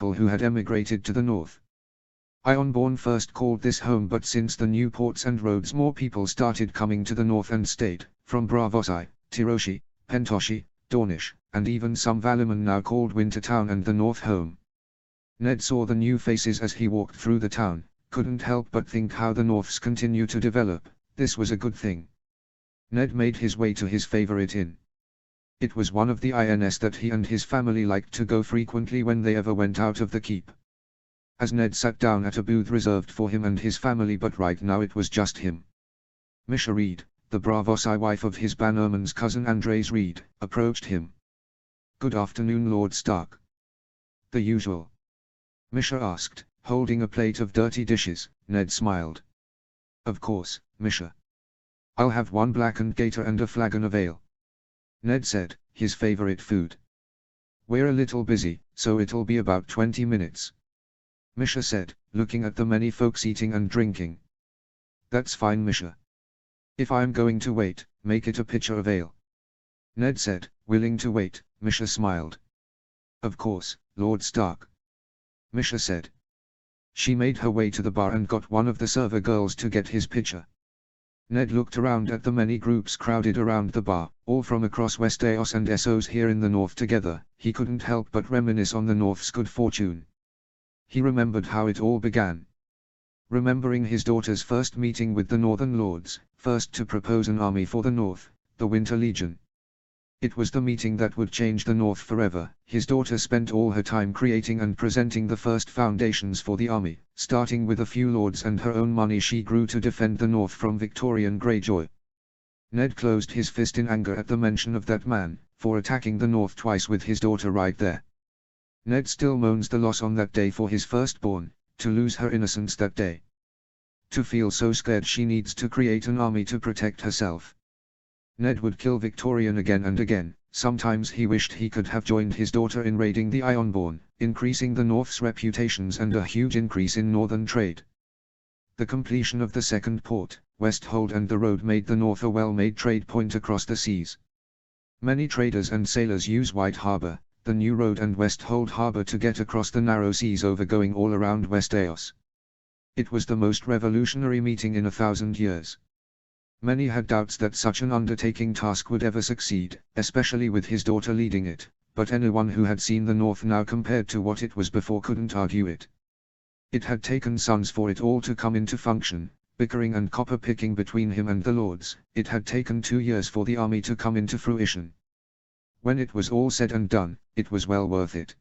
people who had emigrated to the north. Ironborn first called this home, but since the new ports and roads more people started coming to the north and stayed, from Braavosi, Tiroshi, Pentoshi, Dornish, and even some Valiman now called Wintertown and the north home. Ned saw the new faces as he walked through the town, couldn't help but think how the Norths continue to develop. This was a good thing. Ned made his way to his favorite inn. It was one of the inns that he and his family liked to go frequently when they ever went out of the keep. As Ned sat down at a booth reserved for him and his family, but right now it was just him. Misha Reed, the Braavosi wife of his bannerman's cousin Andres Reed, approached him. "Good afternoon, Lord Stark." "The usual?" Misha asked, holding a plate of dirty dishes. Ned smiled. "Of course, Misha. I'll have one blackened gator and a flagon of ale," Ned said, his favorite food. "We're a little busy, so it'll be about 20 minutes. Misha said, looking at the many folks eating and drinking. "That's fine, Misha. If I'm going to wait, make it a pitcher of ale," Ned said, willing to wait. Misha smiled. "Of course, Lord Stark," Misha said. She made her way to the bar and got one of the server girls to get his pitcher. Ned looked around at the many groups crowded around the bar, all from across Westeros and Essos here in the north together. He couldn't help but reminisce on the North's good fortune. He remembered how it all began. Remembering his daughter's first meeting with the Northern Lords, first to propose an army for the North, the Winter Legion. It was the meeting that would change the North forever. His daughter spent all her time creating and presenting the first foundations for the army. Starting with a few lords and her own money, she grew to defend the North from Victorian Greyjoy. Ned closed his fist in anger at the mention of that man, for attacking the North twice with his daughter right there. Ned still moans the loss on that day for his firstborn, to lose her innocence that day. To feel so scared she needs to create an army to protect herself. Ned would kill Victorian again and again. Sometimes he wished he could have joined his daughter in raiding the Ironborn, increasing the North's reputations and a huge increase in northern trade. The completion of the second port, Westhold, and the road made the North a well-made trade point across the seas. Many traders and sailors use White Harbor, the new road, and Westhold Harbor to get across the narrow seas overgoing all around Westeros. It was the most revolutionary meeting in 1,000 years. Many had doubts that such an undertaking task would ever succeed, especially with his daughter leading it, but anyone who had seen the North now compared to what it was before couldn't argue it. It had taken sons for it all to come into function, bickering and copper-picking between him and the lords. It had taken 2 years for the army to come into fruition. When it was all said and done, it was well worth it.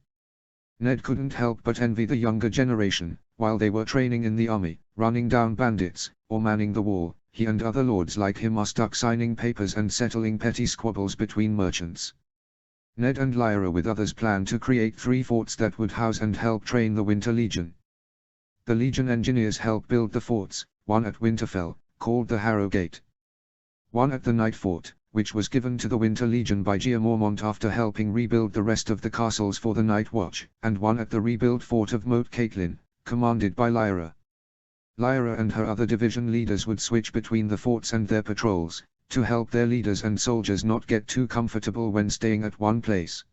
Ned couldn't help but envy the younger generation. While they were training in the army, running down bandits, or manning the wall, he and other lords like him are stuck signing papers and settling petty squabbles between merchants. Ned and Lyra with others planned to create 3 forts that would house and help train the Winter Legion. The Legion engineers helped build the forts, one at Winterfell, called the Harrowgate. One at the Night Fort, which was given to the Winter Legion by Jeor Mormont after helping rebuild the rest of the castles for the Night Watch, and one at the rebuilt fort of Moat Caitlin, commanded by Lyra. Lyra and her other division leaders would switch between the forts and their patrols, to help their leaders and soldiers not get too comfortable when staying at one place.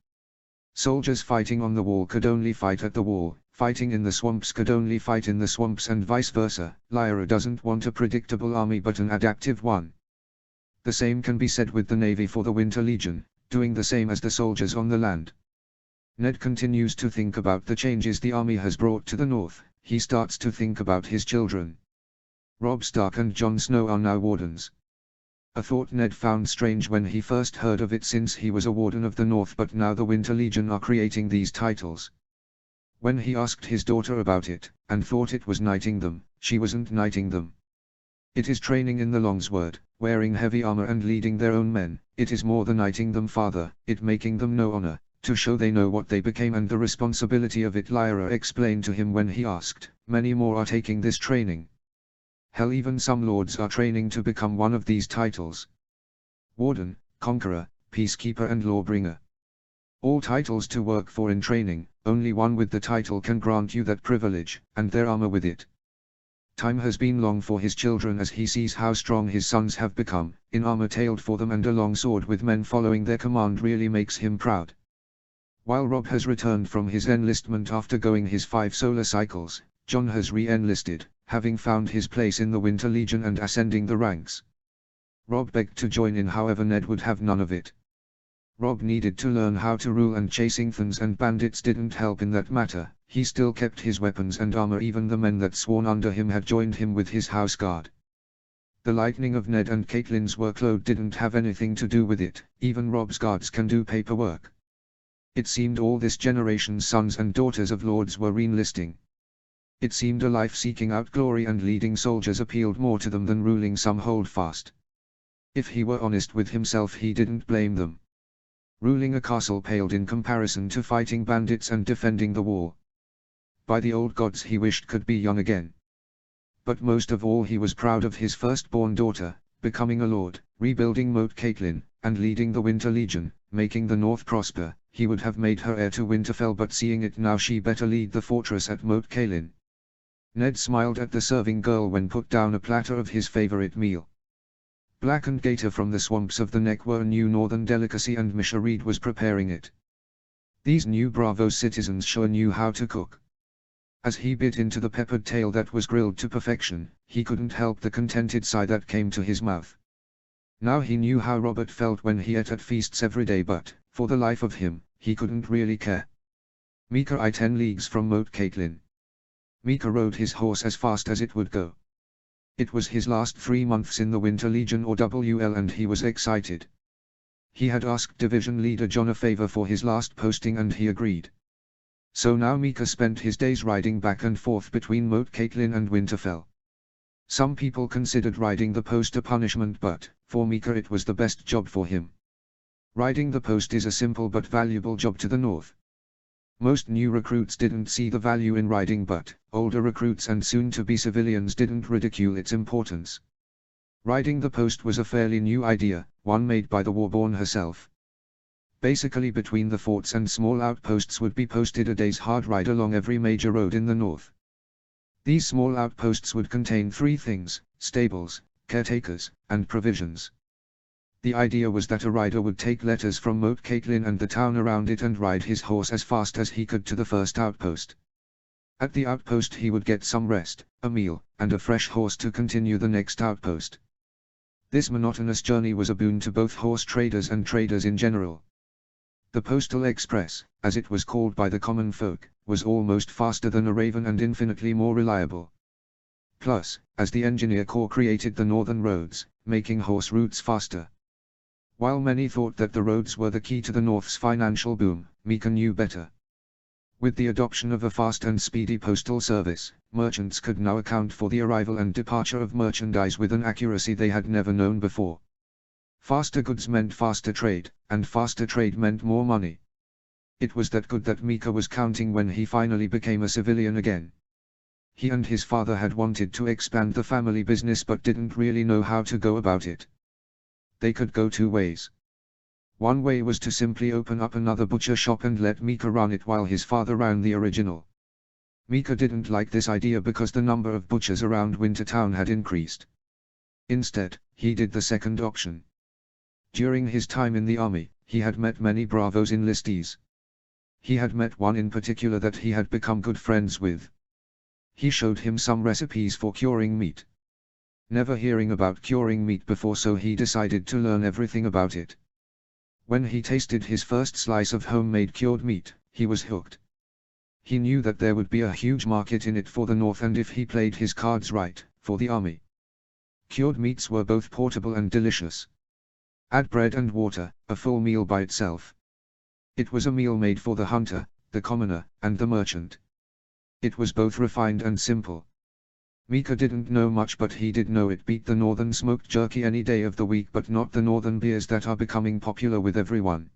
Soldiers fighting on the wall could only fight at the wall, fighting in the swamps could only fight in the swamps, and vice versa. Lyra doesn't want a predictable army but an adaptive one. The same can be said with the Navy for the Winter Legion, doing the same as the soldiers on the land. Ned continues to think about the changes the army has brought to the North. He starts to think about his children. Robb Stark and Jon Snow are now wardens. A thought Ned found strange when he first heard of it, since he was a warden of the North, but now the Winter Legion are creating these titles. When he asked his daughter about it, and thought it was knighting them, she wasn't knighting them. It is training in the longsword, wearing heavy armor and leading their own men. It is more than knighting them, father, it making them know honor, to show they know what they became and the responsibility of it, Lyra explained to him when he asked. Many more are taking this training. Hell, even some lords are training to become one of these titles. Warden, Conqueror, Peacekeeper and Lawbringer. All titles to work for in training. Only one with the title can grant you that privilege, and their armor with it. Time has been long for his children as he sees how strong his sons have become. In armor tailored for them and a long sword with men following their command really makes him proud. While Rob has returned from his enlistment after going his 5 solar cycles, John has re-enlisted, having found his place in the Winter Legion and ascending the ranks. Rob begged to join in, however Ned would have none of it. Rob needed to learn how to rule, and chasing Thans and bandits didn't help in that matter. He still kept his weapons and armor. Even the men that sworn under him had joined him with his house guard. The lightening of Ned and Caitlyn's workload didn't have anything to do with it. Even Rob's guards can do paperwork. It seemed all this generation's sons and daughters of lords were re-enlisting. It seemed a life seeking out glory and leading soldiers appealed more to them than ruling some holdfast. If he were honest with himself, he didn't blame them. Ruling a castle paled in comparison to fighting bandits and defending the wall. By the old gods, he wished could be young again. But most of all, he was proud of his firstborn daughter, becoming a lord, rebuilding Moat Caitlyn, and leading the Winter Legion, making the North prosper. He would have made her heir to Winterfell, but seeing it now, she better lead the fortress at Moat Cailin. Ned smiled at the serving girl when put down a platter of his favorite meal. Blackened gator from the swamps of the Neck were a new northern delicacy, and Misha Reed was preparing it. These new Bravo citizens sure knew how to cook. As he bit into the peppered tail that was grilled to perfection, he couldn't help the contented sigh that came to his mouth. Now he knew how Robert felt when he ate at feasts every day, but, for the life of him, he couldn't really care. Mika I 10 leagues from Moat Caitlin. Mika rode his horse as fast as it would go. It was his last 3 months in the Winter Legion or WL, and he was excited. He had asked Division Leader John a favor for his last posting and he agreed. So now Mika spent his days riding back and forth between Moat Caitlin and Winterfell. Some people considered riding the post a punishment, but, for Mika, it was the best job for him. Riding the post is a simple but valuable job to the north. Most new recruits didn't see the value in riding, but older recruits and soon-to-be civilians didn't ridicule its importance. Riding the post was a fairly new idea, one made by the Warborn herself. Basically, between the forts and small outposts would be posted a day's hard ride along every major road in the north. These small outposts would contain 3 things: stables, caretakers, and provisions. The idea was that a rider would take letters from Moat Caitlin and the town around it and ride his horse as fast as he could to the first outpost. At the outpost he would get some rest, a meal, and a fresh horse to continue the next outpost. This monotonous journey was a boon to both horse traders and traders in general. The Postal Express, as it was called by the common folk, was almost faster than a raven and infinitely more reliable. Plus, as the Engineer Corps created the northern roads, making horse routes faster. While many thought that the roads were the key to the North's financial boom, Mika knew better. With the adoption of a fast and speedy postal service, merchants could now account for the arrival and departure of merchandise with an accuracy they had never known before. Faster goods meant faster trade, and faster trade meant more money. It was that good that Mika was counting when he finally became a civilian again. He and his father had wanted to expand the family business but didn't really know how to go about it. They could go 2 ways. One way was to simply open up another butcher shop and let Mika run it while his father ran the original. Mika didn't like this idea because the number of butchers around Wintertown had increased. Instead, he did the second option. During his time in the army, he had met many Bravos enlistees. He had met one in particular that he had become good friends with. He showed him some recipes for curing meat. Never hearing about curing meat before, so he decided to learn everything about it. When he tasted his first slice of homemade cured meat, he was hooked. He knew that there would be a huge market in it for the North, and if he played his cards right, for the army. Cured meats were both portable and delicious. Add bread and water, a full meal by itself. It was a meal made for the hunter, the commoner, and the merchant. It was both refined and simple. Mika didn't know much, but he did know it beat the northern smoked jerky any day of the week, but not the northern beers that are becoming popular with everyone.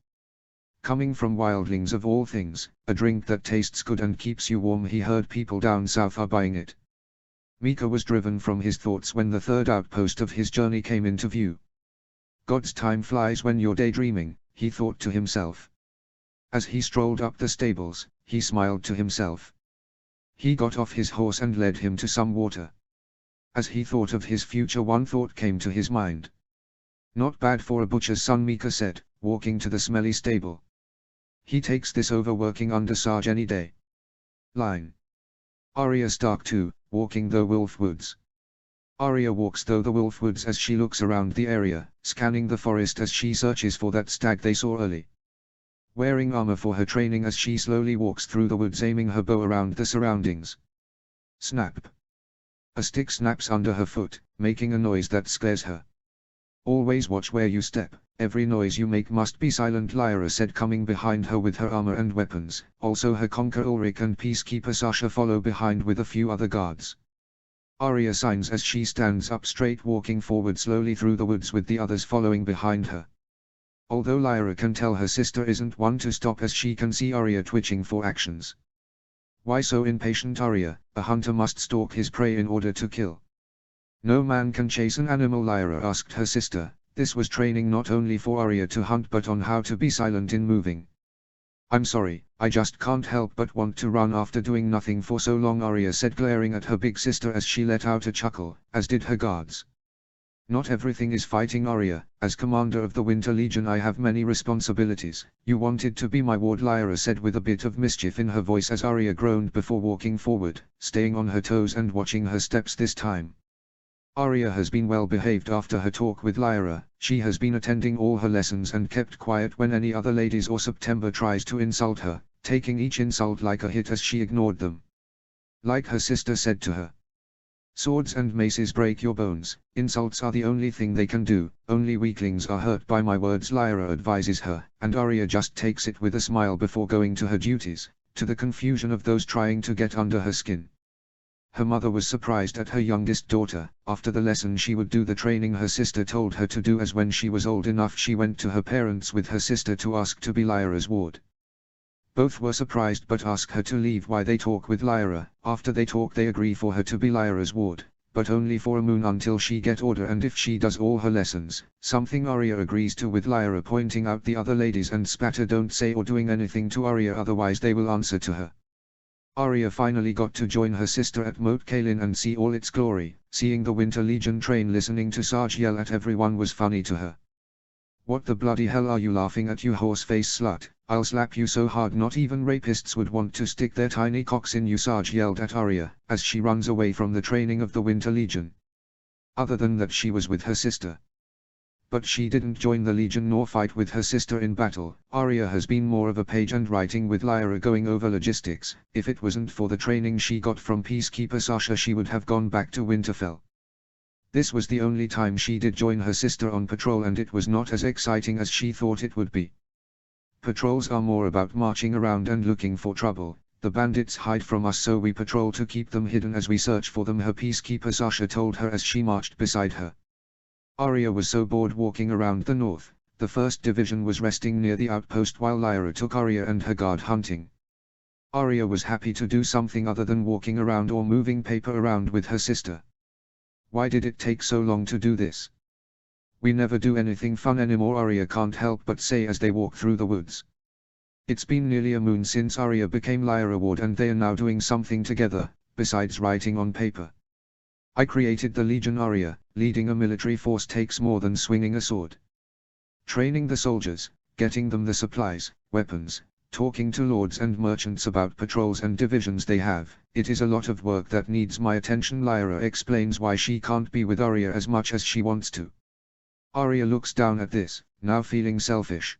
Coming from wildlings of all things, a drink that tastes good and keeps you warm, he heard people down south are buying it. Mika was driven from his thoughts when the 3rd outpost of his journey came into view. God's time flies when you're daydreaming, he thought to himself. As he strolled up the stables, he smiled to himself. He got off his horse and led him to some water. As he thought of his future, one thought came to his mind. Not bad for a butcher's son, Mika said, walking to the smelly stable. He takes this over working under Sarge any day. Line. Arya Stark 2, walking the Wolf Woods. Arya walks through the Wolf Woods as she looks around the area, scanning the forest as she searches for that stag they saw early. Wearing armor for her training as she slowly walks through the woods aiming her bow around the surroundings. Snap. A stick snaps under her foot, making a noise that scares her. Always watch where you step, every noise you make must be silent, Lyra said, coming behind her with her armor and weapons. Also her conqueror Ulrich and peacekeeper Sasha follow behind with a few other guards. Arya signs as she stands up straight, walking forward slowly through the woods with the others following behind her. Although Lyra can tell her sister isn't one to stop as she can see Arya twitching for actions. Why so impatient, Arya? A hunter must stalk his prey in order to kill. No man can chase an animal, Lyra asked her sister. This was training not only for Arya to hunt but on how to be silent in moving. I'm sorry, I just can't help but want to run after doing nothing for so long, Arya said, glaring at her big sister as she let out a chuckle, as did her guards. Not everything is fighting, Arya. As commander of the Winter Legion I have many responsibilities. You wanted to be my ward, Lyra said with a bit of mischief in her voice as Arya groaned before walking forward, staying on her toes and watching her steps this time. Arya has been well behaved after her talk with Lyra. She has been attending all her lessons and kept quiet when any other ladies or September tries to insult her, taking each insult like a hit as she ignored them. Like her sister said to her, swords and maces break your bones, insults are the only thing they can do, only weaklings are hurt by my words, Lyra advises her, and Arya just takes it with a smile before going to her duties, to the confusion of those trying to get under her skin. Her mother was surprised at her youngest daughter. After the lesson she would do the training her sister told her to do, as when she was old enough she went to her parents with her sister to ask to be Lyra's ward. Both were surprised but ask her to leave while they talk with Lyra. After they talk they agree for her to be Lyra's ward, but only for a moon until she get order and if she does all her lessons, something Arya agrees to, with Lyra pointing out the other ladies and spatter don't say or doing anything to Arya otherwise they will answer to her. Arya finally got to join her sister at Moat Cailin and see all its glory. Seeing the Winter Legion train, listening to Sarge yell at everyone was funny to her. What the bloody hell are you laughing at, you horse-face slut? I'll slap you so hard not even rapists would want to stick their tiny cocks in you, Sarge yelled at Arya, as she runs away from the training of the Winter Legion. Other than that she was with her sister. But she didn't join the Legion nor fight with her sister in battle. Arya has been more of a page and writing with Lyra going over logistics. If it wasn't for the training she got from peacekeeper Sasha she would have gone back to Winterfell. This was the only time she did join her sister on patrol and it was not as exciting as she thought it would be. Patrols are more about marching around and looking for trouble. The bandits hide from us so we patrol to keep them hidden as we search for them, her peacekeeper Sasha told her as she marched beside her. Arya was so bored walking around the north. The 1st Division was resting near the outpost while Lyra took Arya and her guard hunting. Arya was happy to do something other than walking around or moving paper around with her sister. Why did it take so long to do this? We never do anything fun anymore, Arya can't help but say as they walk through the woods. It's been nearly a moon since Arya became Lyra ward and they are now doing something together, besides writing on paper. I created the Legion, Arya. Leading a military force takes more than swinging a sword. Training the soldiers, getting them the supplies, weapons, talking to lords and merchants about patrols and divisions they have, it is a lot of work that needs my attention. Lyra explains why she can't be with Arya as much as she wants to. Arya looks down at this, now feeling selfish.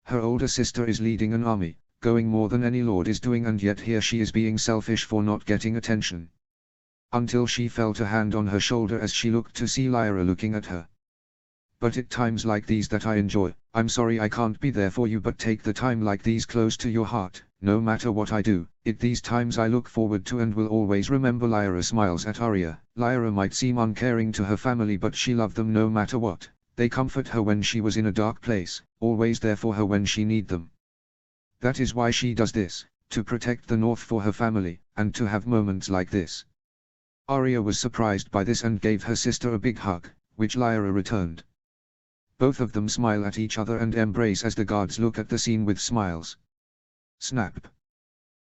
Her older sister is leading an army, going more than any lord is doing, and yet here she is being selfish for not getting attention. Until she felt a hand on her shoulder as she looked to see Lyra looking at her. But at times like these that I enjoy. I'm sorry I can't be there for you, but take the time like these close to your heart. No matter what I do, it these times I look forward to and will always remember. Lyra smiles at Arya. Lyra might seem uncaring to her family but she loved them no matter what. They comfort her when she was in a dark place, always there for her when she need them. That is why she does this, to protect the North for her family, and to have moments like this. Arya was surprised by this and gave her sister a big hug, which Lyra returned. Both of them smile at each other and embrace as the guards look at the scene with smiles. Snap.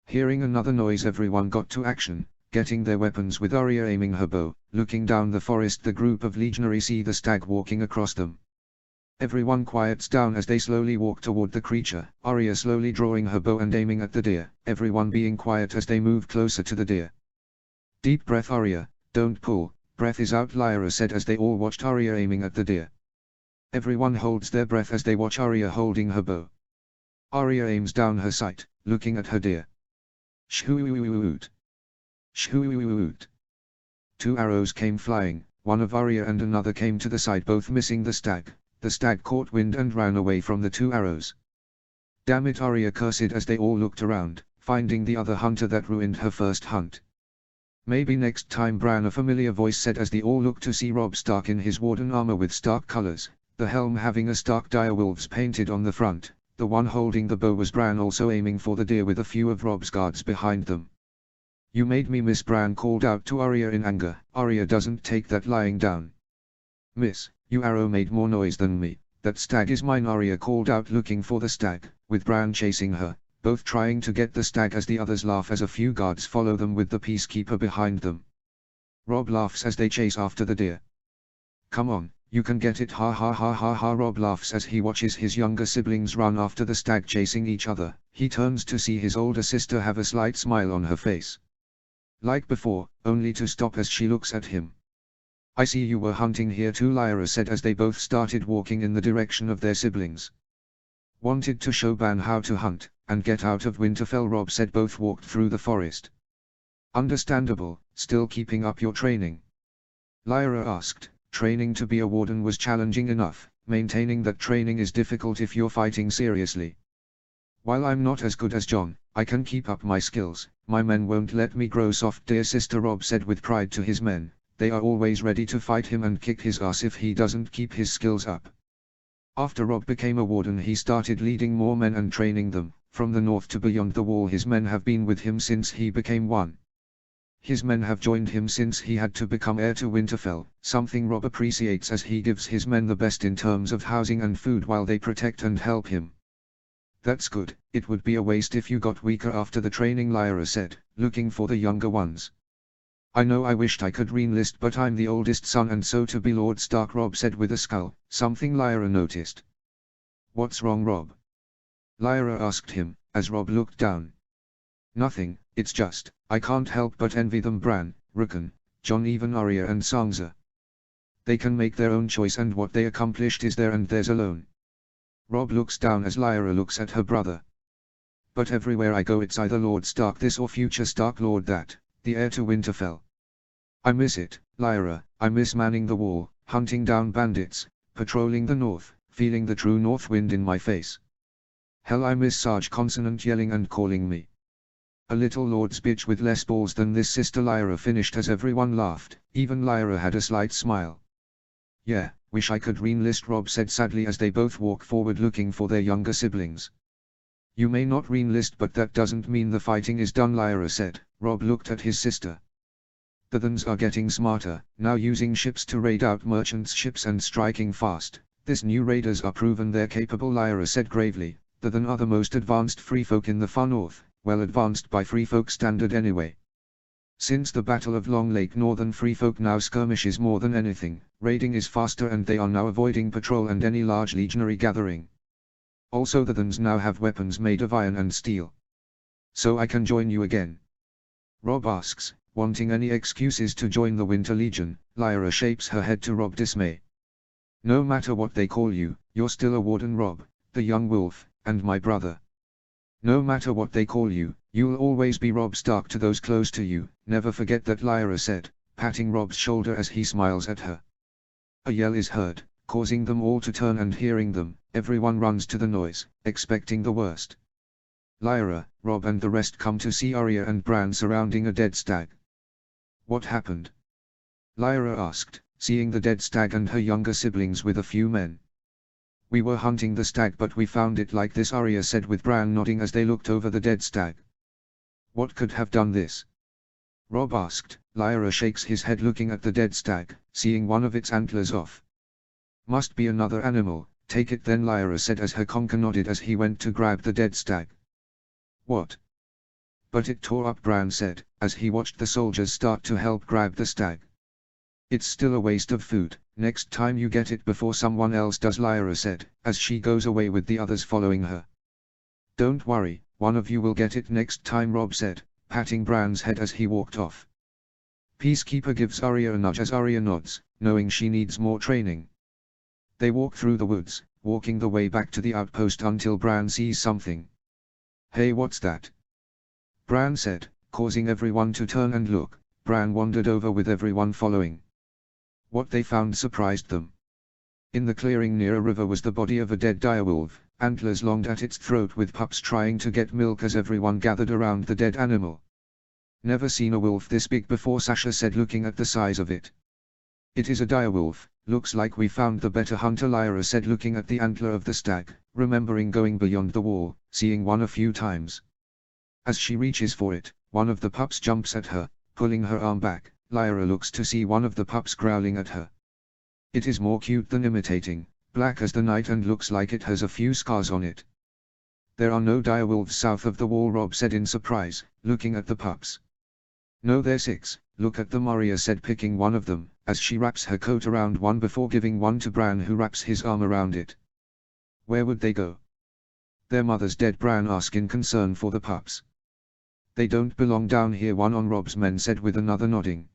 Hearing another noise everyone got to action, getting their weapons with Arya aiming her bow. Looking down the forest the group of legionaries see the stag walking across them. Everyone quiets down as they slowly walk toward the creature, Arya slowly drawing her bow and aiming at the deer, everyone being quiet as they move closer to the deer. Deep breath Arya, don't pull, breath is out Lyra said as they all watched Arya aiming at the deer. Everyone holds their breath as they watch Arya holding her bow. Arya aims down her sight, looking at her deer. Shoo-oo-oo-oot. Shoo-oo-oo-oot. 2 arrows came flying, one of Arya and another came to the side both missing the stag. The stag caught wind and ran away from the 2 arrows. Damn it Arya cursed as they all looked around, finding the other hunter that ruined her first hunt. Maybe next time Bran a familiar voice said as they all looked to see Robb Stark in his warden armor with Stark colors, the helm having a Stark direwolves painted on the front, the one holding the bow was Bran also aiming for the deer with a few of Robb's guards behind them. You made me miss Bran called out to Arya in anger, Arya doesn't take that lying down. Miss, you arrow made more noise than me, that stag is mine Arya called out looking for the stag, with Bran chasing her, both trying to get the stag as the others laugh as a few guards follow them with the peacekeeper behind them. Robb laughs as they chase after the deer. Come on, you can get it ha ha ha ha ha Robb laughs as he watches his younger siblings run after the stag chasing each other, he turns to see his older sister have a slight smile on her face. Like before, only to stop as she looks at him. I see you were hunting here too Lyra said as they both started walking in the direction of their siblings. Wanted to show Ban how to hunt, and get out of Winterfell Robb said both walked through the forest. Understandable, still keeping up your training? Lyra asked, training to be a warden was challenging enough, maintaining that training is difficult if you're fighting seriously. While I'm not as good as Jon, I can keep up my skills, my men won't let me grow soft dear sister Robb said with pride to his men, they are always ready to fight him and kick his ass if he doesn't keep his skills up. After Robb became a warden he started leading more men and training them, from the north to beyond the wall his men have been with him since he became one. His men have joined him since he had to become heir to Winterfell, something Robb appreciates as he gives his men the best in terms of housing and food while they protect and help him. That's good, it would be a waste if you got weaker after the training Lyra said, looking for the younger ones. I know I wished I could re-enlist but I'm the oldest son and so to be Lord Stark Robb said with a scowl, something Lyra noticed. What's wrong Robb? Lyra asked him, as Robb looked down. Nothing, it's just, I can't help but envy them Bran, Rickon, Jon even Arya and Sansa. They can make their own choice and what they accomplished is there and theirs alone. Robb looks down as Lyra looks at her brother. But everywhere I go it's either Lord Stark this or future Stark Lord that, the heir to Winterfell. I miss it, Lyra, I miss manning the wall, hunting down bandits, patrolling the north, feeling the true north wind in my face. Hell I miss Sarge Consonant yelling and calling me a little lord's bitch with less balls than this sister Lyra finished as everyone laughed, even Lyra had a slight smile. Yeah, wish I could re-enlist Robb said sadly as they both walk forward looking for their younger siblings. You may not re-enlist but that doesn't mean the fighting is done Lyra said. Robb looked at his sister. The Thans are getting smarter, now using ships to raid out merchants' ships and striking fast. This new raiders are proven they're capable Lyra said gravely. The Than are the most advanced freefolk in the far north, well advanced by freefolk standard anyway. Since the Battle of Long Lake northern freefolk now skirmishes more than anything, raiding is faster and they are now avoiding patrol and any large legionary gathering. Also the Thans now have weapons made of iron and steel. So I can join you again? Robb asks, wanting any excuses to join the Winter Legion. Lyra shakes her head to Robb dismay. No matter what they call you, you're still a warden Robb, the young wolf, and my brother. No matter what they call you, you'll always be Robb Stark to those close to you, never forget that Lyra said, patting Robb's shoulder as he smiles at her. A yell is heard, causing them all to turn and hearing them, everyone runs to the noise, expecting the worst. Lyra, Robb and the rest come to see Arya and Bran surrounding a dead stag. What happened? Lyra asked, seeing the dead stag and her younger siblings with a few men. We were hunting the stag but we found it like this Arya said with Bran nodding as they looked over the dead stag. What could have done this? Robb asked. Lyra shakes his head looking at the dead stag, seeing one of its antlers off. Must be another animal, take it then Lyra said as her conquer nodded as he went to grab the dead stag. What? But it tore up Bran said, as he watched the soldiers start to help grab the stag. It's still a waste of food, Next time you get it before someone else does, Lyra said, as she goes away with the others following her. Don't worry, one of you will get it next time, Rob said, patting Bran's head as he walked off. Peacekeeper gives Arya a nudge as Arya nods, knowing she needs more training. They walk through the woods, walking the way back to the outpost until Bran sees something. Hey, what's that? Bran said, causing everyone to turn and look. Bran wandered over with everyone following. What they found surprised them. In the clearing near a river was the body of a dead direwolf, antlers longed at its throat with pups trying to get milk as everyone gathered around the dead animal. Never seen a wolf this big before, Sasha said, looking at the size of it. It is a direwolf, looks like we found the better hunter, Lyra said, looking at the antler of the stag, remembering going beyond the wall, seeing one a few times. As she reaches for it, one of the pups jumps at her, pulling her arm back. Lyra looks to see one of the pups growling at her. It is more cute than imitating, black as the night and looks like it has a few scars on it. There are no direwolves south of the wall, Rob said in surprise, looking at the pups. No, there's 6, look at them, Arya said, picking one of them, as she wraps her coat around one before giving one to Bran, who wraps his arm around it. Where would they go? Their mother's dead, Bran asked in concern for the pups. They don't belong down here, one on Rob's men said with another nodding.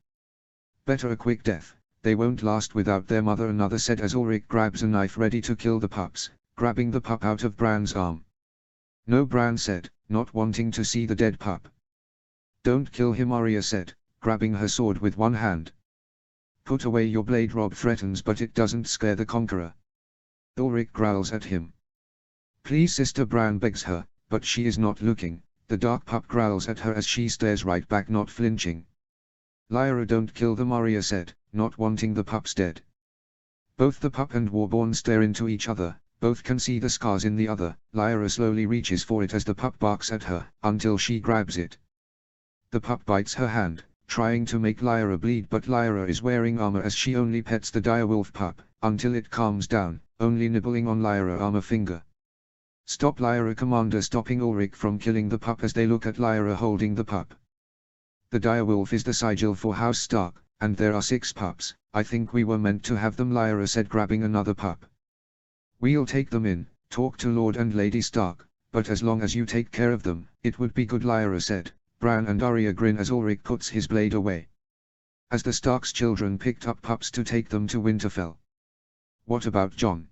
Better a quick death, they won't last without their mother, another said as Ulrich grabs a knife ready to kill the pups, grabbing the pup out of Bran's arm. No, Bran said, not wanting to see the dead pup. Don't kill him, Arya said, grabbing her sword with one hand. Put away your blade, Rob threatens, but it doesn't scare the conqueror. Ulrich growls at him. Please sister, Bran begs her, but she is not looking. The dark pup growls at her as she stares right back, not flinching. Lyra, don't kill them, Arya said, not wanting the pups dead. Both the pup and Warborn stare into each other, both can see the scars in the other. Lyra slowly reaches for it as the pup barks at her, until she grabs it. The pup bites her hand, trying to make Lyra bleed, but Lyra is wearing armor as she only pets the direwolf pup, until it calms down, only nibbling on Lyra's armor finger. Stop, Lyra, Commander, stopping Ulrich from killing the pup as they look at Lyra holding the pup. The direwolf is the sigil for House Stark, and there are 6 pups. I think we were meant to have them, Lyra said, grabbing another pup. We'll take them in, talk to Lord and Lady Stark, but as long as you take care of them, it would be good, Lyra said. Bran and Arya grin as Ulrich puts his blade away. As the Stark's children picked up pups to take them to Winterfell. What about Jon?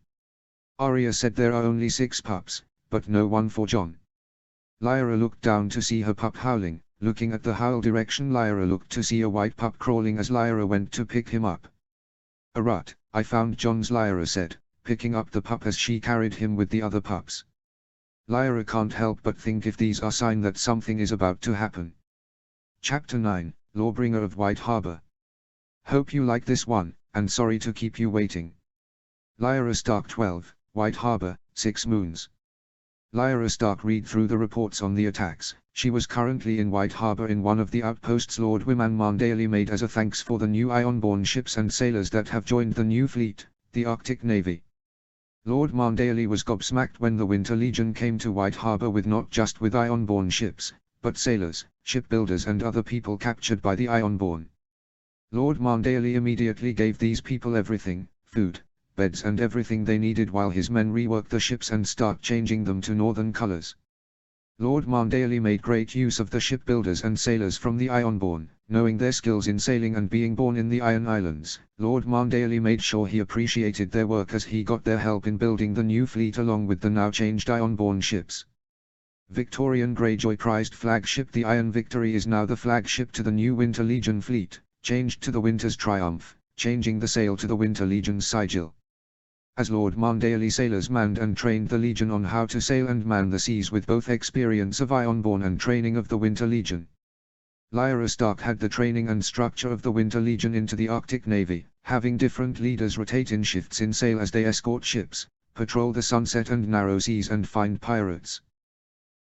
Arya said, there are only 6 pups, but no one for Jon. Lyra looked down to see her pup howling. Looking at the howl direction, Lyra looked to see a white pup crawling as Lyra went to pick him up. A rut, I found Jon's, Lyra said, picking up the pup as she carried him with the other pups. Lyra can't help but think if these are signs that something is about to happen. Chapter 9, Lawbringer of White Harbor. Hope you like this one, and sorry to keep you waiting. Lyra Stark 12, White Harbor, 6 moons. Lyra Stark read through the reports on the attacks. She was currently in White Harbor in one of the outposts Lord Wyman Marndale made as a thanks for the new Ironborn ships and sailors that have joined the new fleet, the Arctic Navy. Lord Marndale was gobsmacked when the Winter Legion came to White Harbor with not just with Ironborn ships, but sailors, shipbuilders and other people captured by the Ironborn. Lord Marndale immediately gave these people everything, food, beds and everything they needed while his men reworked the ships and start changing them to northern colors. Lord Marndale made great use of the shipbuilders and sailors from the Ironborn, knowing their skills in sailing and being born in the Iron Islands. Lord Marndale made sure he appreciated their work as he got their help in building the new fleet along with the now changed Ironborn ships. Victorian Greyjoy prized flagship the Iron Victory is now the flagship to the new Winter Legion fleet, changed to the Winter's Triumph, changing the sail to the Winter Legion's sigil. As Lord Marndale sailors manned and trained the Legion on how to sail and man the seas with both experience of Ironborn and training of the Winter Legion. Lyra Stark had the training and structure of the Winter Legion into the Arctic Navy, having different leaders rotate in shifts in sail as they escort ships, patrol the sunset and narrow seas and find pirates.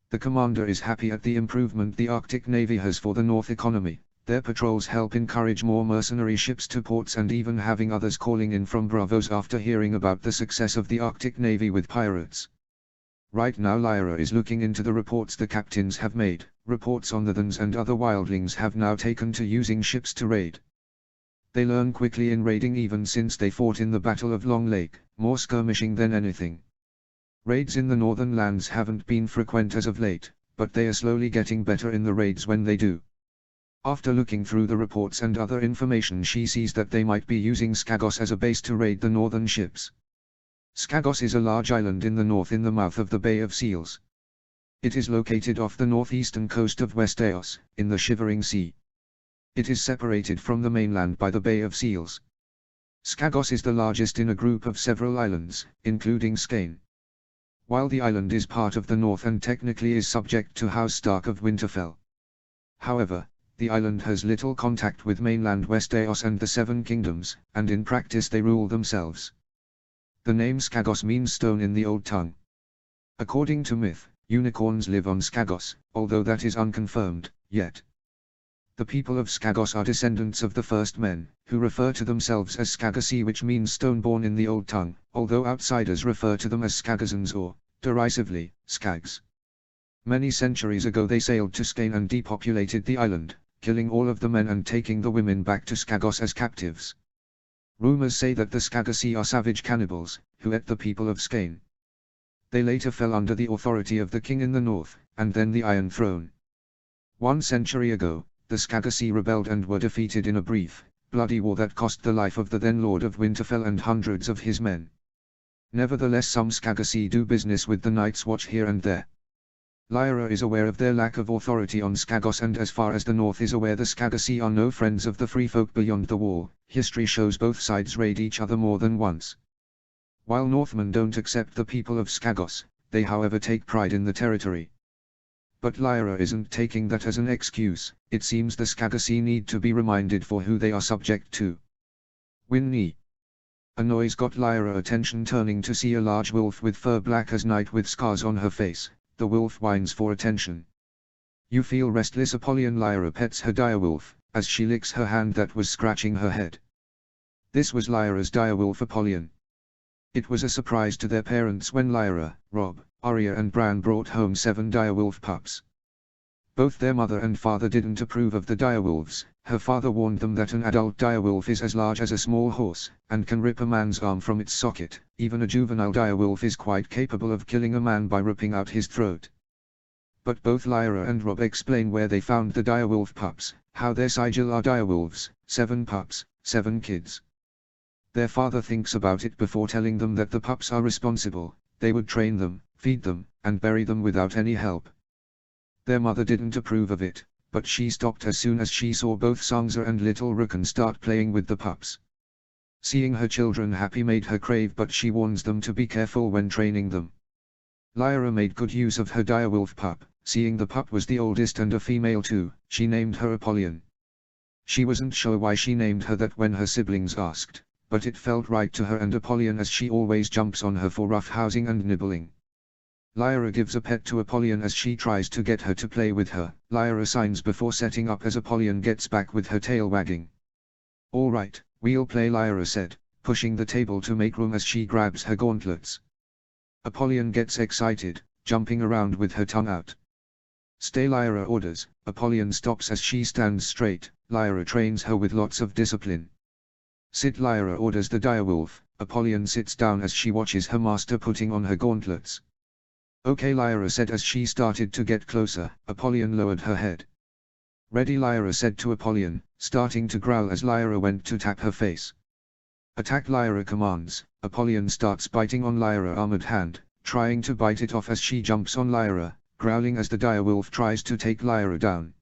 The commander is happy at the improvement the Arctic Navy has for the North economy. Their patrols help encourage more mercenary ships to ports and even having others calling in from Bravos after hearing about the success of the Arctic Navy with pirates. Right now Lyra is looking into the reports the captains have made. Reports on the Thans and other wildlings have now taken to using ships to raid. They learn quickly in raiding even since they fought in the Battle of Long Lake, more skirmishing than anything. Raids in the northern lands haven't been frequent as of late, but they are slowly getting better in the raids when they do. After looking through the reports and other information, she sees that they might be using Skagos as a base to raid the northern ships. Skagos is a large island in the north in the mouth of the Bay of Seals. It is located off the northeastern coast of West Eos, in the Shivering Sea. It is separated from the mainland by the Bay of Seals. Skagos is the largest in a group of several islands, including Skane. While the island is part of the north and technically is subject to House Stark of Winterfell. However, the island has little contact with mainland Westeros and the Seven Kingdoms, and in practice they rule themselves. The name Skagos means stone in the Old Tongue. According to myth, unicorns live on Skagos, although that is unconfirmed, yet. The people of Skagos are descendants of the first men, who refer to themselves as Skagasi, which means stone-born in the Old Tongue, although outsiders refer to them as Skagazans or, derisively, Skags. Many centuries ago they sailed to Skane and depopulated the island, killing all of the men and taking the women back to Skagos as captives. Rumors say that the Skagasi are savage cannibals, who ate the people of Skane. They later fell under the authority of the king in the north, and then the Iron Throne. 1 century ago, the Skagasi rebelled and were defeated in a brief, bloody war that cost the life of the then Lord of Winterfell and hundreds of his men. Nevertheless, some Skagasi do business with the Night's Watch here and there. Lyra is aware of their lack of authority on Skagos, and as far as the north is aware, the Skagasi are no friends of the free folk beyond the wall. History shows both sides raid each other more than once. While Northmen don't accept the people of Skagos, they however take pride in the territory. But Lyra isn't taking that as an excuse. It seems the Skagasi need to be reminded for who they are subject to. Winnie. A noise got Lyra attention. Turning to see a large wolf with fur black as night with scars on her face, the wolf whines for attention. You feel restless, Apollyon. Lyra pets her direwolf, as she licks her hand that was scratching her head. This was Lyra's direwolf Apollyon. It was a surprise to their parents when Lyra, Robb, Arya and Bran brought home 7 direwolf pups. Both their mother and father didn't approve of the direwolves. Her father warned them that an adult direwolf is as large as a small horse, and can rip a man's arm from its socket. Even a juvenile direwolf is quite capable of killing a man by ripping out his throat. But both Lyra and Robb explain where they found the direwolf pups, how their sigil are direwolves, 7 pups, 7 kids. Their father thinks about it before telling them that the pups are responsible. They would train them, feed them, and bury them without any help. Their mother didn't approve of it, but she stopped as soon as she saw both Sansa and little Rickon start playing with the pups. Seeing her children happy made her crave, but she warns them to be careful when training them. Lyra made good use of her direwolf pup. Seeing the pup was the oldest and a female too, she named her Apollyon. She wasn't sure why she named her that when her siblings asked, but it felt right to her and Apollyon, as she always jumps on her for roughhousing and nibbling. Lyra gives a pet to Apollyon as she tries to get her to play with her. Lyra signs before setting up as Apollyon gets back with her tail wagging. "All right, we'll play," Lyra said, pushing the table to make room as she grabs her gauntlets. Apollyon gets excited, jumping around with her tongue out. "Stay," Lyra orders. Apollyon stops as she stands straight. Lyra trains her with lots of discipline. "Sit," Lyra orders the direwolf. Apollyon sits down as she watches her master putting on her gauntlets. "Okay," Lyra said as she started to get closer. Apollyon lowered her head. "Ready," Lyra said to Apollyon, starting to growl as Lyra went to tap her face. "Attack," Lyra commands. Apollyon starts biting on Lyra's armored hand, trying to bite it off as she jumps on Lyra, growling as the direwolf tries to take Lyra down.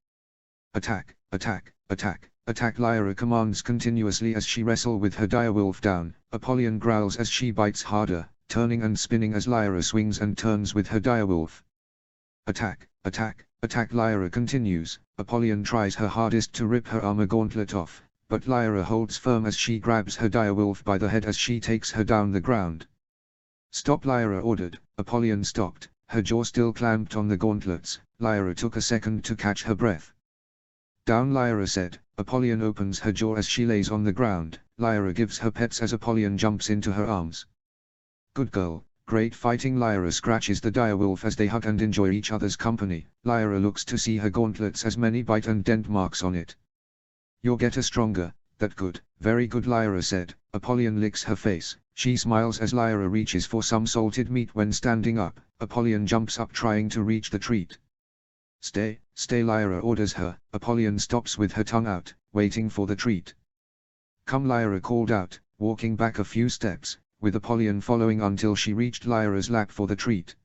"Attack, attack, attack, attack," Lyra commands continuously as she wrestles with her direwolf down. Apollyon growls as she bites harder, turning and spinning as Lyra swings and turns with her direwolf. "Attack, attack, attack," Lyra continues. Apollyon tries her hardest to rip her armor gauntlet off, but Lyra holds firm as she grabs her direwolf by the head as she takes her down the ground. "Stop," Lyra ordered. Apollyon stopped, her jaw still clamped on the gauntlets. Lyra took a second to catch her breath. "Down," Lyra said. Apollyon opens her jaw as she lays on the ground. Lyra gives her pets as Apollyon jumps into her arms. "Good girl, great fighting." Lyra scratches the direwolf as they hug and enjoy each other's company. Lyra looks to see her gauntlets as many bite and dent marks on it. "You're getting stronger, That good, very good, Lyra said. Apollyon licks her face. She smiles as Lyra reaches for some salted meat. When standing up, Apollyon jumps up trying to reach the treat. Stay, stay, Lyra orders her. Apollyon stops with her tongue out, waiting for the treat. Come, Lyra called out, walking back a few steps, with Apollyon following until she reached Lyra's lap for the treat.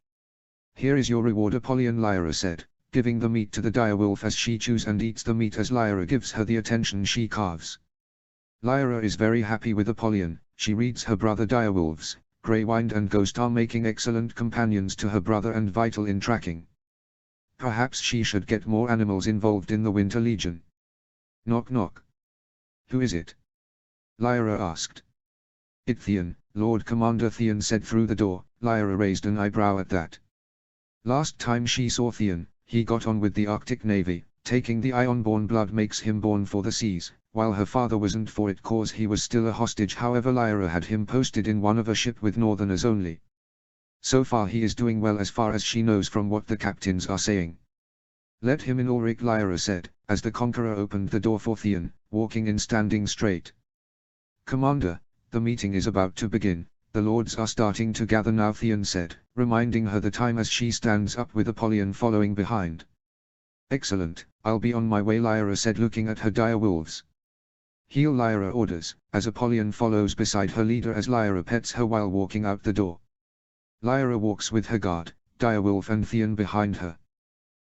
Here is your reward, Apollyon, Lyra said, giving the meat to the direwolf as she chews and eats the meat as Lyra gives her the attention she carves. Lyra is very happy with Apollyon. She reads her brother direwolves. Greywind and Ghost are making excellent companions to her brother and vital in tracking. Perhaps she should get more animals involved in the Winter Legion. Knock knock. Who is it? Lyra asked. It Theon, Lord Commander Theon said through the door. Lyra raised an eyebrow at that. Last time she saw Theon, he got on with the Arctic Navy. Taking the Ironborn blood makes him born for the seas, while her father wasn't for it cause he was still a hostage. However, Lyra had him posted in one of a ship with Northerners only. So far he is doing well as far as she knows from what the captains are saying. Let him in, Ulrich, Lyra said, as the Conqueror opened the door for Theon, walking in standing straight. Commander, the meeting is about to begin. The lords are starting to gather now, Theon said, reminding her the time as she stands up with Apollyon following behind. Excellent, I'll be on my way, Lyra said, looking at her direwolves. Heel, Lyra orders, as Apollyon follows beside her leader as Lyra pets her while walking out the door. Lyra walks with her guard, direwolf and Theon behind her.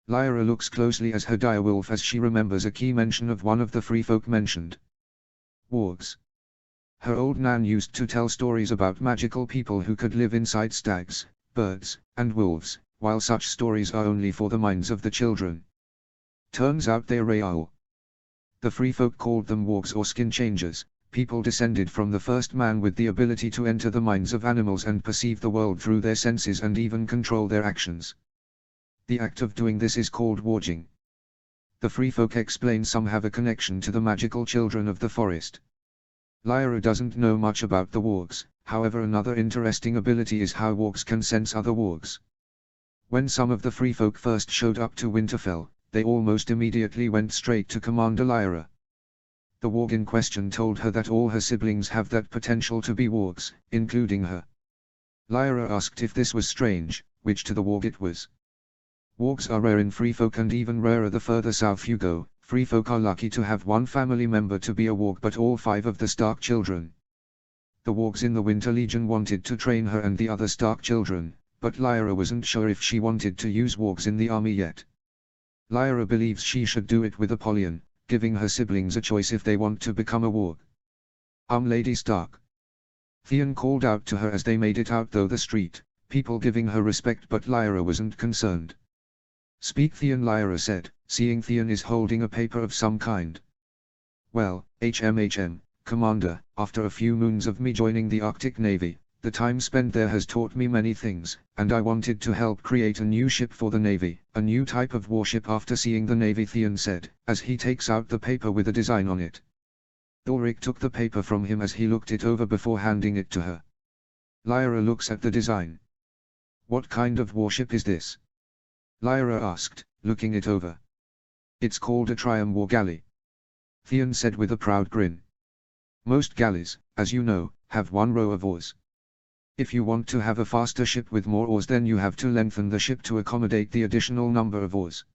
Lyra looks closely as her direwolf as she remembers a key mention of one of the free folk mentioned. Wargs. Her old nan used to tell stories about magical people who could live inside stags, birds, and wolves, while such stories are only for the minds of the children. Turns out they're real. The free folk called them wargs or skin changers, people descended from the first man with the ability to enter the minds of animals and perceive the world through their senses and even control their actions. The act of doing this is called warging. The free folk explain some have a connection to the magical children of the forest. Lyra doesn't know much about the wargs, however another interesting ability is how wargs can sense other wargs. When some of the free folk first showed up to Winterfell, they almost immediately went straight to Commander Lyra. The warg in question told her that all her siblings have that potential to be wargs, including her. Lyra asked if this was strange, which to the warg it was. Wargs are rare in free folk and even rarer the further south you go. Free folk are lucky to have one family member to be a warg, but all 5 of the Stark children. The wargs in the Winter Legion wanted to train her and the other Stark children, but Lyra wasn't sure if she wanted to use wargs in the army yet. Lyra believes she should do it with Apollyon, giving her siblings a choice if they want to become a warg. Lady Stark. Theon called out to her as they made it out through the street, people giving her respect, but Lyra wasn't concerned. Speak, Theon, Lyra said, seeing Theon is holding a paper of some kind. Well, Commander, after a few moons of me joining the Arctic Navy, the time spent there has taught me many things, and I wanted to help create a new ship for the Navy, a new type of warship after seeing the Navy, Theon said, as he takes out the paper with a design on it. Ulrich took the paper from him as he looked it over before handing it to her. Lyra looks at the design. What kind of warship is this? Lyra asked, looking it over. It's called a Triumph war galley. Theon said with a proud grin. Most galleys, as you know, have 1 row of oars. If you want to have a faster ship with more oars, then you have to lengthen the ship to accommodate the additional number of oars.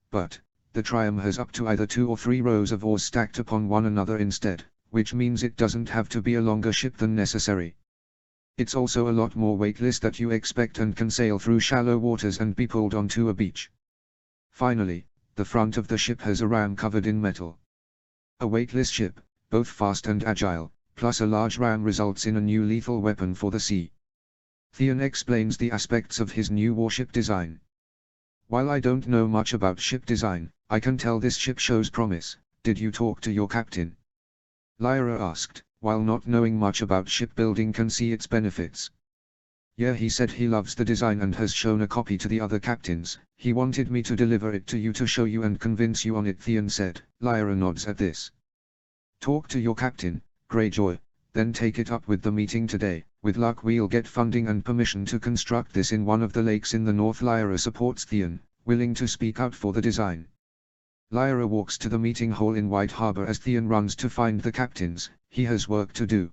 But, the Triumph has up to either 2 or 3 rows of oars stacked upon one another instead, which means it doesn't have to be a longer ship than necessary. It's also a lot more weightless that you expect and can sail through shallow waters and be pulled onto a beach. Finally, the front of the ship has a ram covered in metal. A weightless ship, both fast and agile, plus a large ram results in a new lethal weapon for the sea. Theon explains the aspects of his new warship design. While I don't know much about ship design, I can tell this ship shows promise. Did you talk to your captain? Lyra asked, while not knowing much about shipbuilding can see its benefits. Yeah, he said he loves the design and has shown a copy to the other captains. He wanted me to deliver it to you to show you and convince you on it, Theon said. Lyra nods at this. Talk to your captain, Greyjoy, then take it up with the meeting today. With luck we'll get funding and permission to construct this in one of the lakes in the north. Lyra supports Theon, willing to speak out for the design. Lyra walks to the meeting hall in White Harbor as Theon runs to find the captains. He has work to do.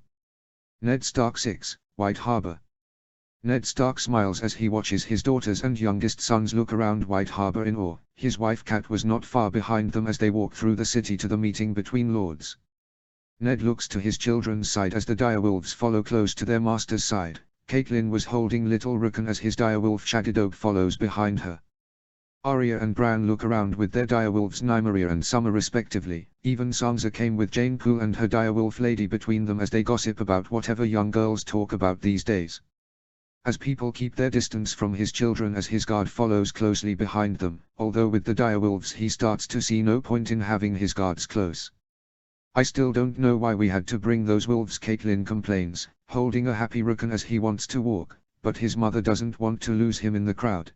Ned Stark 6, White Harbor. Ned Stark smiles as he watches his daughters and youngest sons look around White Harbor in awe. His wife Kat was not far behind them as they walk through the city to the meeting between lords. Ned looks to his children's side as the direwolves follow close to their master's side. Catelyn was holding little Rickon as his direwolf Shaggydoag follows behind her. Arya and Bran look around with their direwolves Nymeria and Summer respectively. Even Sansa came with Jane Poole and her direwolf lady between them as they gossip about whatever young girls talk about these days. As people keep their distance from his children as his guard follows closely behind them, although with the direwolves he starts to see no point in having his guards close. I still don't know why we had to bring those wolves, Catelyn complains, holding a happy Rickon as he wants to walk, but his mother doesn't want to lose him in the crowd.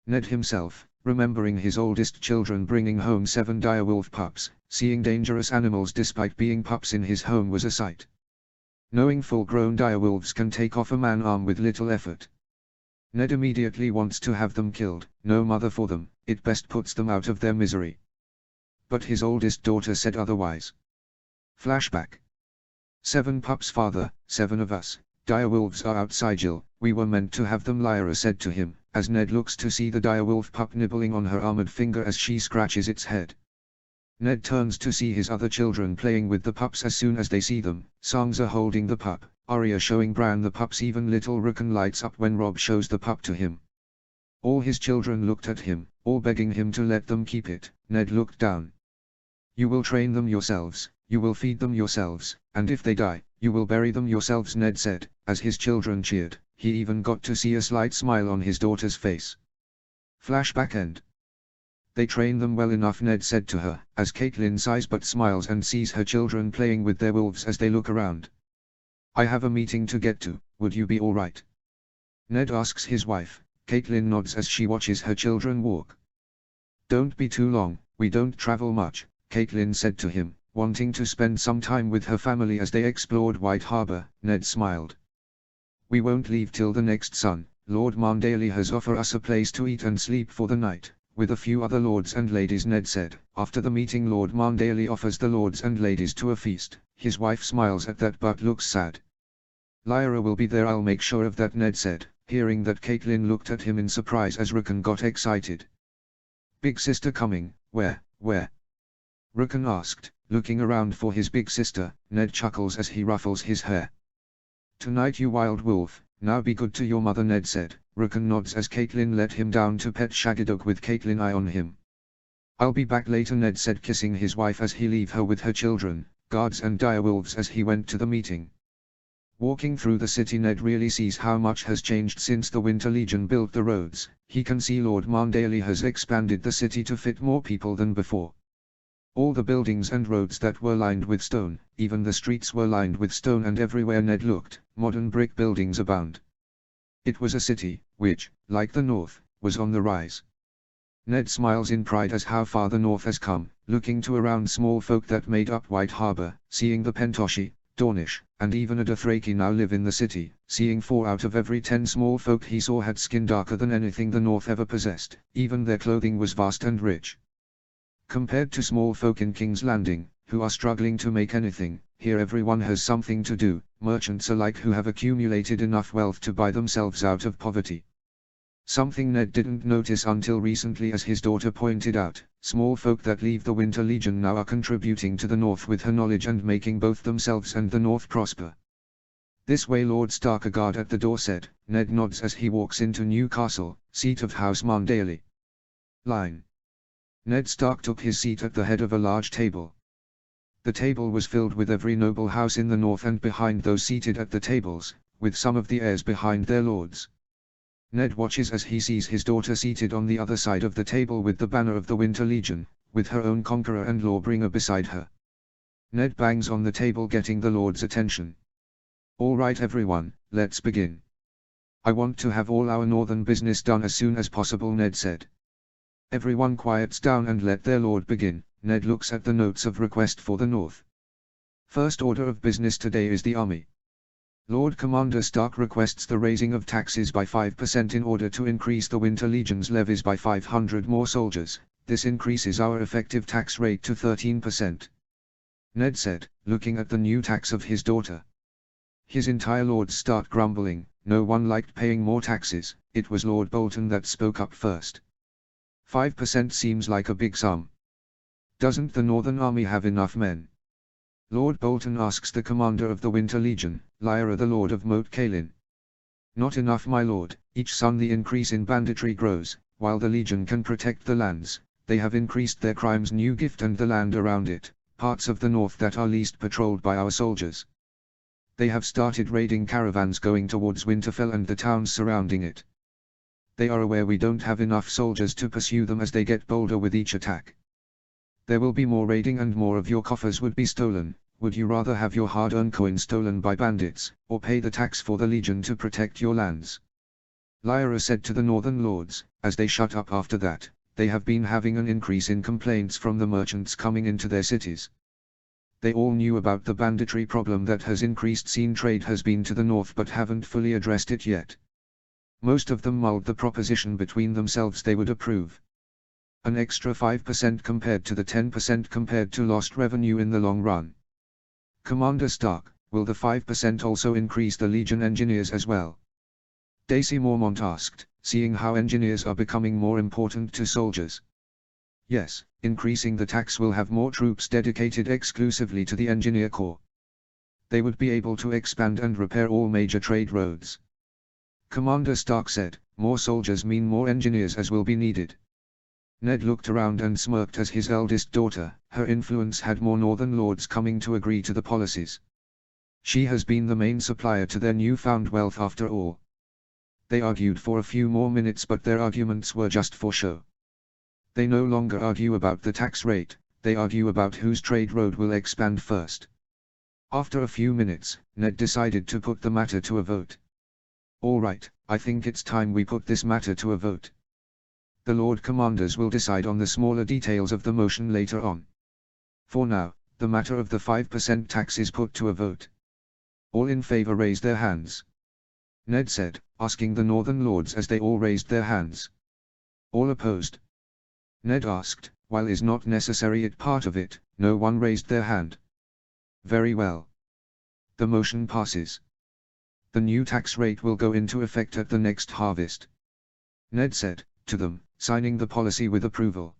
Ned himself, remembering his oldest children bringing home 7 direwolf pups, seeing dangerous animals despite being pups in his home was a sight. Knowing full-grown direwolves can take off a man-arm with little effort. Ned immediately wants to have them killed. No mother for them, it best puts them out of their misery. But his oldest daughter said otherwise. Flashback. 7 pups father, 7 of us, direwolves are outside Jill, we were meant to have them, Lyra said to him, as Ned looks to see the direwolf pup nibbling on her armored finger as she scratches its head. Ned turns to see his other children playing with the pups as soon as they see them, Sansa holding the pup, Arya showing Bran the pups, even little Rickon lights up when Robb shows the pup to him. All his children looked at him, all begging him to let them keep it. Ned looked down. You will train them yourselves, you will feed them yourselves, and if they die, you will bury them yourselves, Ned said, as his children cheered. He even got to see a slight smile on his daughter's face. Flashback end. They train them well enough, Ned said to her, as Catelyn sighs but smiles and sees her children playing with their wolves as they look around. I have a meeting to get to, would you be alright? Ned asks his wife. Catelyn nods as she watches her children walk. Don't be too long, we don't travel much, Catelyn said to him, wanting to spend some time with her family as they explored White Harbor. Ned smiled. We won't leave till the next sun. Lord Marndale has offered us a place to eat and sleep for the night, with a few other lords and ladies, Ned said. After the meeting, Lord Marndale offers the lords and ladies to a feast. His wife smiles at that but looks sad. Lyra will be there, I'll make sure of that, Ned said, hearing that. Catelyn looked at him in surprise as Rickon got excited. Big sister coming, where? Rickon asked, looking around for his big sister. Ned chuckles as he ruffles his hair. Tonight, you wild wolf, now be good to your mother, Ned said. Rickon nods as Catelyn let him down to pet Shaggydoag with Catelyn eye on him. I'll be back later, Ned said, kissing his wife as he leave her with her children, guards and direwolves as he went to the meeting. Walking through the city, Ned really sees how much has changed since the Winter Legion built the roads. He can see Lord Marndale has expanded the city to fit more people than before. All the buildings and roads that were lined with stone, even the streets were lined with stone, and everywhere Ned looked, modern brick buildings abound. It was a city, which, like the North, was on the rise. Ned smiles in pride as how far the North has come, looking to around small folk that made up White Harbor, seeing the Pentoshi, Dornish, and even a Dothraki now live in the city, seeing 4 out of every 10 small folk he saw had skin darker than anything the North ever possessed. Even their clothing was vast and rich. Compared to small folk in King's Landing, who are struggling to make anything, here everyone has something to do, merchants alike who have accumulated enough wealth to buy themselves out of poverty. Something Ned didn't notice until recently, as his daughter pointed out, small folk that leave the Winter Legion now are contributing to the North with her knowledge and making both themselves and the North prosper. This way, Lord Stark, a guard at the door, said. Ned nods as he walks into Newcastle, seat of House Marndale. Line. Ned Stark took his seat at the head of a large table. The table was filled with every noble house in the North, and behind those seated at the tables, with some of the heirs behind their lords. Ned watches as he sees his daughter seated on the other side of the table with the banner of the Winter Legion, with her own conqueror and lawbringer beside her. Ned bangs on the table, getting the lord's attention. All right everyone, let's begin. I want to have all our northern business done as soon as possible, Ned said. Everyone quiets down and let their lord begin. Ned looks at the notes of request for the North. First order of business today is the army. Lord Commander Stark requests the raising of taxes by 5% in order to increase the Winter Legion's levies by 500 more soldiers. this increases our effective tax rate to 13%. Ned said, looking at the new tax of his daughter. His entire lords start grumbling. No one liked paying more taxes. It was Lord Bolton that spoke up first. 5% seems like a big sum. Doesn't the Northern Army have enough men? Lord Bolton asks the commander of the Winter Legion, Lyra the Lord of Moat Cailin. Not enough, my lord. Each son the increase in banditry grows. While the Legion can protect the lands, they have increased their crimes. New Gift and the land around it, parts of the north that are least patrolled by our soldiers. They have started raiding caravans going towards Winterfell and the towns surrounding it. They are aware we don't have enough soldiers to pursue them as they get bolder with each attack. There will be more raiding and more of your coffers would be stolen. Would you rather have your hard-earned coin stolen by bandits, or pay the tax for the Legion to protect your lands? Lyra said to the Northern Lords, as they shut up after that, they have been having an increase in complaints from the merchants coming into their cities. They all knew about the banditry problem that has increased. Scene trade has been to the north but haven't fully addressed it yet. Most of them mulled the proposition between themselves they would approve. An extra 5% compared to the 10% compared to lost revenue in the long run. Commander Stark, will the 5% also increase the Legion engineers as well? Daisy Mormont asked, seeing how engineers are becoming more important to soldiers. Yes, increasing the tax will have more troops dedicated exclusively to the engineer corps. They would be able to expand and repair all major trade roads. Commander Stark said, more soldiers mean more engineers as will be needed. Ned looked around and smirked as his eldest daughter, her influence had more Northern Lords coming to agree to the policies. She has been the main supplier to their newfound wealth after all. They argued for a few more minutes but their arguments were just for show. They no longer argue about the tax rate, they argue about whose trade road will expand first. After a few minutes, Ned decided to put the matter to a vote. All right, I think it's time we put this matter to a vote. The Lord Commanders will decide on the smaller details of the motion later on. For now, the matter of the 5% tax is put to a vote. All in favor raise their hands. Ned said, asking the Northern Lords as they all raised their hands. All opposed? Ned asked, while is not necessary it part of it, no one raised their hand. Very well. The motion passes. The new tax rate will go into effect at the next harvest. Ned said, to them, signing the policy with approval.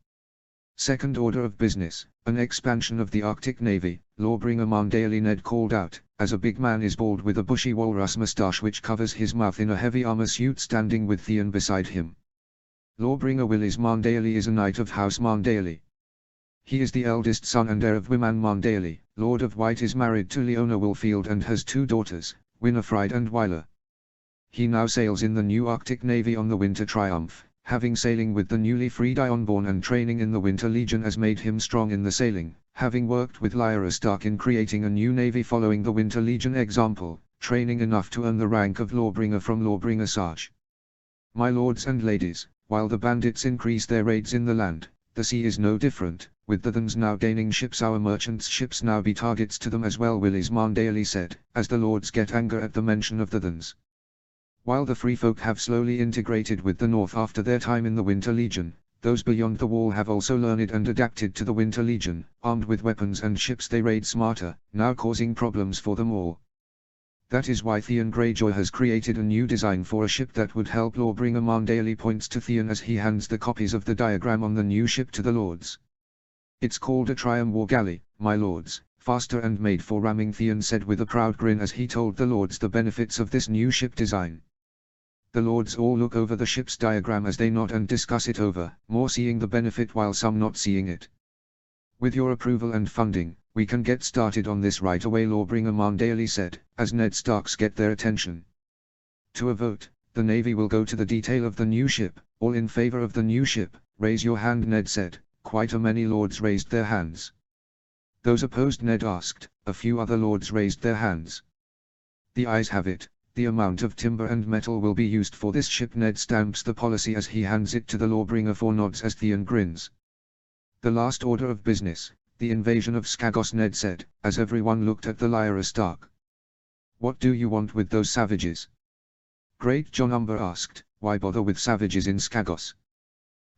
Second order of business, an expansion of the Arctic Navy, Lawbringer Mandaily. Ned called out, as a big man is bald with a bushy walrus moustache which covers his mouth in a heavy armor suit standing with Theon beside him. Lawbringer Willis Mandaily is a knight of House Mandaily. He is the eldest son and heir of Wyman Mandaily. Lord of White is married to Leona Woolfield and has two daughters, Winifred and Wyler. He now sails in the new Arctic Navy on the Winter Triumph, having sailing with the newly freed Ironborn and training in the Winter Legion has made him strong in the sailing, having worked with Lyra Stark in creating a new navy following the Winter Legion example, training enough to earn the rank of Lawbringer from Lawbringer Sarge. My lords and ladies, while the bandits increase their raids in the land, the sea is no different, with the Thans now gaining ships our merchants' ships now be targets to them as well. Willis Mandaily said, as the lords get anger at the mention of the Thans. While the free folk have slowly integrated with the North after their time in the Winter Legion, those beyond the wall have also learned and adapted to the Winter Legion, armed with weapons and ships they raid smarter, now causing problems for them all. That is why Theon Greyjoy has created a new design for a ship that would help Lawbringer. Mandaily points to Theon as he hands the copies of the diagram on the new ship to the lords. It's called a Triumph War Galley, my lords, faster and made for ramming. Theon said with a proud grin as he told the lords the benefits of this new ship design. The lords all look over the ship's diagram as they nod and discuss it over, more seeing the benefit while some not seeing it. With your approval and funding, we can get started on this right away, Lawbringer Mandaily said, as Ned Starks get their attention. To a vote, the Navy will go to the detail of the new ship. All in favor of the new ship, raise your hand, Ned said. Quite a many lords raised their hands. Those opposed, Ned asked. A few other lords raised their hands. The ayes have it. The amount of timber and metal will be used for this ship. Ned stamps the policy as he hands it to the Lawbringer. For nods as Theon grins. The last order of business, the invasion of Skagos, Ned said, as everyone looked at the Lyra Stark. What do you want with those savages? Great John Umber asked, why bother with savages in Skagos?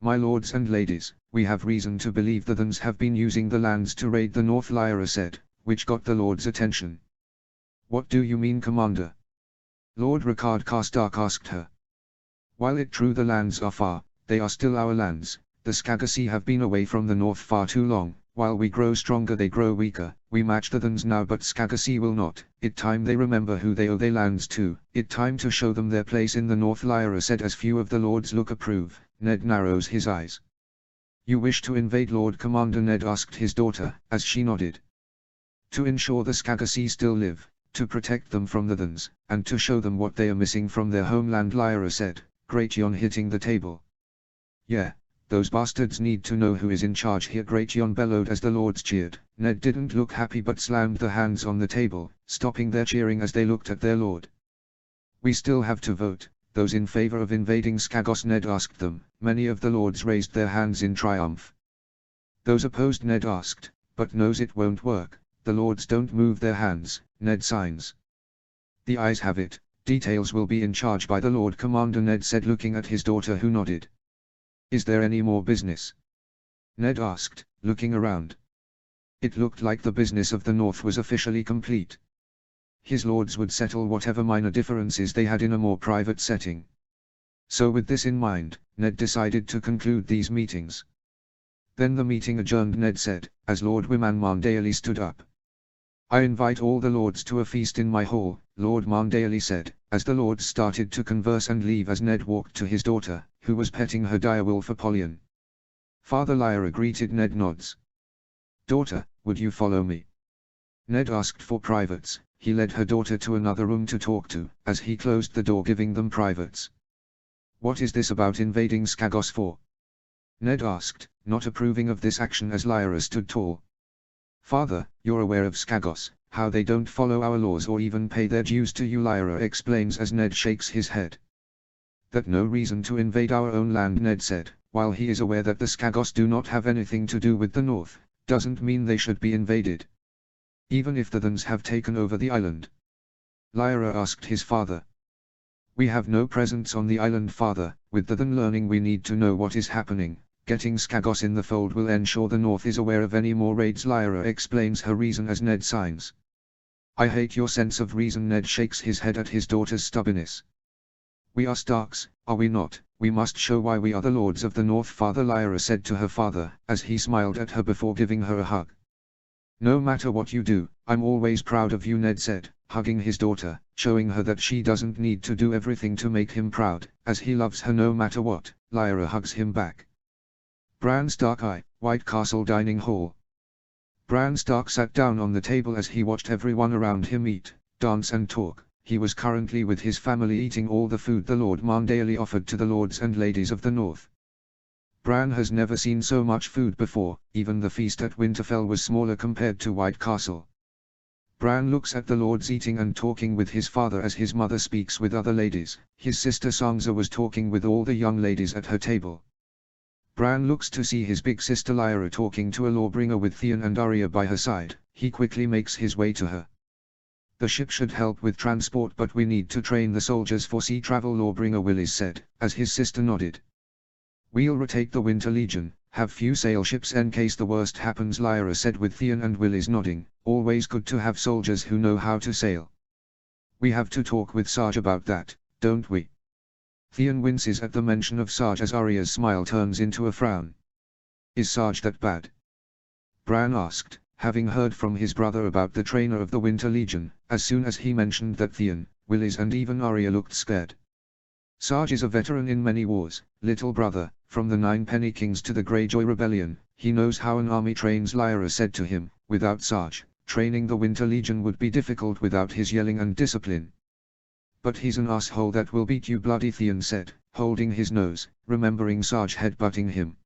My lords and ladies, we have reason to believe the Thans have been using the lands to raid the north, Lyra said, which got the lord's attention. What do you mean, Commander? Lord Ricard Karstark asked her. While it true the lands are far, they are still our lands. The Skagasi have been away from the north far too long. While we grow stronger they grow weaker. We match the Thans now but Skagasi will not. It time they remember who they owe their lands to. It time to show them their place in the north, Lyra said as few of the lords look approve. Ned narrows his eyes. You wish to invade, Lord Commander? Ned asked his daughter, as she nodded. To ensure the Skagasi still live, to protect them from the Thans, and to show them what they are missing from their homeland, Lyra said, Gratian hitting the table. Yeah. Those bastards need to know who is in charge here, Gratian bellowed as the lords cheered. Ned didn't look happy but slammed the hands on the table, stopping their cheering as they looked at their lord. We still have to vote. Those in favor of invading Skagos? Ned asked them. Many of the lords raised their hands in triumph. Those opposed? Ned asked, but knows it won't work. The lords don't move their hands. Ned signs. The ayes have it. Details will be in charge by the Lord Commander, Ned said, looking at his daughter who nodded. Is there any more business? Ned asked, looking around. It looked like the business of the North was officially complete. His lords would settle whatever minor differences they had in a more private setting. So with this in mind, Ned decided to conclude these meetings. Then the meeting adjourned, Ned said, as Lord Wyman Mandaeli stood up. I invite all the lords to a feast in my hall, Lord Mandaeli said, as the lords started to converse and leave as Ned walked to his daughter, who was petting her direwolf Apollyon. Father Lyra greeted Ned. Nods. Daughter, would you follow me? Ned asked for privates. He led her daughter to another room to talk to, as he closed the door giving them privates. What is this about invading Skagos for? Ned asked, not approving of this action as Lyra stood tall. Father, you're aware of Skagos, how they don't follow our laws or even pay their dues to you, Lyra explains as Ned shakes his head. That no reason to invade our own land, Ned said. While he is aware that the Skagos do not have anything to do with the North, doesn't mean they should be invaded. Even if the Thans have taken over the island. Lyra asked his father. We have no presence on the island, father. With the Than learning we need to know what is happening. Getting Skagos in the fold will ensure the North is aware of any more raids, Lyra explains her reason as Ned signs. I hate your sense of reason, Ned shakes his head at his daughter's stubbornness. We are Starks, are we not? We must show why we are the lords of the North, father, Lyra said to her father, as he smiled at her before giving her a hug. No matter what you do, I'm always proud of you, Ned said, hugging his daughter, showing her that she doesn't need to do everything to make him proud, as he loves her no matter what. Lyra hugs him back. Bran Stark White Castle Dining Hall. Bran Stark sat down on the table as he watched everyone around him eat, dance and talk. He was currently with his family eating all the food the Lord Mandaeli offered to the lords and ladies of the North. Bran has never seen so much food before. Even the feast at Winterfell was smaller compared to White Castle. Bran looks at the lords eating and talking with his father as his mother speaks with other ladies. His sister Sansa was talking with all the young ladies at her table. Bran looks to see his big sister Lyra talking to a lawbringer with Theon and Arya by her side. He quickly makes his way to her. The ship should help with transport, but we need to train the soldiers for sea travel, lawbringer Willis said, as his sister nodded. We'll retake the Winter Legion, have few sail ships in case the worst happens, Lyra said with Theon and Willis nodding. Always good to have soldiers who know how to sail. We have to talk with Sarge about that, don't we? Theon winces at the mention of Sarge as Arya's smile turns into a frown. Is Sarge that bad? Bran asked, having heard from his brother about the trainer of the Winter Legion. As soon as he mentioned that, Theon, Willis and even Arya looked scared. Sarge is a veteran in many wars, little brother, from the Nine Penny Kings to the Greyjoy Rebellion. He knows how an army trains, Lyra said to him. Without Sarge, training the Winter Legion would be difficult without his yelling and discipline. But he's an asshole that will beat you bloody, Theon said, holding his nose, remembering Sarge headbutting him.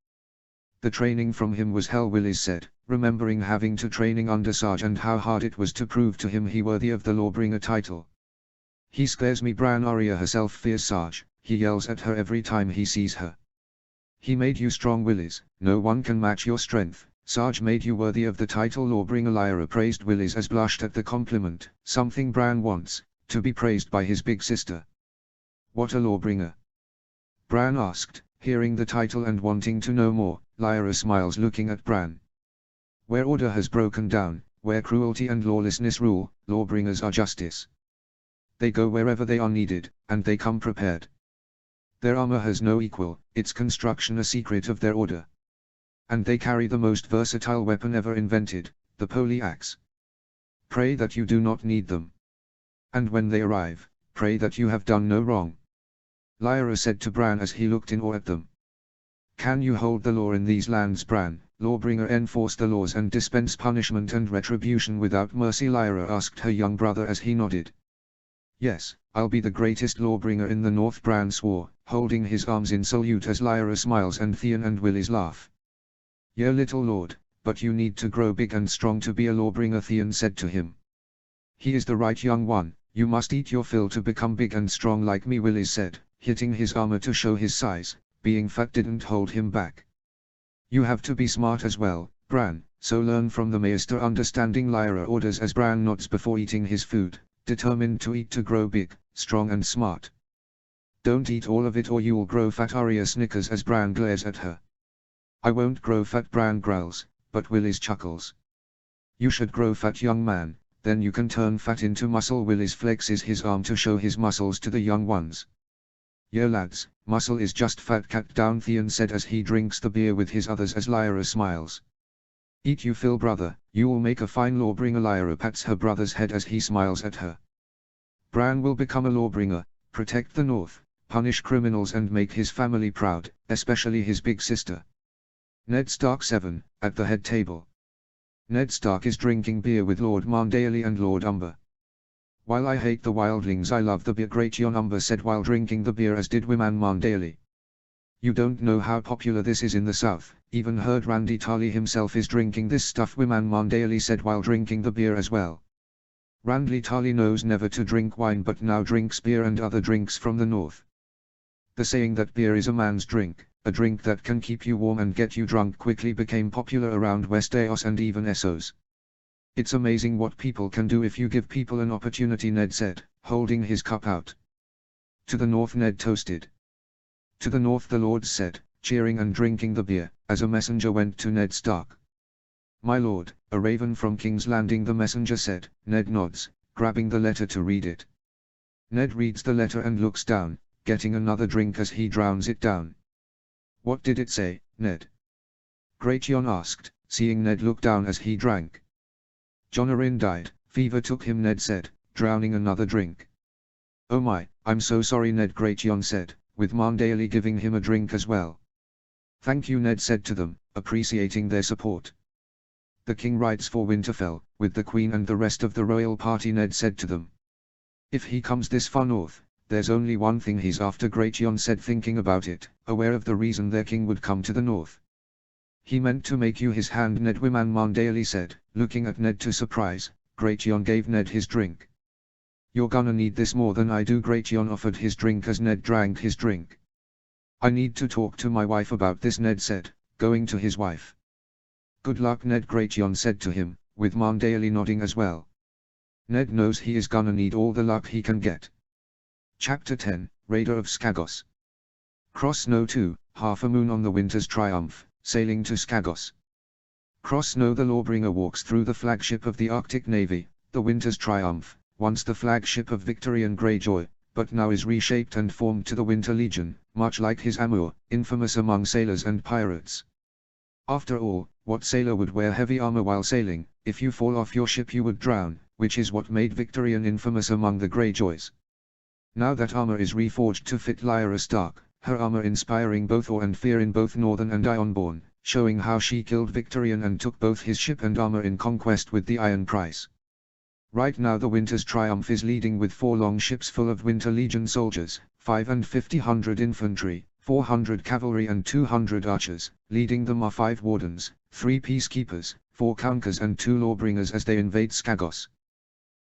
The training from him was hell, Willis said, remembering having to training under Sarge and how hard it was to prove to him he worthy of the Lawbringer title. He scares me, Bran. Arya herself fears Sarge. He yells at her every time he sees her. He made you strong, Willis. No one can match your strength. Sarge made you worthy of the title, Lawbringer. Lyra praised Willis as blushed at the compliment, something Bran wants, to be praised by his big sister. What a Lawbringer? Bran asked, hearing the title and wanting to know more. Lyra smiles looking at Bran. Where order has broken down, where cruelty and lawlessness rule, lawbringers are justice. They go wherever they are needed, and they come prepared. Their armor has no equal, its construction a secret of their order. And they carry the most versatile weapon ever invented, the poleaxe. Pray that you do not need them. And when they arrive, pray that you have done no wrong. Lyra said to Bran as he looked in awe at them. Can you hold the law in these lands, Bran? Lawbringer enforce the laws and dispense punishment and retribution without mercy? Lyra asked her young brother as he nodded. Yes, I'll be the greatest lawbringer in the north, Bran swore, holding his arms in salute as Lyra smiles and Theon and Willis laugh. Yeah, little lord, but you need to grow big and strong to be a lawbringer, Theon said to him. He is the right young one, you must eat your fill to become big and strong like me, Willis said, hitting his armor to show his size. Being fat didn't hold him back. You have to be smart as well, Bran, so learn from the maester. Understanding Lyra orders as Bran nods before eating his food, determined to eat to grow big, strong and smart. Don't eat all of it or you'll grow fat. Arya snickers as Bran glares at her. I won't grow fat, Bran growls, but Willis chuckles. You should grow fat, young man, then you can turn fat into muscle. Willis flexes his arm to show his muscles to the young ones. Yeah lads, muscle is just fat, cat down, Theon said as he drinks the beer with his others as Lyra smiles. Eat you fill, brother, you will make a fine lawbringer. Lyra pats her brother's head as he smiles at her. Bran will become a lawbringer, protect the north, punish criminals and make his family proud, especially his big sister. Ned Stark 7, at the head table. Ned Stark is drinking beer with Lord Marndale and Lord Umber. While I hate the wildlings, I love the beer, Great Jon Umber said while drinking the beer, as did Wyman Marndale. You don't know how popular this is in the south, even heard Randy Tarly himself is drinking this stuff, Wyman Marndale said while drinking the beer as well. Randy Tarly knows never to drink wine but now drinks beer and other drinks from the north. The saying that beer is a man's drink, a drink that can keep you warm and get you drunk, quickly became popular around Westeros and even Essos. It's amazing what people can do if you give people an opportunity, Ned said, holding his cup out. To the north, Ned toasted. To the north, the lords said, cheering and drinking the beer, as a messenger went to Ned Stark. My lord, a raven from King's Landing, the messenger said. Ned nods, grabbing the letter to read it. Ned reads the letter and looks down, getting another drink as he drowns it down. What did it say, Ned? Great Jon asked, seeing Ned look down as he drank. Jon Arryn died, fever took him, Ned said, drowning another drink. Oh my, I'm so sorry, Ned, Great Jon said, with Marndale giving him a drink as well. Thank you, Ned said to them, appreciating their support. The king rides for Winterfell, with the queen and the rest of the royal party, Ned said to them. If he comes this far north, there's only one thing he's after, Great Jon said, thinking about it, aware of the reason their king would come to the north. He meant to make you his hand, Ned, Wyman Marndale said, looking at Ned to surprise. Great Jon gave Ned his drink. You're gonna need this more than I do. Great Jon offered his drink as Ned drank his drink. I need to talk to my wife about this, Ned said, going to his wife. Good luck, Ned, Great Jon said to him, with Marndale nodding as well. Ned knows he is gonna need all the luck he can get. Chapter 10, Raider of Skagos. Cross Snow 2, half a moon on the Winter's Triumph, sailing to Skagos. Cross Snow, the lawbringer walks through the flagship of the Arctic Navy, the Winter's Triumph, once the flagship of Victorian Greyjoy, but now is reshaped and formed to the Winter Legion, much like his Amour, infamous among sailors and pirates. After all, what sailor would wear heavy armor while sailing? If you fall off your ship you would drown, which is what made Victorian infamous among the Greyjoys. Now that armor is reforged to fit Lyra Stark, her armor inspiring both awe and fear in both Northern and Ironborn, showing how she killed Victorian and took both his ship and armor in conquest with the Iron Price. Right now the Winter's Triumph is leading with 4 long ships full of Winter Legion soldiers, 550 infantry, 400 cavalry and 200 archers. Leading them are 5 wardens, 3 peacekeepers, 4 counters and 2 lawbringers as they invade Skagos.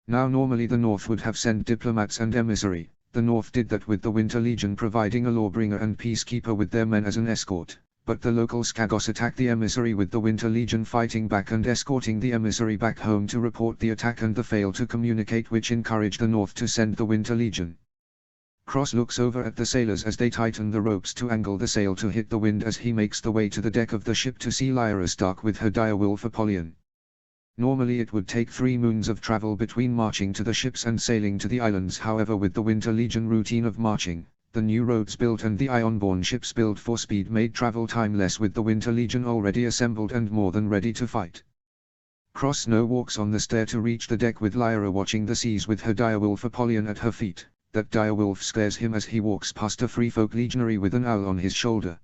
Now normally the North would have sent diplomats and emissary. The North did that with the Winter Legion providing a lawbringer and peacekeeper with their men as an escort, but the local Skagos attacked the emissary with the Winter Legion fighting back and escorting the emissary back home to report the attack and the fail to communicate, which encouraged the North to send the Winter Legion. Cross looks over at the sailors as they tighten the ropes to angle the sail to hit the wind as he makes the way to the deck of the ship to see Lyra Stark with her direwolf Apollyon. Normally it would take 3 moons of travel between marching to the ships and sailing to the islands, however with the Winter Legion routine of marching, the new roads built and the Ironborn ships built for speed made travel time less with the Winter Legion already assembled and more than ready to fight. Cross now walks on the stair to reach the deck with Lyra watching the seas with her direwolf Apollyon at her feet. That direwolf scares him as he walks past a freefolk legionary with an owl on his shoulder.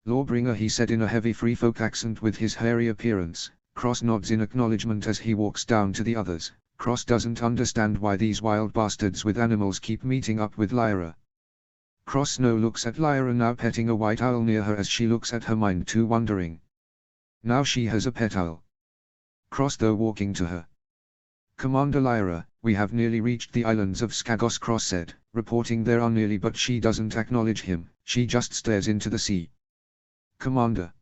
Lawbringer, he said in a heavy freefolk accent with his hairy appearance. Cross nods in acknowledgement as he walks down to the others. Cross doesn't understand why these wild bastards with animals keep meeting up with Lyra. Cross now looks at Lyra now petting a white owl near her as she looks at her, mind too wondering. Now she has a pet owl. Cross though walking to her. Commander Lyra, we have nearly reached the islands of Skagos, Cross said, reporting there are nearly, but she doesn't acknowledge him, she just stares into the sea. Commander?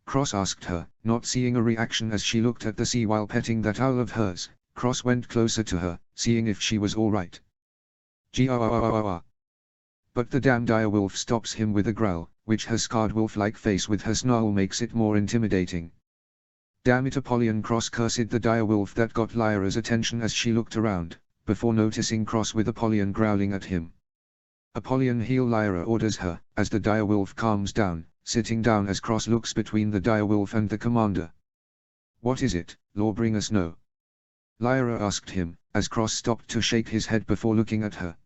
Cross asked her, not seeing a reaction as she looked at the sea while petting that owl of hers. Cross went closer to her, seeing if she was alright. But the damn direwolf stops him with a growl, which her scarred wolf-like face with her snarl makes it more intimidating. Damn it, Apollyon, Cross cursed the direwolf that got Lyra's attention as she looked around, before noticing Cross with Apollyon growling at him. Apollyon, heal Lyra, orders her, as the direwolf calms down, sitting down as Cross looks between the direwolf and the commander. What is it, Lawbringer Snow? Lyra asked him, as Cross stopped to shake his head before looking at her.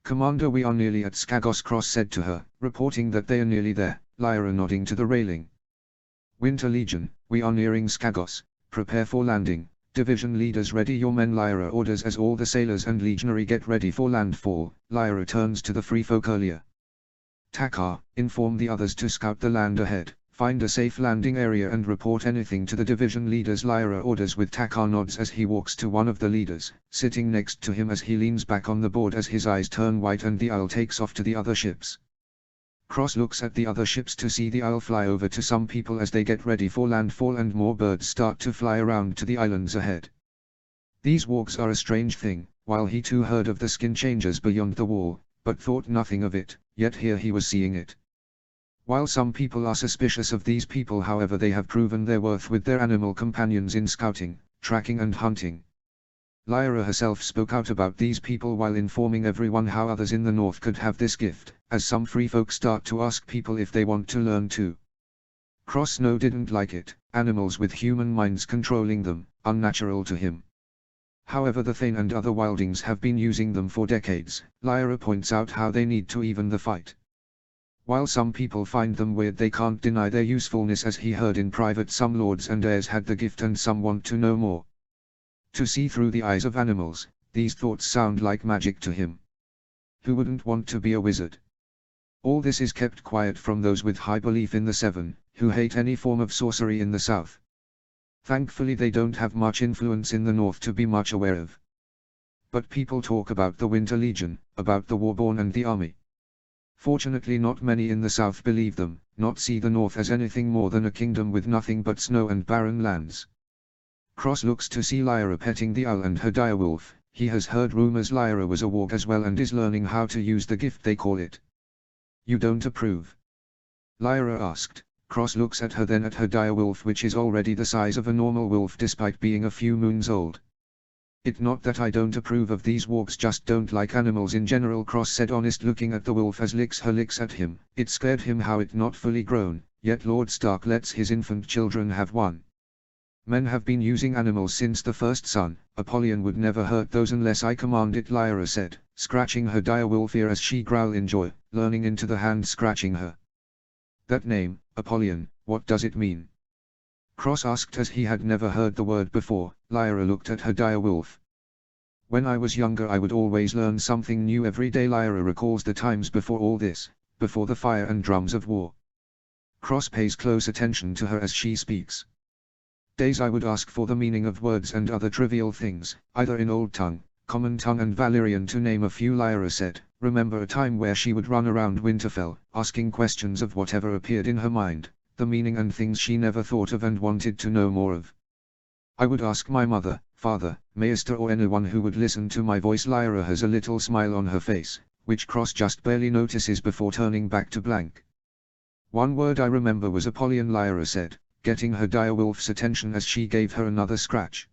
Commander, we are nearly at Skagos, Cross said to her, reporting that they are nearly there, Lyra nodding to the railing. Winter Legion, we are nearing Skagos, prepare for landing, division leaders ready your men, Lyra orders as all the sailors and legionary get ready for landfall. Lyra turns to the freefolk earlier. Takar, inform the others to scout the land ahead, find a safe landing area and report anything to the division leaders, Lyra orders with Takar nods as he walks to one of the leaders, sitting next to him as he leans back on the board as his eyes turn white and the owl takes off to the other ships. Cross looks at the other ships to see the owl fly over to some people as they get ready for landfall and more birds start to fly around to the islands ahead. These wargs are a strange thing, while he too heard of the skin changers beyond the wall, but thought nothing of it, yet here he was seeing it. While some people are suspicious of these people, however, they have proven their worth with their animal companions in scouting, tracking and hunting. Lyra herself spoke out about these people while informing everyone how others in the north could have this gift, as some free folk start to ask people if they want to learn too. Cross Snow didn't like it, animals with human minds controlling them, unnatural to him. However, the Thane and other wildings have been using them for decades. Lyra points out how they need to even the fight. While some people find them weird, they can't deny their usefulness, as he heard in private some lords and heirs had the gift and some want to know more. To see through the eyes of animals, these thoughts sound like magic to him. Who wouldn't want to be a wizard? All this is kept quiet from those with high belief in the Seven, who hate any form of sorcery in the south. Thankfully they don't have much influence in the north to be much aware of. But people talk about the Winter Legion, about the Warborn and the army. Fortunately not many in the south believe them, not see the north as anything more than a kingdom with nothing but snow and barren lands. Cross looks to see Lyra petting the owl and her direwolf. He has heard rumors Lyra was a warg as well and is learning how to use the gift they call it. You don't approve? Lyra asked. Cross looks at her, then at her direwolf, which is already the size of a normal wolf despite being a few moons old. It not that I don't approve of these wargs, just don't like animals in general, Cross said, honest, looking at the wolf as licks at him. It scared him how it not fully grown, yet Lord Stark lets his infant children have one. Men have been using animals since the first son. Apollyon would never hurt those unless I command it, Lyra said, scratching her direwolf ear as she growled in joy, learning into the hand scratching her. That name, Apollyon, what does it mean? Cross asked as he had never heard the word before. Lyra looked at her direwolf. When I was younger I would always learn something new every day. Lyra recalls the times before all this, before the fire and drums of war. Cross pays close attention to her as she speaks. Days I would ask for the meaning of words and other trivial things, either in Old Tongue, Common Tongue and Valyrian to name a few. Lyra said, remember a time where she would run around Winterfell, asking questions of whatever appeared in her mind, the meaning and things she never thought of and wanted to know more of. I would ask my mother, father, maester or anyone who would listen to my voice. Lyra has a little smile on her face, which Cross just barely notices before turning back to blank. One word I remember was Apollyon, Lyra said, getting her direwolf's attention as she gave her another scratch.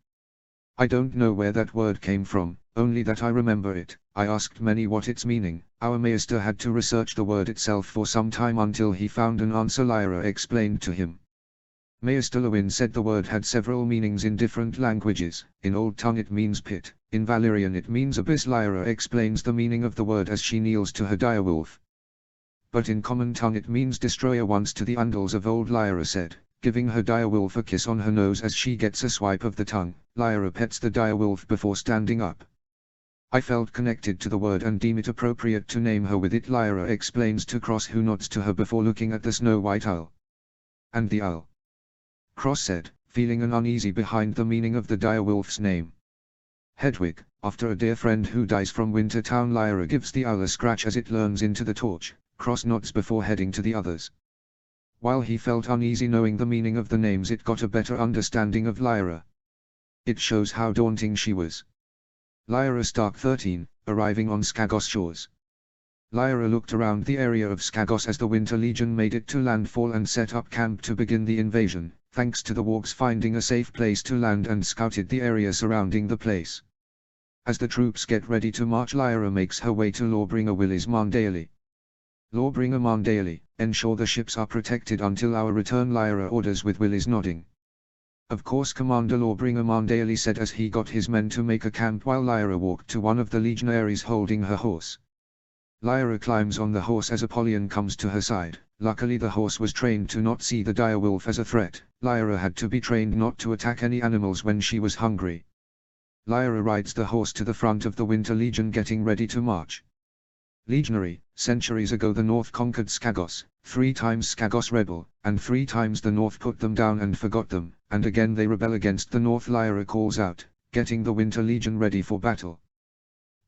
I don't know where that word came from, only that I remember it. I asked Many what its meaning. Our maester had to research the word itself for some time until he found an answer Lyra explained to him. Maester Lewin said the word had several meanings in different languages. In Old Tongue it means pit, in Valyrian it means abyss. Lyra explains the meaning of the word as she kneels to her direwolf. But in Common Tongue it means destroyer. Once to the Andals of old, Lyra said, giving her direwolf a kiss on her nose as she gets a swipe of the tongue. Lyra pets the direwolf before standing up. I felt connected to the word and deem it appropriate to name her with it, Lyra explains to Cross, who nods to her before looking at the snow-white owl. And the owl? Cross said, feeling uneasy behind the meaning of the direwolf's name. Hedwig, after a dear friend who dies from Wintertown. Lyra gives the owl a scratch as it learns into the torch. Cross nods before heading to the others. While he felt uneasy knowing the meaning of the names, it got a better understanding of Lyra. It shows how daunting she was. Lyra Stark 13, arriving on Skagos shores. Lyra looked around the area of Skagos as the Winter Legion made it to landfall and set up camp to begin the invasion, thanks to the wargs finding a safe place to land and scouted the area surrounding the place. As the troops get ready to march, Lyra makes her way to Lawbringer Willis Mondaly. Lawbringer Mondaly, ensure the ships are protected until our return, Lyra orders with Willis nodding. Of course, Commander Lawbringer Mondaly said as he got his men to make a camp while Lyra walked to one of the legionaries holding her horse. Lyra climbs on the horse as Apollyon comes to her side. Luckily the horse was trained to not see the direwolf as a threat. Lyra had to be trained not to attack any animals when she was hungry. Lyra rides the horse to the front of the Winter Legion getting ready to march. Legionary, centuries ago the North conquered Skagos, 3 times Skagos rebel, and 3 times the North put them down and forgot them, and again they rebel against the North. Lyra calls out, getting the Winter Legion ready for battle.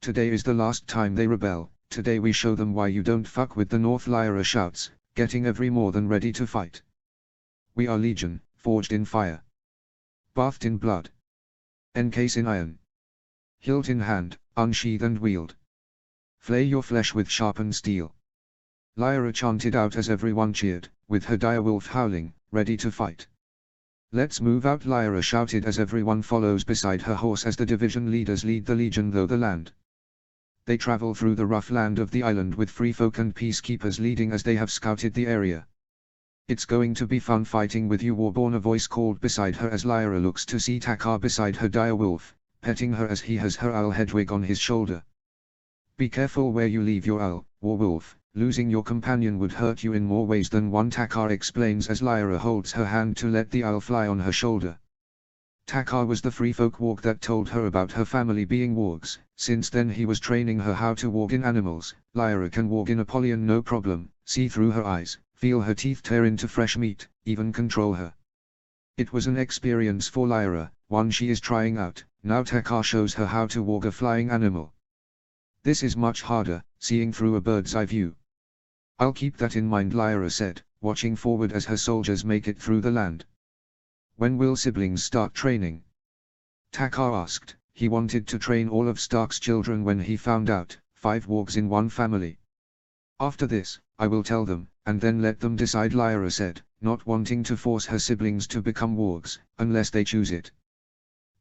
Today is the last time they rebel, today we show them why you don't fuck with the North, Lyra shouts, getting every more than ready to fight. We are Legion, forged in fire, bathed in blood, encased in iron, hilt in hand, unsheathed and wield. Flay your flesh with sharpened steel. Lyra chanted out as everyone cheered, with her direwolf howling, ready to fight. Let's move out, Lyra shouted as everyone follows beside her horse as the division leaders lead the legion through the land. They travel through the rough land of the island with free folk and peacekeepers leading as they have scouted the area. It's going to be fun fighting with you, Warborn, a voice called beside her as Lyra looks to see Takar beside her direwolf, petting her as he has her owl Hedwig on his shoulder. Be careful where you leave your owl, Warwolf, losing your companion would hurt you in more ways than one, Takar explains as Lyra holds her hand to let the owl fly on her shoulder. Takar was the free folk warg that told her about her family being wargs. Since then he was training her how to warg in animals. Lyra can warg in Apollyon no problem, see through her eyes, feel her teeth tear into fresh meat, even control her. It was an experience for Lyra, one she is trying out. Now Takar shows her how to warg a flying animal. This is much harder, seeing through a bird's eye view. I'll keep that in mind, Lyra said, watching forward as her soldiers make it through the land. When will siblings start training? Takar asked. He wanted to train all of Stark's children when he found out, 5 wargs in one family. After this, I will tell them, and then let them decide, Lyra said, not wanting to force her siblings to become wargs, unless they choose it.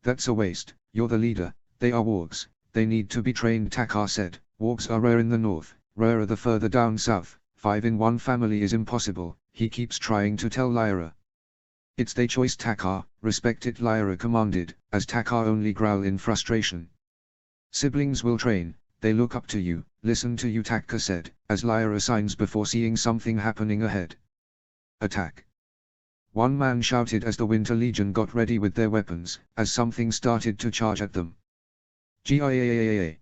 That's a waste, you're the leader, they are wargs. They need to be trained, Takar said. Wargs are rare in the north, rarer the further down south. 5 in one family is impossible, he keeps trying to tell Lyra. It's their choice, Takar, respect it, Lyra commanded, as Takar only growled in frustration. Siblings will train, they look up to you, listen to you, Takar said, as Lyra signs before seeing something happening ahead. Attack! One man shouted as the Winter Legion got ready with their weapons, as something started to charge at them. Giaaaa.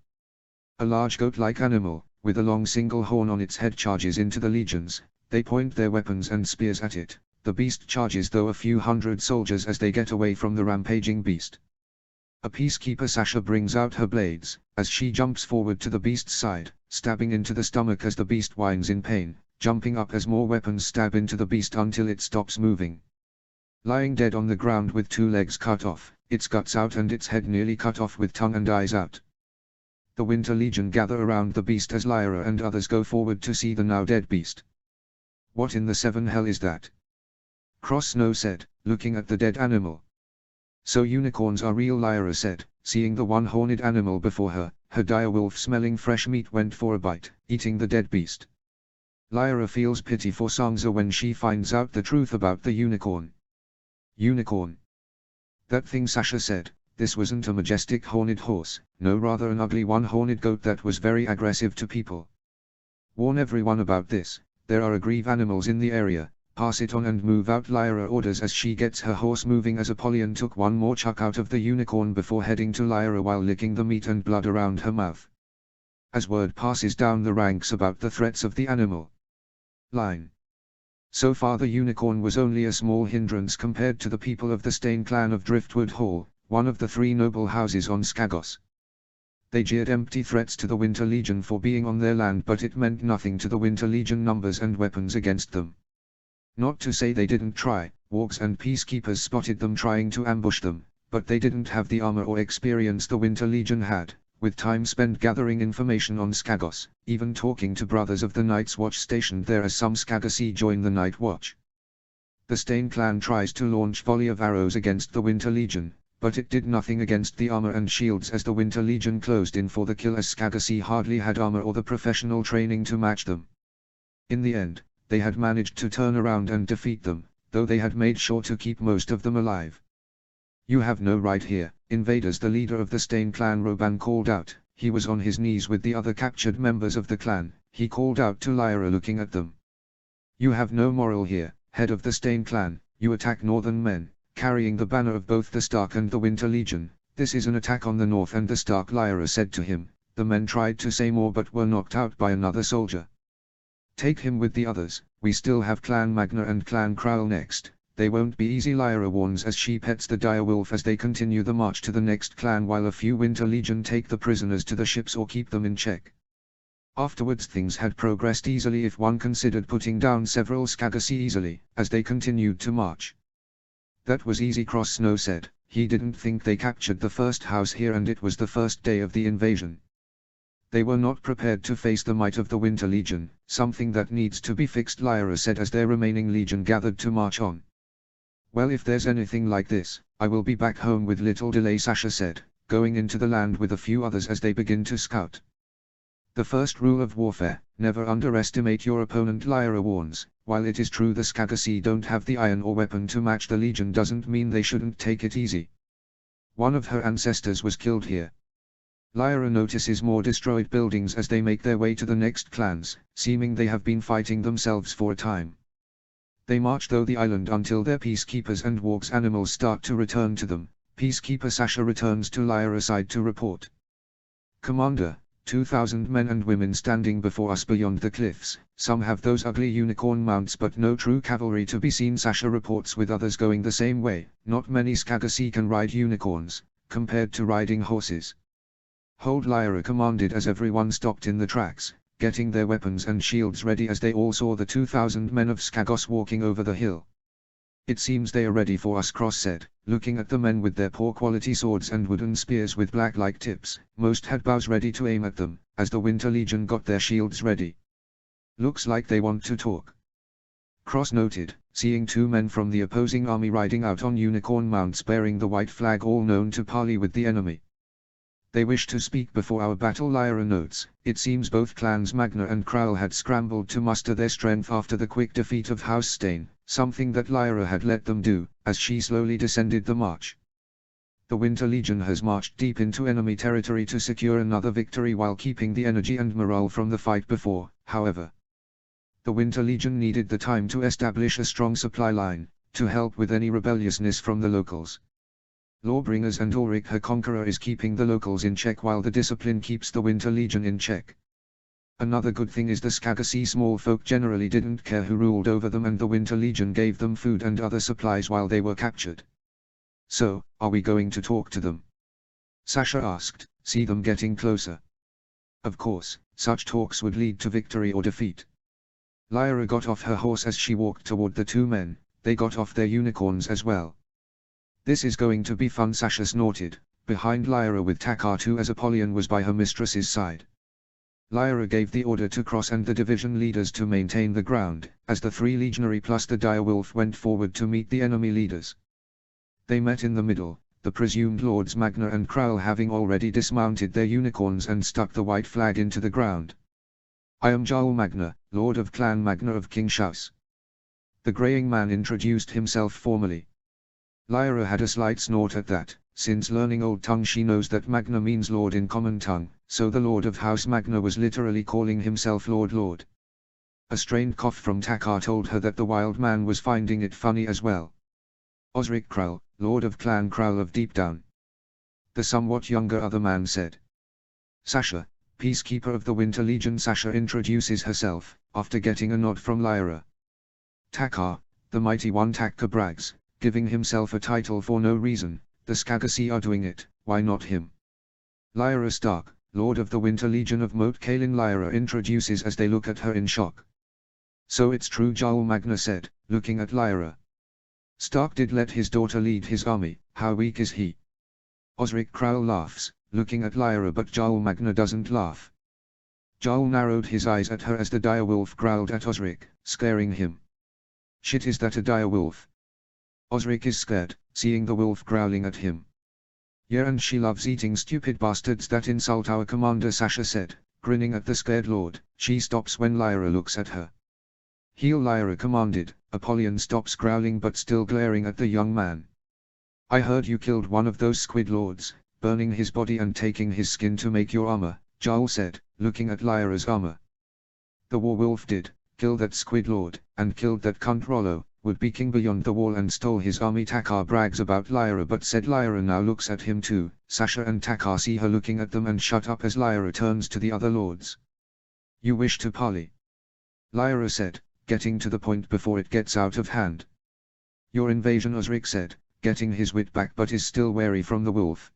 A large goat-like animal, with a long single horn on its head charges into the legions. They point their weapons and spears at it. The beast charges through a few hundred soldiers as they get away from the rampaging beast. A peacekeeper Sasha brings out her blades, as she jumps forward to the beast's side, stabbing into the stomach as the beast whines in pain, jumping up as more weapons stab into the beast until it stops moving. Lying dead on the ground with 2 legs cut off, its guts out and its head nearly cut off with tongue and eyes out. The Winter Legion gather around the beast as Lyra and others go forward to see the now dead beast. "What in the seven hell is that?" Cross Snow said, looking at the dead animal. "So unicorns are real," Lyra said, seeing the one-horned animal before her. Her direwolf smelling fresh meat went for a bite, eating the dead beast. Lyra feels pity for Sansa when she finds out the truth about the unicorn. "Unicorn? That thing," Sasha said. "This wasn't a majestic horned horse, no, rather an ugly one-horned goat that was very aggressive to people. Warn everyone about this, there are aggressive animals in the area, pass it on and move out," Lyra orders as she gets her horse moving as Apollyon took one more chuck out of the unicorn before heading to Lyra while licking the meat and blood around her mouth. As word passes down the ranks about the threats of the animal line. So far the unicorn was only a small hindrance compared to the people of the Stane clan of Driftwood Hall, one of the three noble houses on Skagos. They jeered empty threats to the Winter Legion for being on their land, but it meant nothing to the Winter Legion numbers and weapons against them. Not to say they didn't try, wargs and peacekeepers spotted them trying to ambush them, but they didn't have the armor or experience the Winter Legion had, with time spent gathering information on Skagos, even talking to brothers of the Night's Watch stationed there as some Skagosy join the Night Watch. The Stane clan tries to launch volley of arrows against the Winter Legion, but it did nothing against the armor and shields as the Winter Legion closed in for the kill as Skagosy hardly had armor or the professional training to match them. In the end, they had managed to turn around and defeat them, though they had made sure to keep most of them alive. "You have no right here, invaders," the leader of the Stane clan Roban called out. He was on his knees with the other captured members of the clan. He called out to Lyra looking at them. "You have no moral here, head of the Stane clan. You attack northern men, carrying the banner of both the Stark and the Winter Legion. This is an attack on the North and the Stark," Lyra said to him. The men tried to say more but were knocked out by another soldier. "Take him with the others, we still have Clan Magna and Clan Crowell next. They won't be easy," Lyra warns as she pets the direwolf as they continue the march to the next clan while a few Winter Legion take the prisoners to the ships or keep them in check. Afterwards things had progressed easily if one considered putting down several Skagosy easily, as they continued to march. "That was easy," Cross Snow said. He didn't think they captured the first house here and it was the first day of the invasion. They were not prepared to face the might of the Winter Legion, something that needs to be fixed, Lyra said as their remaining legion gathered to march on. "Well, if there's anything like this, I will be back home with little delay," Sasha said, going into the land with a few others as they begin to scout. "The first rule of warfare, never underestimate your opponent," Lyra warns. While it is true the Skagosy don't have the iron or weapon to match the Legion doesn't mean they shouldn't take it easy. One of her ancestors was killed here. Lyra notices more destroyed buildings as they make their way to the next clans, seeming they have been fighting themselves for a time. They march through the island until their peacekeepers and wargs animals start to return to them. Peacekeeper Sasha returns to Lyra's side to report. "Commander, 2,000 men and women standing before us beyond the cliffs. Some have those ugly unicorn mounts but no true cavalry to be seen," Sasha reports with others going the same way. "Not many Skagosy can ride unicorns, compared to riding horses." "Hold," Lyra commanded as everyone stopped in the tracks, getting their weapons and shields ready as they all saw the 2,000 men of Skagos walking over the hill. "It seems they are ready for us," Cross said, looking at the men with their poor quality swords and wooden spears with black-like tips. Most had bows ready to aim at them, as the Winter Legion got their shields ready. "Looks like they want to talk," Cross noted, seeing two men from the opposing army riding out on unicorn mounts bearing the white flag, all known to parley with the enemy. "They wish to speak before our battle," Lyra notes. It seems both clans Magna and Crowell had scrambled to muster their strength after the quick defeat of House Stane, something that Lyra had let them do, as she slowly descended the march. The Winter Legion has marched deep into enemy territory to secure another victory while keeping the energy and morale from the fight before, however. The Winter Legion needed the time to establish a strong supply line, to help with any rebelliousness from the locals. Lawbringers and Ulrich her Conqueror is keeping the locals in check while the discipline keeps the Winter Legion in check. Another good thing is the Skagosy small folk generally didn't care who ruled over them and the Winter Legion gave them food and other supplies while they were captured. "So, are we going to talk to them?" Sasha asked, see them getting closer. Of course, such talks would lead to victory or defeat. Lyra got off her horse as she walked toward the two men. They got off their unicorns as well. "This is going to be fun," Sasha snorted, behind Lyra with Takar too, as Apollyon was by her mistress's side. Lyra gave the order to cross and the division leaders to maintain the ground, as the 3 legionary plus the direwolf went forward to meet the enemy leaders. They met in the middle, the presumed Lords Magna and Krowell having already dismounted their unicorns and stuck the white flag into the ground. "I am Jarl Magna, Lord of Clan Magna of King Shaus." The greying man introduced himself formally. Lyra had a slight snort at that. Since learning Old Tongue she knows that Magna means Lord in Common Tongue, so the Lord of House Magna was literally calling himself Lord. A strained cough from Takar told her that the wild man was finding it funny as well. "Osric Krowell, Lord of Clan Krowell of Deepdown," the somewhat younger other man said. "Sasha, Peacekeeper of the Winter Legion." Sasha introduces herself, after getting a nod from Lyra. Takar, the mighty one. Takar brags, giving himself a title for no reason. "The Skagasi are doing it, why not him?" Lyra Stark, Lord of the Winter Legion of Moat Cailin. Lyra introduces as they look at her in shock. "So it's true," Jarl Magna said, looking at Lyra. "Stark did let his daughter lead his army, how weak is he?" Osric Krowell laughs, looking at Lyra, but Jarl Magna doesn't laugh. Jarl narrowed his eyes at her as the direwolf growled at Osric, scaring him. "Shit, is that a direwolf?" Osric is scared, seeing the wolf growling at him. "Yeah, and she loves eating stupid bastards that insult our commander," Sasha said, grinning at the scared lord. She stops when Lyra looks at her. "Heel," Lyra commanded. Apollyon stops growling but still glaring at the young man. "I heard you killed one of those squid lords, burning his body and taking his skin to make your armor," Jarl said, looking at Lyra's armor. "The werewolf did, kill that squid lord, and killed that cunt Rollo, would-be king beyond the wall, and stole his army." Takar brags about Lyra but said Lyra now looks at him too. Sasha and Takar see her looking at them and shut up as Lyra turns to the other lords. "You wish to parley?" Lyra said, getting to the point before it gets out of hand. "Your invasion," Osric said, getting his wit back but is still wary from the wolf.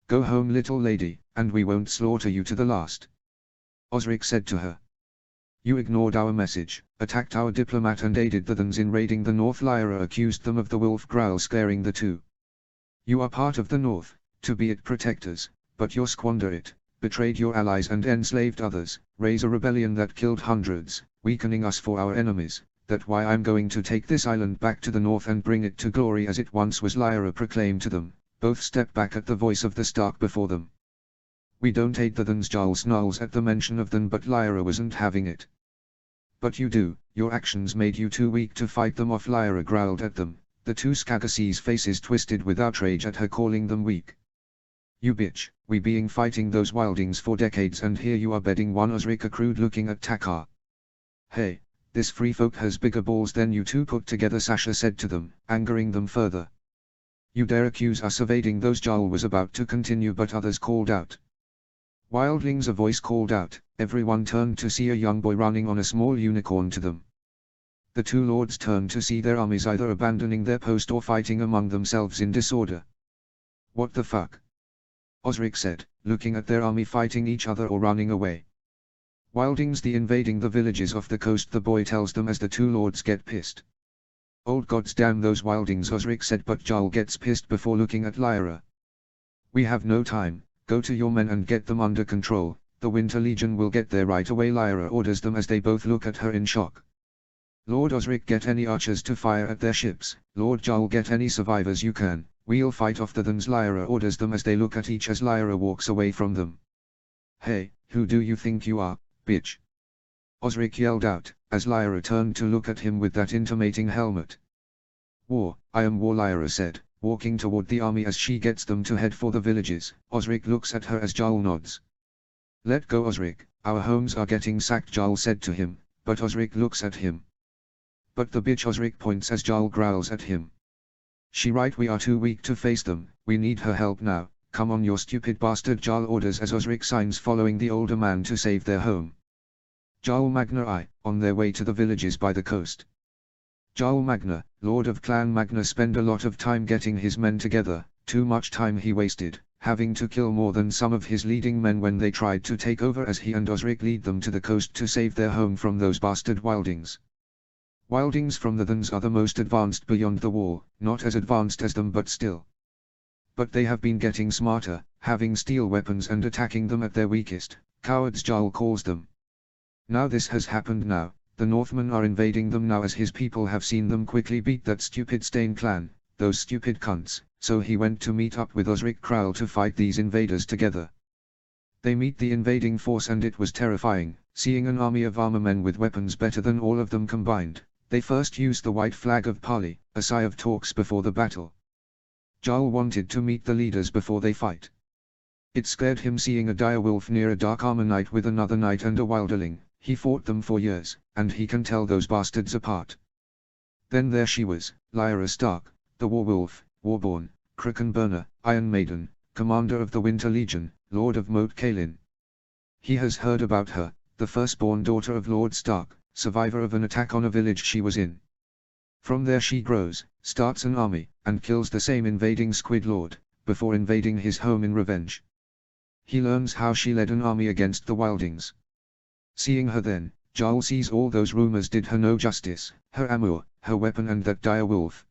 "Go home, little lady, and we won't slaughter you to the last," Osric said to her. "You ignored our message, attacked our diplomat and aided the Thans in raiding the North." Lyra accused them of the wolf growl scaring the two. "You are part of the North, to be its protectors, but you squander it, betrayed your allies and enslaved others, raise a rebellion that killed hundreds, weakening us for our enemies. That's why I'm going to take this island back to the North and bring it to glory as it once was," Lyra proclaimed to them. Both step back at the voice of the Stark before them. "We don't aid the Thans," Jarl snarls at the mention of them, but Lyra wasn't having it. "But you do, your actions made you too weak to fight them off," Lyra growled at them, the two Skagasi's faces twisted with outrage at her calling them weak. "You bitch, we being fighting those wildings for decades and here you are bedding one," Osric accrued looking at Takar. "Hey, this free folk has bigger balls than you two put together," Sasha said to them, angering them further. "You dare accuse us of aiding those?" Jarl was about to continue but others called out. "Wildlings!" a voice called out. Everyone turned to see a young boy running on a small unicorn to them. The two lords turned to see their armies either abandoning their post or fighting among themselves in disorder. "What the fuck?" Osric said, looking at their army fighting each other or running away. "Wildings, the invading the villages off the coast," the boy tells them as the two lords get pissed. "Old gods, damn those wildings," Osric said, but Jarl gets pissed before looking at Lyra. "We have no time, go to your men and get them under control, the Winter Legion will get there right away," Lyra orders them as they both look at her in shock. "Lord Osric, get any archers to fire at their ships. Lord Jarl, get any survivors you can, we'll fight off the Thans," Lyra orders them as they look at each as Lyra walks away from them. "Hey, who do you think you are, bitch?" Osric yelled out, as Lyra turned to look at him with that intimating helmet. "War, I am War," Lyra said, walking toward the army as she gets them to head for the villages. Osric looks at her as Jarl nods. "Let go, Osric, our homes are getting sacked," Jarl said to him, but Osric looks at him. "But the bitch," Osric points as Jarl growls at him. "She right, we are too weak to face them, we need her help now, come on you stupid bastard," Jarl orders as Osric signs following the older man to save their home. Jarl Magna I, on their way to the villages by the coast. Jarl Magna, Lord of Clan Magna, spent a lot of time getting his men together, too much time he wasted, having to kill more than some of his leading men when they tried to take over as he and Osric lead them to the coast to save their home from those bastard wildings. Wildings from the Thans are the most advanced beyond the wall, not as advanced as them but still. but they have been getting smarter, having steel weapons and attacking them at their weakest, cowards Jarl calls them. Now this has happened now, the Northmen are invading them now as his people have seen them quickly beat that stupid Stain clan, those stupid cunts, so he went to meet up with Osric Crowell to fight these invaders together. They meet the invading force and it was terrifying, seeing an army of armor men with weapons better than all of them combined. They first used the white flag of parley, a sigh of talks before the battle. Jarl wanted to meet the leaders before they fight. It scared him seeing a dire wolf near a dark armor knight with another knight and a wilderling. He fought them for years, and he can tell those bastards apart. Then there she was, Lyra Stark, the Warwolf, Warborn, Krakenburner, Iron Maiden, commander of the Winter Legion, Lord of Moat Cailin. He has heard about her, the firstborn daughter of Lord Stark, survivor of an attack on a village she was in. From there she grows, starts an army, and kills the same invading Squid Lord, before invading his home in revenge. He learns how she led an army against the Wildings. Seeing her then, Jarl sees all those rumors did her no justice, her amour, her weapon and that dire wolf.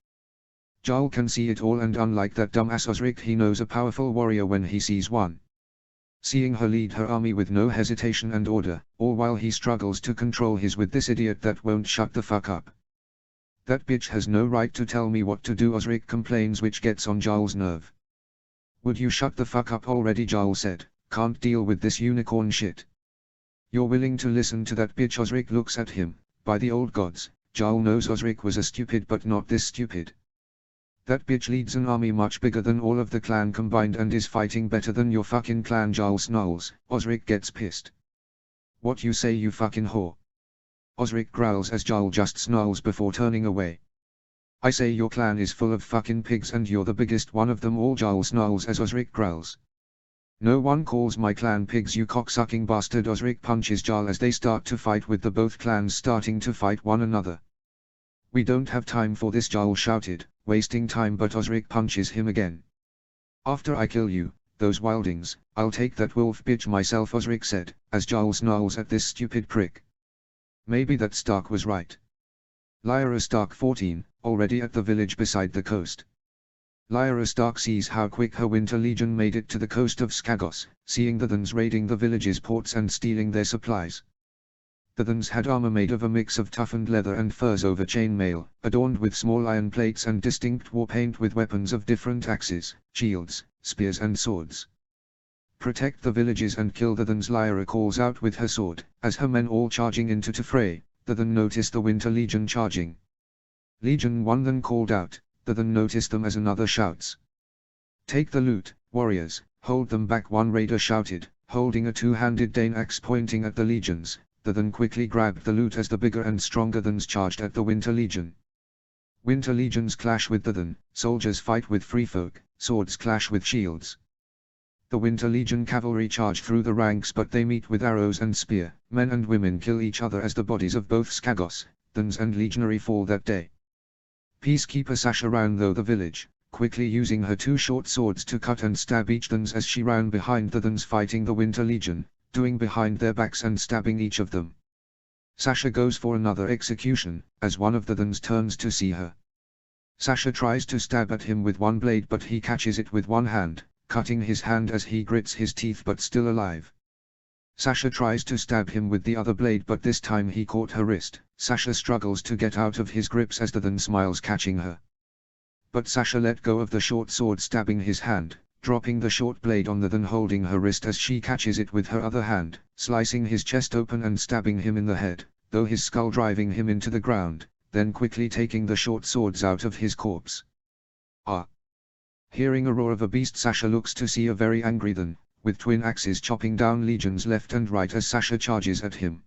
Jarl can see it all and unlike that dumbass Osric he knows a powerful warrior when he sees one. Seeing her lead her army with no hesitation and order, all while he struggles to control his with this idiot that won't shut the fuck up. That bitch has no right to tell me what to do, Osric complains, which gets on Jarl's nerve. Would you shut the fuck up already, Jarl said, can't deal with this unicorn shit. You're willing to listen to that bitch? Osric looks at him. By the old gods, Jarl knows Osric was a stupid but not this stupid. That bitch leads an army much bigger than all of the clan combined and is fighting better than your fucking clan. Jarl snarls. Osric gets pissed. What you say, you fucking whore? Osric growls as Jarl just snarls before turning away. I say your clan is full of fucking pigs and you're the biggest one of them all. Jarl snarls as Osric growls. No one calls my clan pigs, you cocksucking bastard. Osric punches Jarl as they start to fight, with the both clans starting to fight one another. We don't have time for this, Jarl shouted, wasting time, but Osric punches him again. After I kill you, those Wildings, I'll take that wolf bitch myself, Osric said, as Jarl snarls at this stupid prick. Maybe that Stark was right. Lyra Stark 14, already at the village beside the coast. Lyra Stark sees how quick her Winter Legion made it to the coast of Skagos, seeing the Thuns raiding the village's ports and stealing their supplies. The Thuns had armor made of a mix of toughened leather and furs over chainmail, adorned with small iron plates and distinct war paint, with weapons of different axes, shields, spears and swords. Protect the villages and kill the Thuns, Lyra calls out with her sword, as her men all charging into to fray. The Thun notice the Winter Legion charging. Legion 1 then called out. The Thun noticed them as another shouts. Take the loot, warriors, hold them back, one raider shouted, holding a two-handed Dane axe pointing at the legions. The Thun quickly grabbed the loot as the bigger and stronger Thuns charged at the Winter Legion. Winter Legions clash with the Thun, soldiers fight with free folk, swords clash with shields. The Winter Legion cavalry charge through the ranks, but they meet with arrows and spear. Men and women kill each other as the bodies of both Skagos, Thuns and legionary fall that day. Peacekeeper Sasha ran through the village, quickly using her two short swords to cut and stab each Thuns as she ran behind the Thuns fighting the Winter Legion, doing behind their backs and stabbing each of them. Sasha goes for another execution, as one of the Thuns turns to see her. Sasha tries to stab at him with one blade, but he catches it with one hand, cutting his hand as he grits his teeth but still alive. Sasha tries to stab him with the other blade, but this time he caught her wrist. Sasha struggles to get out of his grips as the Thun smiles, catching her. But Sasha let go of the short sword, stabbing his hand, dropping the short blade on the Thun holding her wrist as she catches it with her other hand, slicing his chest open and stabbing him in the head, though his skull driving him into the ground, then quickly taking the short swords out of his corpse. Ah! Hearing a roar of a beast, Sasha looks to see a very angry Thun, with twin axes chopping down legions left and right as Sasha charges at him.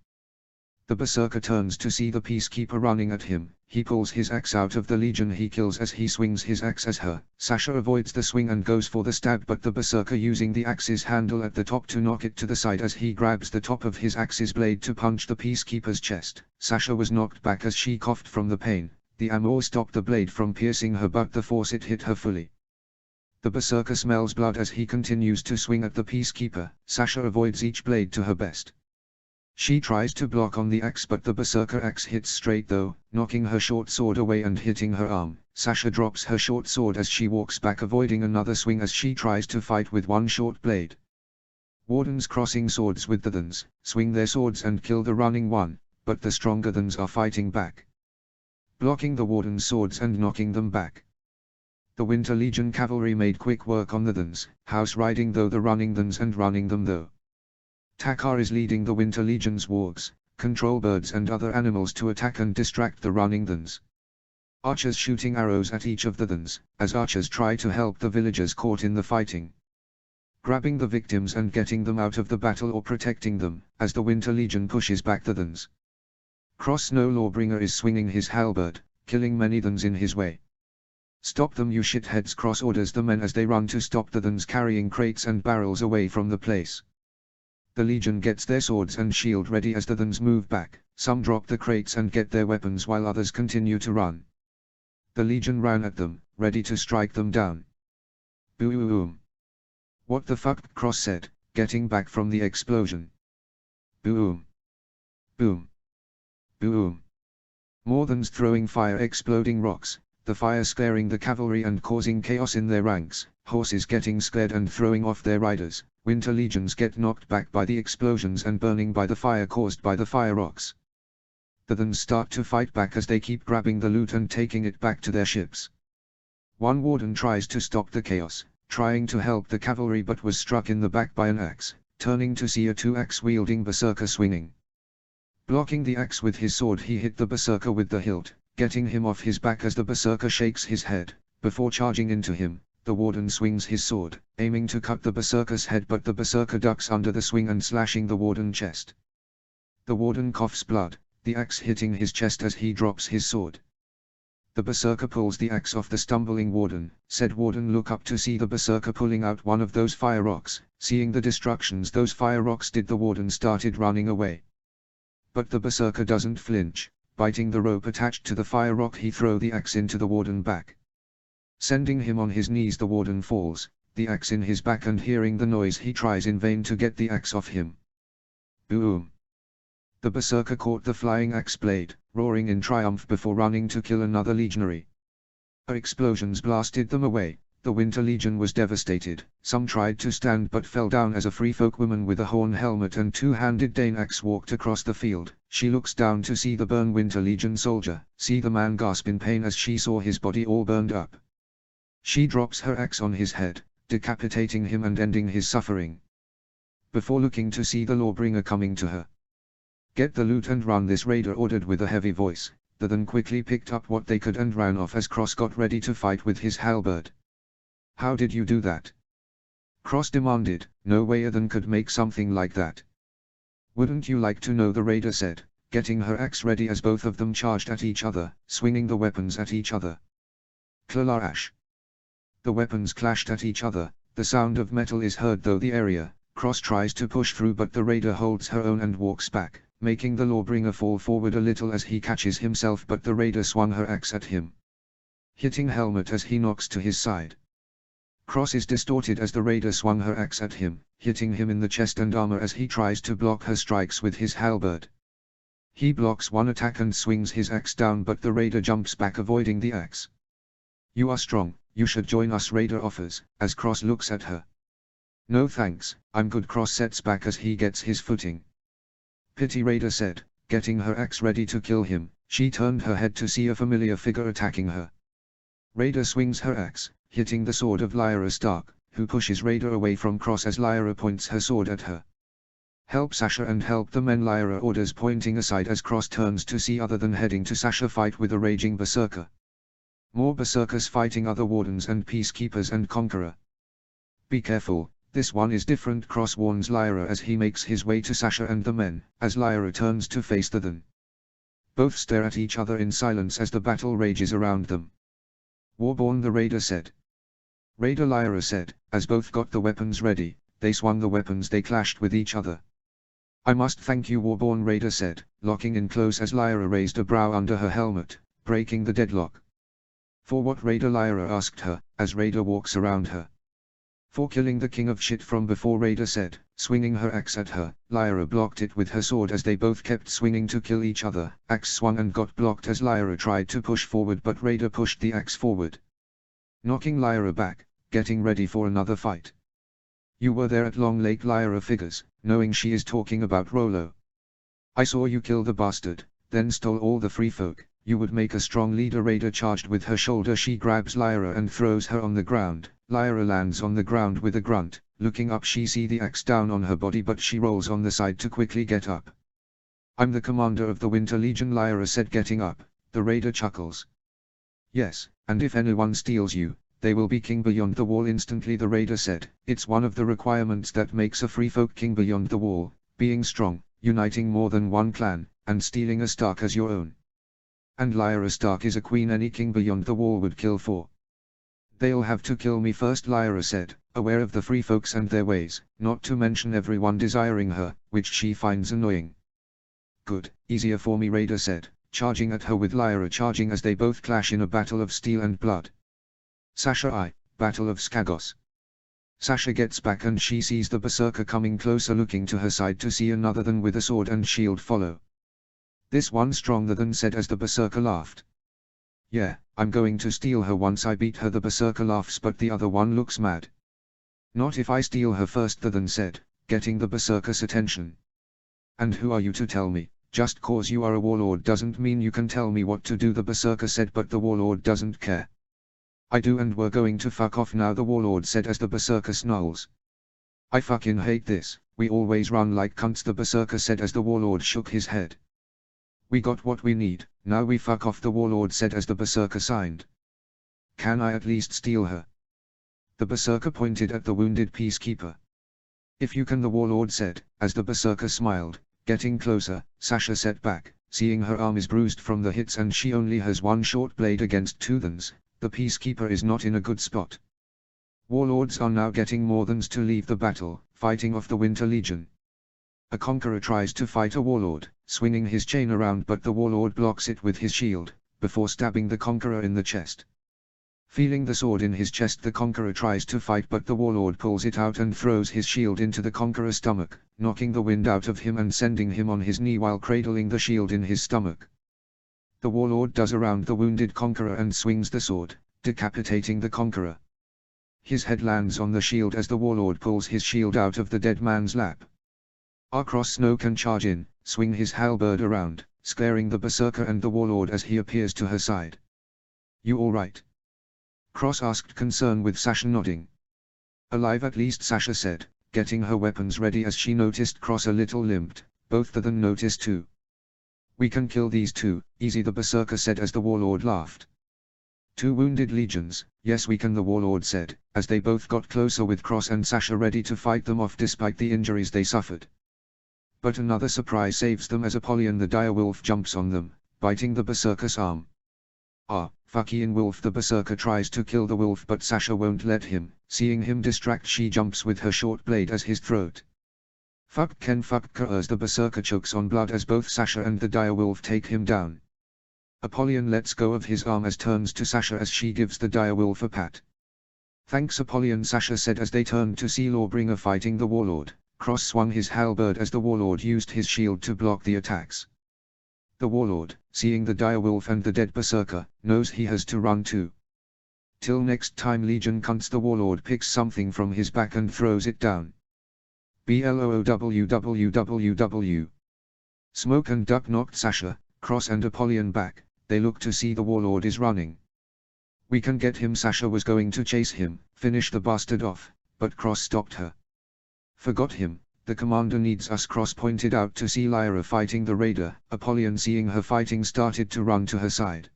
The Berserker turns to see the Peacekeeper running at him. He pulls his axe out of the legion he kills as he swings his axe at her. Sasha avoids the swing and goes for the stab, but the Berserker using the axe's handle at the top to knock it to the side as he grabs the top of his axe's blade to punch the Peacekeeper's chest. Sasha was knocked back as she coughed from the pain. The amour stopped the blade from piercing her, but the force it hit her fully. The Berserker smells blood as he continues to swing at the Peacekeeper. Sasha avoids each blade to her best. She tries to block on the axe, but the Berserker axe hits straight though, knocking her short sword away and hitting her arm. Sasha drops her short sword as she walks back, avoiding another swing as she tries to fight with one short blade. Wardens crossing swords with the Thans, swing their swords and kill the running one, but the stronger Thans are fighting back, blocking the Warden's swords and knocking them back. The Winter Legion cavalry made quick work on the Thans, house riding though the running Thans and running them though. Takar is leading the Winter Legion's wargs, control birds and other animals to attack and distract the running Thans. Archers shooting arrows at each of the Thans, as archers try to help the villagers caught in the fighting, grabbing the victims and getting them out of the battle or protecting them, as the Winter Legion pushes back the Thans. Cross Snow Lawbringer is swinging his halberd, killing many Thans in his way. Stop them, you shitheads! Cross orders the men as they run to stop the Thans carrying crates and barrels away from the place. The Legion gets their swords and shield ready as the Thans move back, some drop the crates and get their weapons while others continue to run. The Legion ran at them, ready to strike them down. Boom! What the fuck? Cross said, getting back from the explosion. Boom! Boom! Boom! More Thans throwing fire, exploding rocks, the fire scaring the cavalry and causing chaos in their ranks, horses getting scared and throwing off their riders, Winter Legions get knocked back by the explosions and burning by the fire caused by the fire rocks. The Thans start to fight back as they keep grabbing the loot and taking it back to their ships. One warden tries to stop the chaos, trying to help the cavalry but was struck in the back by an axe, turning to see a two-axe wielding berserker swinging. Blocking the axe with his sword, he hit the berserker with the hilt, getting him off his back as the berserker shakes his head. Before charging into him, the warden swings his sword, aiming to cut the berserker's head, but the berserker ducks under the swing and slashing the warden's chest. The warden coughs blood, the axe hitting his chest as he drops his sword. The berserker pulls the axe off the stumbling warden. Said warden look up to see the berserker pulling out one of those fire rocks. Seeing the destructions those fire rocks did, the warden started running away. But the berserker doesn't flinch. Biting the rope attached to the fire rock, he throws the axe into the warden back, sending him on his knees. The warden falls, the axe in his back, and hearing the noise he tries in vain to get the axe off him. Boom! The berserker caught the flying axe blade, roaring in triumph before running to kill another legionary. Explosions blasted them away. The Winter Legion was devastated. Some tried to stand but fell down as a free folk woman with a horn helmet and two-handed Dane axe walked across the field. She looks down to see the burned Winter Legion soldier, see the man gasp in pain as she saw his body all burned up. She drops her axe on his head, decapitating him and ending his suffering. Before looking to see the Lawbringer coming to her. Get the loot and run, this raider ordered with a heavy voice. The Than quickly picked up what they could and ran off as Cross got ready to fight with his halberd. How did you do that? Cross demanded. No way a Than could make something like that. Wouldn't you like to know, the raider said, getting her axe ready as both of them charged at each other, swinging the weapons at each other. Klalash. The weapons clashed at each other, the sound of metal is heard though the area. Cross tries to push through but the raider holds her own and walks back, making the Lawbringer fall forward a little as he catches himself, but the raider swung her axe at him, hitting helmet as he knocks to his side. Cross is distorted as the raider swung her axe at him, hitting him in the chest and armor as he tries to block her strikes with his halberd. He blocks one attack and swings his axe down, but the raider jumps back, avoiding the axe. You are strong, you should join us, raider offers, as Cross looks at her. No thanks, I'm good. Cross sets back as he gets his footing. Pity, raider said, getting her axe ready to kill him. She turned her head to see a familiar figure attacking her. Raider swings her axe, hitting the sword of Lyra Stark, who pushes raider away from Cross as Lyra points her sword at her. Help Sasha and help the men, Lyra orders, pointing aside as Cross turns to see other Than heading to Sasha fight with a raging berserker. More berserkers fighting other wardens and peacekeepers and conqueror. Be careful, this one is different, Cross warns Lyra as he makes his way to Sasha and the men, as Lyra turns to face the Than. Both stare at each other in silence as the battle rages around them. Warborn, the raider said. Raider, Lyra said, as both got the weapons ready. They swung the weapons, they clashed with each other. I must thank you, Warborn, raider said, locking in close as Lyra raised a brow under her helmet, breaking the deadlock. For what, raider, Lyra asked her, as raider walks around her. For killing the king of shit from before, Raider said, swinging her axe at her. Lyra blocked it with her sword as they both kept swinging to kill each other. Axe swung and got blocked as Lyra tried to push forward, but Raider pushed the axe forward, knocking Lyra back, getting ready for another fight. You were there at Long Lake, Lyra figures, knowing she is talking about Rollo. I saw you kill the bastard, then stole all the free folk. You would make a strong leader. Raider charged with her shoulder. She grabs Lyra and throws her on the ground. Lyra lands on the ground with a grunt. Looking up, she see the axe down on her body, but she rolls on the side to quickly get up. I'm the commander of the Winter Legion, Lyra said, getting up. The Raider chuckles. Yes, and if anyone steals you, they will be king beyond the wall instantly, the Raider said. It's one of the requirements that makes a free folk king beyond the wall, being strong, uniting more than one clan, and stealing a Stark as your own. And Lyra Stark is a queen any king beyond the wall would kill for. They'll have to kill me first, Lyra said, aware of the free folks and their ways, not to mention everyone desiring her, which she finds annoying. Good, easier for me, Raider said, charging at her with Lyra charging as they both clash in a battle of steel and blood. Sasha I, Battle of Skagos. Sasha gets back and she sees the berserker coming closer, looking to her side to see another than with a sword and shield follow. This one stronger than, said as the berserker laughed. Yeah, I'm going to steal her once I beat her, the berserker laughs, but the other one looks mad. Not if I steal her first, the then said, getting the berserker's attention. And who are you to tell me? Just cause you are a warlord doesn't mean you can tell me what to do, the berserker said, but the warlord doesn't care. I do, and we're going to fuck off now, the warlord said as the berserker snarls. I fucking hate this, we always run like cunts, the berserker said as the warlord shook his head. We got what we need, now we fuck off, the warlord said as the berserker signed. Can I at least steal her? The berserker pointed at the wounded peacekeeper. If you can, the warlord said, as the berserker smiled, getting closer. Sasha sat back, seeing her arm is bruised from the hits and she only has one short blade against two thans. The peacekeeper is not in a good spot. Warlords are now getting more thans to leave the battle, fighting off the Winter Legion. A conqueror tries to fight a warlord, swinging his chain around, but the warlord blocks it with his shield, before stabbing the conqueror in the chest. Feeling the sword in his chest, the conqueror tries to fight, but the warlord pulls it out and throws his shield into the conqueror's stomach, knocking the wind out of him and sending him on his knee while cradling the shield in his stomach. The warlord does around the wounded conqueror and swings the sword, decapitating the conqueror. His head lands on the shield as the warlord pulls his shield out of the dead man's lap. Cross Snow can charge in, swing his halberd around, scaring the berserker and the warlord as he appears to her side. You alright? Cross asked, concern with Sasha nodding. Alive at least, Sasha said, getting her weapons ready as she noticed Cross a little limped. Both the then noticed too. We can kill these two, easy, the berserker said as the warlord laughed. Two wounded legions, yes we can, the warlord said, as they both got closer with Cross and Sasha ready to fight them off despite the injuries they suffered. But another surprise saves them as Apollyon the direwolf jumps on them, biting the berserker's arm. Fucking wolf, the berserker tries to kill the wolf but Sasha won't let him. Seeing him distract, she jumps with her short blade as his throat. Fuck Ken, fuck Kers, the berserker chokes on blood as both Sasha and the direwolf take him down. Apollyon lets go of his arm as turns to Sasha as she gives the direwolf a pat. Thanks Apollyon, Sasha said as they turned to see Lawbringer fighting the warlord. Cross swung his halberd as the warlord used his shield to block the attacks. The warlord, seeing the direwolf and the dead berserker, knows he has to run too. Till next time, Legion cunts, the warlord picks something from his back and throws it down. BLOOWWWW. Smoke and Duck knocked Sasha, Cross and Apollyon back. They look to see the warlord is running. We can get him, Sasha was going to chase him, finish the bastard off, but Cross stopped her. Forgot him, the commander needs us, Cross pointed out to see Lyra fighting the raider. Apollyon, seeing her fighting, started to run to her side.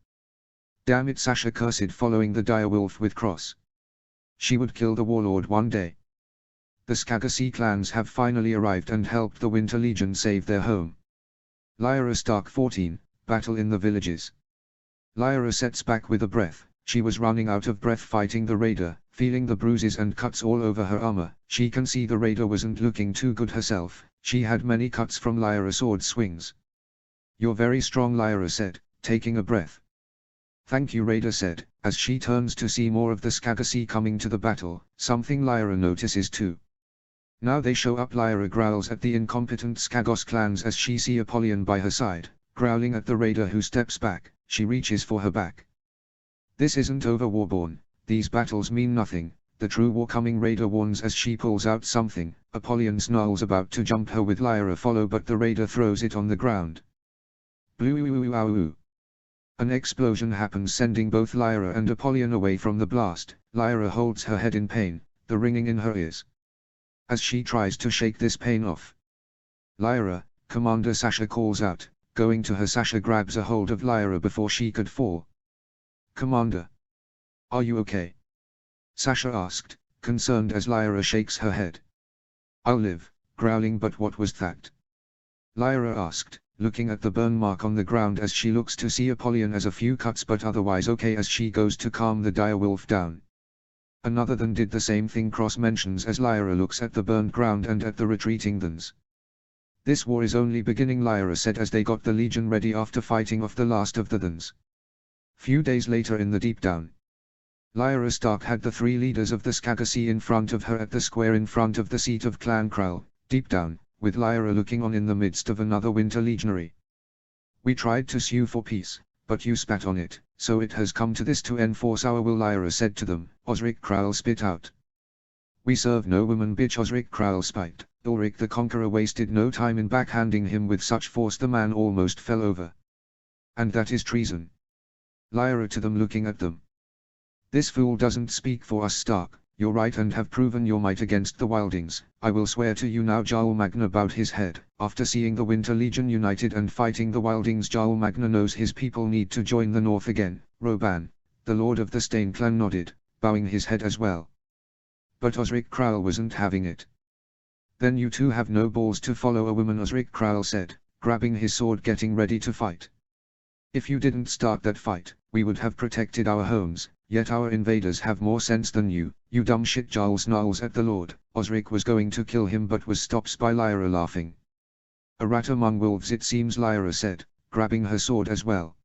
Damn it, Sasha cursed, following the direwolf with Cross. She would kill the warlord one day. The Skagasi clans have finally arrived and helped the Winter Legion save their home. Lyra Stark 14, Battle in the Villages. Lyra sets back with a breath. She was running out of breath fighting the raider, feeling the bruises and cuts all over her armor. She can see the raider wasn't looking too good herself. She had many cuts from Lyra's sword swings. You're very strong, Lyra said, taking a breath. Thank you, Raider said, as she turns to see more of the Skagasi coming to the battle, something Lyra notices too. Now they show up. Lyra growls at the incompetent Skagos clans as she sees Apollyon by her side, growling at the Raider who steps back. She reaches for her back. This isn't over, Warborn, these battles mean nothing, the true war coming, Raider warns as she pulls out something. Apollyon snarls about to jump her with Lyra follow, but the Raider throws it on the ground. Blue. An explosion happens, sending both Lyra and Apollyon away from the blast. Lyra holds her head in pain, the ringing in her ears, as she tries to shake this pain off. Lyra, Commander Sasha calls out. Going to her, Sasha grabs a hold of Lyra before she could fall. Commander, are you okay? Sasha asked, concerned as Lyra shakes her head. I'll live, growling. But what was that? Lyra asked, looking at the burn mark on the ground as she looks to see Apollyon as a few cuts but otherwise okay as she goes to calm the direwolf down. Another Than did the same thing, Cross mentions as Lyra looks at the burned ground and at the retreating Thans. This war is only beginning, Lyra said as they got the Legion ready after fighting off the last of the Thans. Few days later in the Deep Down, Lyra Stark had the 3 leaders of the Skagasi in front of her at the square in front of the seat of Clan Krall, Deep Down, with Lyra looking on in the midst of another Winter Legionary. We tried to sue for peace, but you spat on it, so it has come to this to enforce our will, Lyra said to them. Osric Krall spit out. We serve no woman, bitch, Osric Krall spiked. Ulrich the Conqueror wasted no time in backhanding him with such force the man almost fell over. And that is treason. Lyra to them, looking at them. This fool doesn't speak for us, Stark. You're right and have proven your might against the Wildings. I will swear to you now. Jarl Magna bowed his head. After seeing the Winter Legion united and fighting the Wildings, Jarl Magna knows his people need to join the North again. Roban, the Lord of the Stain clan, nodded, bowing his head as well. But Osric Krall wasn't having it. Then you two have no balls to follow a woman, Osric Krall said, grabbing his sword getting ready to fight. If you didn't start that fight, we would have protected our homes, yet our invaders have more sense than you dumb shit. Jarl snarls at the Lord. Osric was going to kill him but was stopped by Lyra laughing. A rat among wolves it seems, Lyra said, grabbing her sword as well.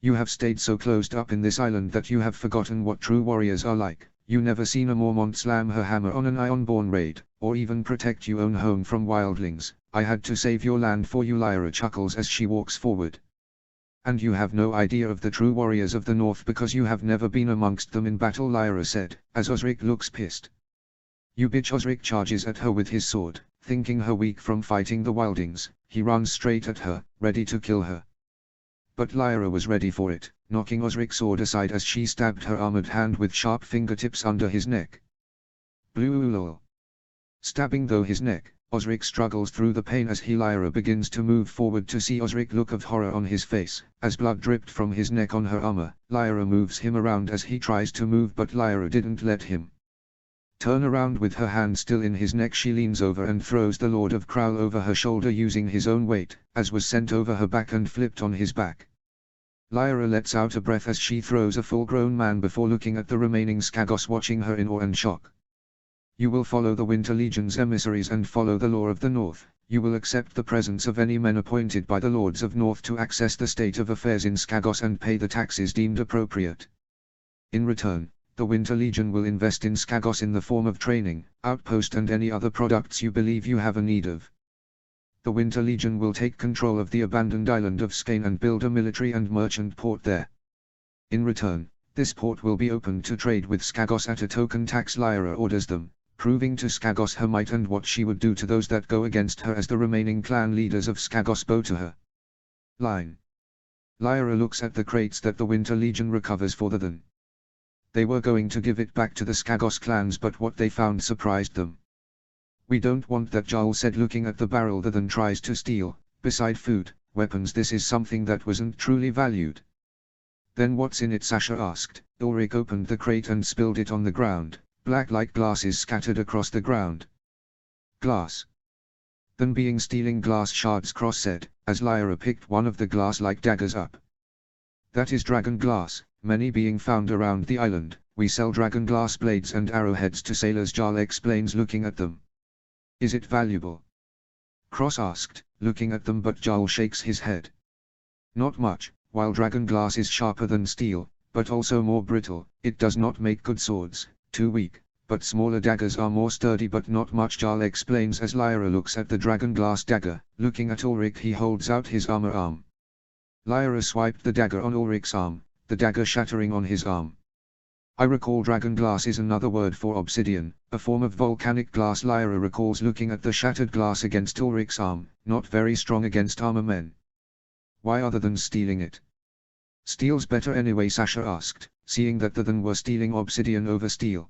You have stayed so closed up in this island that you have forgotten what true warriors are like. You never seen a Mormont slam her hammer on an Ironborn raid, or even protect your own home from wildlings. I had to save your land for you, Lyra chuckles as she walks forward. And you have no idea of the true warriors of the North because you have never been amongst them in battle, Lyra said, as Osric looks pissed. You bitch. Osric charges at her with his sword, thinking her weak from fighting the Wildings. He runs straight at her, ready to kill her. But Lyra was ready for it, knocking Osric's sword aside as she stabbed her armored hand with sharp fingertips under his neck. Blue. Stabbing though his neck, Osric struggles through the pain as Lyra begins to move forward to see Osric look of horror on his face, as blood dripped from his neck on her armor. Lyra moves him around as he tries to move, but Lyra didn't let him turn around. With her hand still in his neck, she leans over and throws the Lord of Krall over her shoulder using his own weight, as was sent over her back and flipped on his back. Lyra lets out a breath as she throws a full-grown man before looking at the remaining Skagos watching her in awe and shock. You will follow the Winter Legion's emissaries and follow the law of the North. You will accept the presence of any men appointed by the Lords of North to access the state of affairs in Skagos and pay the taxes deemed appropriate. In return, the Winter Legion will invest in Skagos in the form of training, outpost and any other products you believe you have a need of. The Winter Legion will take control of the abandoned island of Skane and build a military and merchant port there. In return, this port will be opened to trade with Skagos at a token tax. Lyra orders them, proving to Skagos her might and what she would do to those that go against her as the remaining clan leaders of Skagos bow to her. Line. Lyra looks at the crates that the Winter Legion recovers for the Than. They were going to give it back to the Skagos clans, but what they found surprised them. We don't want that, Jarl said, looking at the barrel the Than tries to steal. Beside food, weapons, this is something that wasn't truly valued. Then what's in it? Sasha asked. Ulrich opened the crate and spilled it on the ground. Black like glasses scattered across the ground. Glass. Than being stealing glass shards, Cross said, as Lyra picked one of the glass-like daggers up. That is dragon glass, many being found around the island. We sell dragon glass blades and arrowheads to sailors, Jarl explains, looking at them. Is it valuable? Cross asked, looking at them, but Jarl shakes his head. Not much. While dragon glass is sharper than steel, but also more brittle, it does not make good swords, too weak, but smaller daggers are more sturdy but not much, Jarl explains as Lyra looks at the dragon glass dagger. Looking at Ulrich, he holds out his armor arm. Lyra swiped the dagger on Ulrich's arm, the dagger shattering on his arm. I recall dragon glass is another word for obsidian, a form of volcanic glass. Lyra recalls looking at the shattered glass against Ulrich's arm, not very strong against armor men. Why other than stealing it? Steel's better anyway, Sasha asked, seeing that the then were stealing obsidian over steel.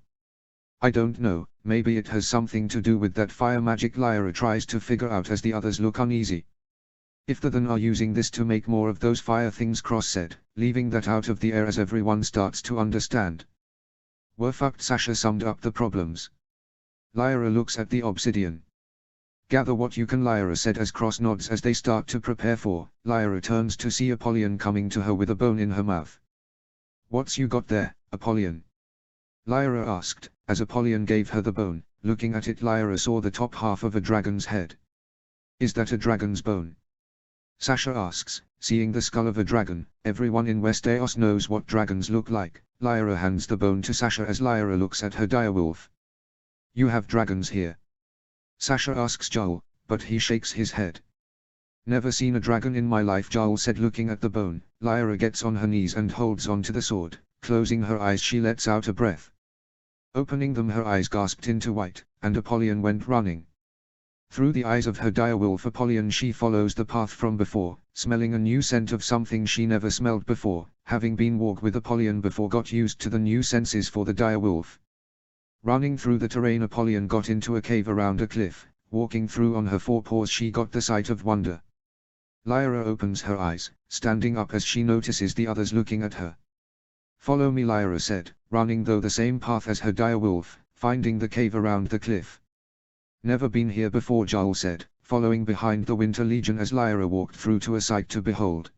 I don't know, maybe it has something to do with that fire magic, Lyra tries to figure out as the others look uneasy. If the then are using this to make more of those fire things, Cross said, leaving that out of the air as everyone starts to understand. We're fucked, Sasha summed up the problems. Lyra looks at the obsidian. Gather what you can, Lyra said as Cross nods as they start to prepare for. Lyra turns to see Apollyon coming to her with a bone in her mouth. What's you got there, Apollyon? Lyra asked, as Apollyon gave her the bone. Looking at it, Lyra saw the top half of a dragon's head. Is that a dragon's bone? Sasha asks, seeing the skull of a dragon. Everyone in Westeros knows what dragons look like. Lyra hands the bone to Sasha as Lyra looks at her direwolf. You have dragons here? Sasha asks Jarl, but he shakes his head. Never seen a dragon in my life, Jarl said, looking at the bone. Lyra gets on her knees and holds onto the sword. Closing her eyes, she lets out a breath. Opening them, her eyes gasped into white, and Apollyon went running. Through the eyes of her direwolf Apollyon she follows the path from before, smelling a new scent of something she never smelled before. Having been walked with Apollyon before, got used to the new senses for the direwolf. Running through the terrain, Apollyon got into a cave around a cliff. Walking through on her forepaws, she got the sight of wonder. Lyra opens her eyes, standing up as she notices the others looking at her. Follow me, Lyra said, running though the same path as her direwolf, finding the cave around the cliff. Never been here before, Jarl said, following behind the Winter Legion as Lyra walked through to a sight to behold.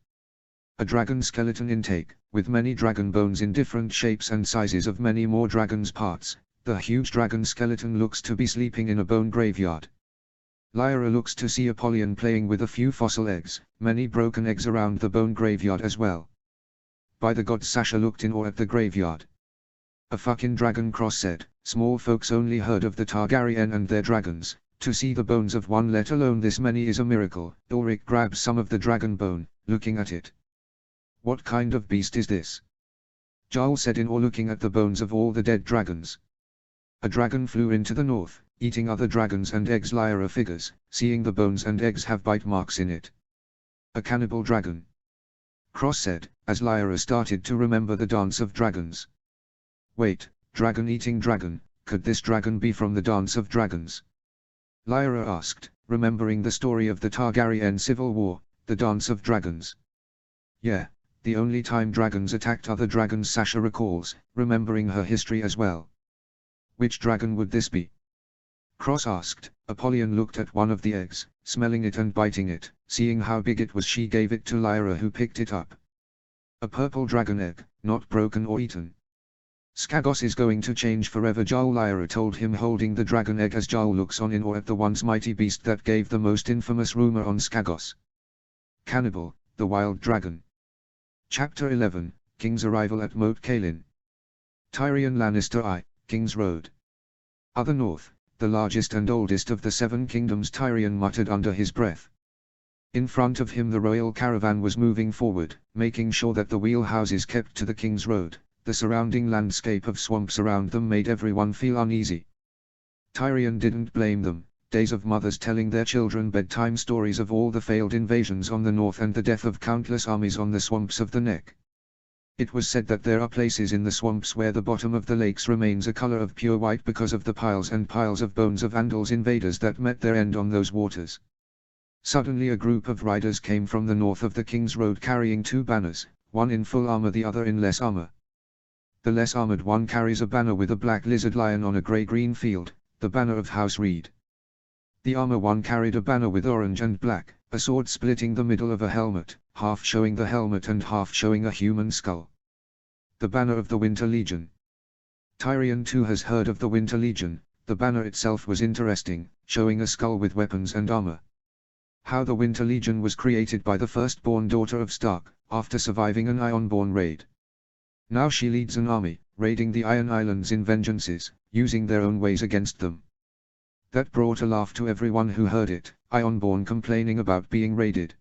A dragon skeleton intake, with many dragon bones in different shapes and sizes of many more dragon's parts. The huge dragon skeleton looks to be sleeping in a bone graveyard. Lyra looks to see Apollyon playing with a few fossil eggs, many broken eggs around the bone graveyard as well. By the gods, Sasha looked in awe at the graveyard. A fucking dragon, Cross said. Small folks only heard of the Targaryen and their dragons. To see the bones of one, let alone this many, is a miracle. Ulrich grabs some of the dragon bone, looking at it. What kind of beast is this? Jarl said in awe, looking at the bones of all the dead dragons. A dragon flew into the north, eating other dragons and eggs, Lyra figures, seeing the bones and eggs have bite marks in it. A cannibal dragon. Cross said, as Lyra started to remember the Dance of Dragons. Wait, dragon-eating dragon, could this dragon be from the Dance of Dragons? Lyra asked, remembering the story of the Targaryen civil war, the Dance of Dragons. Yeah, the only time dragons attacked other dragons, Sasha recalls, remembering her history as well. Which dragon would this be? Cross asked. Apollyon looked at one of the eggs, smelling it and biting it. Seeing how big it was, she gave it to Lyra, who picked it up. A purple dragon egg, not broken or eaten. Skagos is going to change forever, Jarl, Lyra told him, holding the dragon egg as Jarl looks on in awe at the once mighty beast that gave the most infamous rumor on Skagos. Cannibal, the Wild Dragon. Chapter 11, King's Arrival at Moat Cailin. Tyrion Lannister I, King's Road. Other North, the largest and oldest of the 7 kingdoms, Tyrion muttered under his breath. In front of him the royal caravan was moving forward, making sure that the wheelhouses kept to the King's Road. The surrounding landscape of swamps around them made everyone feel uneasy. Tyrion didn't blame them. Days of mothers telling their children bedtime stories of all the failed invasions on the north and the death of countless armies on the swamps of the Neck. It was said that there are places in the swamps where the bottom of the lakes remains a color of pure white because of the piles and piles of bones of Andal's invaders that met their end on those waters. Suddenly a group of riders came from the north of the King's Road carrying 2 banners, one in full armor, the other in less armor. The less armored one carries a banner with a black lizard lion on a grey-green field, the banner of House Reed. The armor one carried a banner with orange and black, a sword splitting the middle of a helmet, half showing the helmet and half showing a human skull. The banner of the Winter Legion. Tyrion too has heard of the Winter Legion. The banner itself was interesting, showing a skull with weapons and armor. how the Winter Legion was created by the firstborn daughter of Stark, after surviving an Ironborn raid. Now she leads an army, raiding the Iron Islands in vengeances, using their own ways against them. That brought a laugh to everyone who heard it, Ironborn complaining about being raided.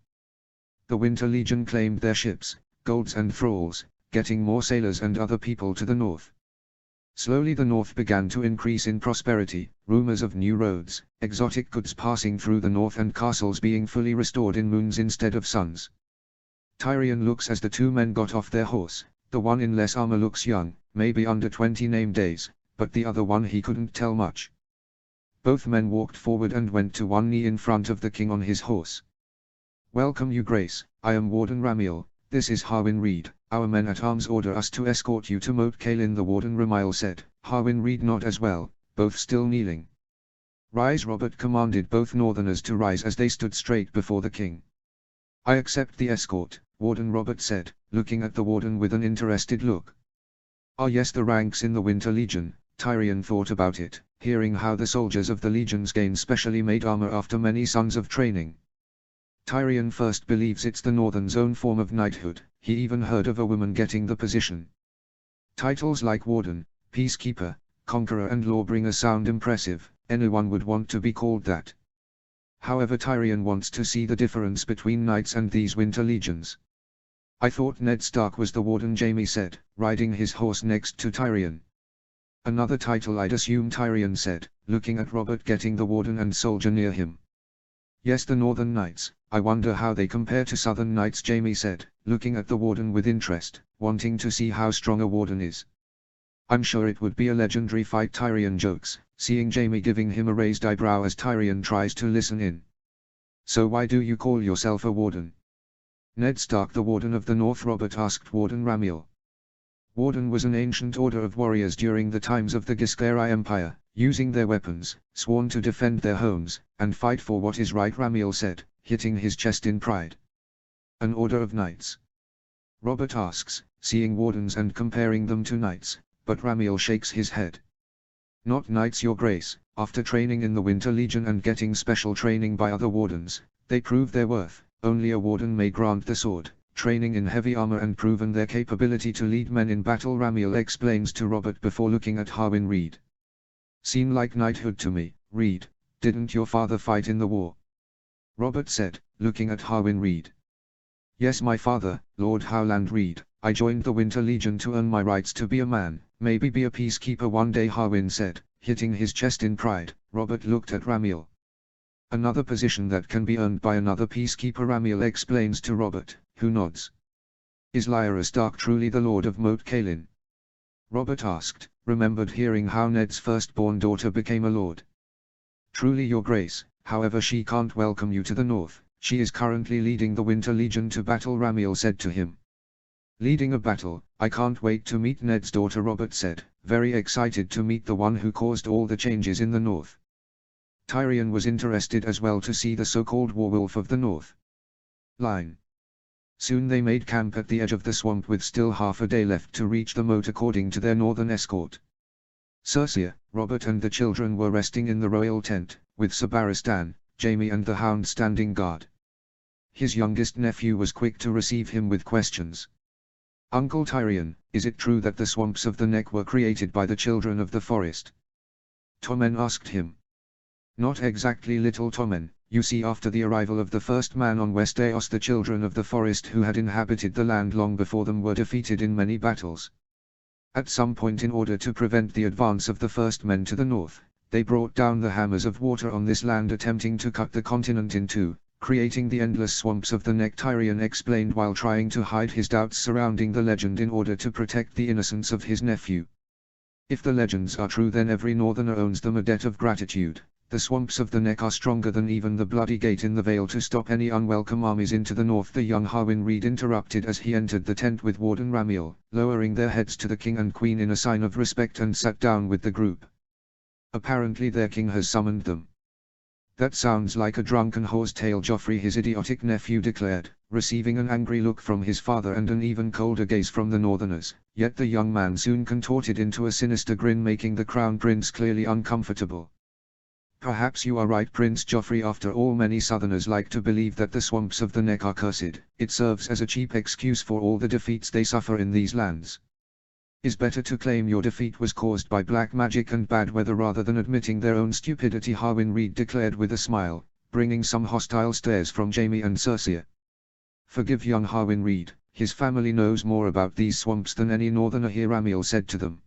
The Winter Legion claimed their ships, golds and thralls, getting more sailors and other people to the north. Slowly the north began to increase in prosperity, rumors of new roads, exotic goods passing through the north and castles being fully restored in moons instead of suns. Tyrion looks as the two men got off their horse, the one in less armor looks young, maybe under 20 name days, but the other one he couldn't tell much. Both men walked forward and went to one knee in front of the king on his horse. "Welcome your grace, I am Warden Ramiel, this is Harwin Reed, our men-at-arms order us to escort you to Moat Cailin," the Warden Ramiel said. Harwin Reed nodded as well, both still kneeling. "Rise," Robert commanded both northerners to rise as they stood straight before the king. "I accept the escort," Warden Robert said, looking at the warden with an interested look. "Ah yes, the ranks in the Winter Legion." Tyrion thought about it, hearing how the soldiers of the legions gain specially made armor after many suns of training. Tyrion first believes it's the Northern's own form of knighthood, he even heard of a woman getting the position. Titles like Warden, Peacekeeper, Conqueror and Lawbringer sound impressive, anyone would want to be called that. However, Tyrion wants to see the difference between knights and these Winter Legions. "I thought Ned Stark was the Warden," Jaime said, riding his horse next to Tyrion. "Another title I'd assume," Tyrion said, looking at Robert getting the Warden and soldier near him. "Yes, the Northern Knights, I wonder how they compare to Southern Knights," Jaime said, looking at the Warden with interest, wanting to see how strong a Warden is. "I'm sure it would be a legendary fight," Tyrion jokes, seeing Jaime giving him a raised eyebrow as Tyrion tries to listen in. "So why do you call yourself a Warden?" "Ned Stark, the Warden of the North," Robert asked Warden Ramiel. Warden was an ancient order of warriors during the times of the Giscleri Empire, using their weapons, sworn to defend their homes, and fight for what is right, Ramiel said, hitting his chest in pride. "An order of knights?" Robert asks, seeing wardens and comparing them to knights, but Ramiel shakes his head. "Not knights, your grace. After training in the Winter Legion and getting special training by other wardens, they prove their worth. Only a warden may grant the sword, training in heavy armor and proven their capability to lead men in battle," Ramiel explains to Robert before looking at Harwin Reed. "Seem like knighthood to me, Reed. Didn't your father fight in the war?" Robert said, looking at Harwin Reed. "Yes, my father, Lord Howland Reed. I joined the Winter Legion to earn my rights to be a man, maybe be a peacekeeper one day," Harwin said, hitting his chest in pride. Robert looked at Ramiel. "Another position that can be earned by another peacekeeper," Ramiel explains to Robert, who nods. "Is Lyra Stark truly the Lord of Moat Cailin?" Robert asked, remembered hearing how Ned's firstborn daughter became a lord. "Truly, your grace, however she can't welcome you to the north. She is currently leading the Winter Legion to battle," Ramiel said to him. "Leading a battle? I can't wait to meet Ned's daughter," Robert said, very excited to meet the one who caused all the changes in the north. Tyrion was interested as well to see the so-called Warwolf of the North. Line. Soon they made camp at the edge of the swamp with still half a day left to reach the moat according to their northern escort. Cersei, Robert and the children were resting in the royal tent, with Ser Barristan, Jaime and the Hound standing guard. His youngest nephew was quick to receive him with questions. "Uncle Tyrion, is it true that the swamps of the Neck were created by the children of the forest?" Tommen asked him. "Not exactly, little Tommen. You see, after the arrival of the first man on Westeros, the children of the forest who had inhabited the land long before them were defeated in many battles. At some point, in order to prevent the advance of the first men to the north, they brought down the hammers of water on this land, attempting to cut the continent in two, creating the endless swamps of the Neck," Tyrion explained while trying to hide his doubts surrounding the legend in order to protect the innocence of his nephew. "If the legends are true, then every northerner owes them a debt of gratitude. The swamps of the Neck are stronger than even the Bloody Gate in the Vale to stop any unwelcome armies into the north," the young Harwin Reed interrupted as he entered the tent with Warden Ramiel, lowering their heads to the king and queen in a sign of respect, and sat down with the group. "Apparently their king has summoned them." "That sounds like a drunken horse tale," Joffrey, his idiotic nephew, declared, receiving an angry look from his father and an even colder gaze from the northerners, yet the young man soon contorted into a sinister grin, making the crown prince clearly uncomfortable. Perhaps you are right, Prince Joffrey. After all, many southerners like to believe that the swamps of the Neck are cursed. It serves as a cheap excuse for all the defeats they suffer in these lands. Is better to claim your defeat was caused by black magic and bad weather rather than admitting their own stupidity, Harwin Reed declared with a smile, bringing some hostile stares from Jaime and Cersei. Forgive young Harwin Reed, his family knows more about these swamps than any northerner here, Ramiel said to them.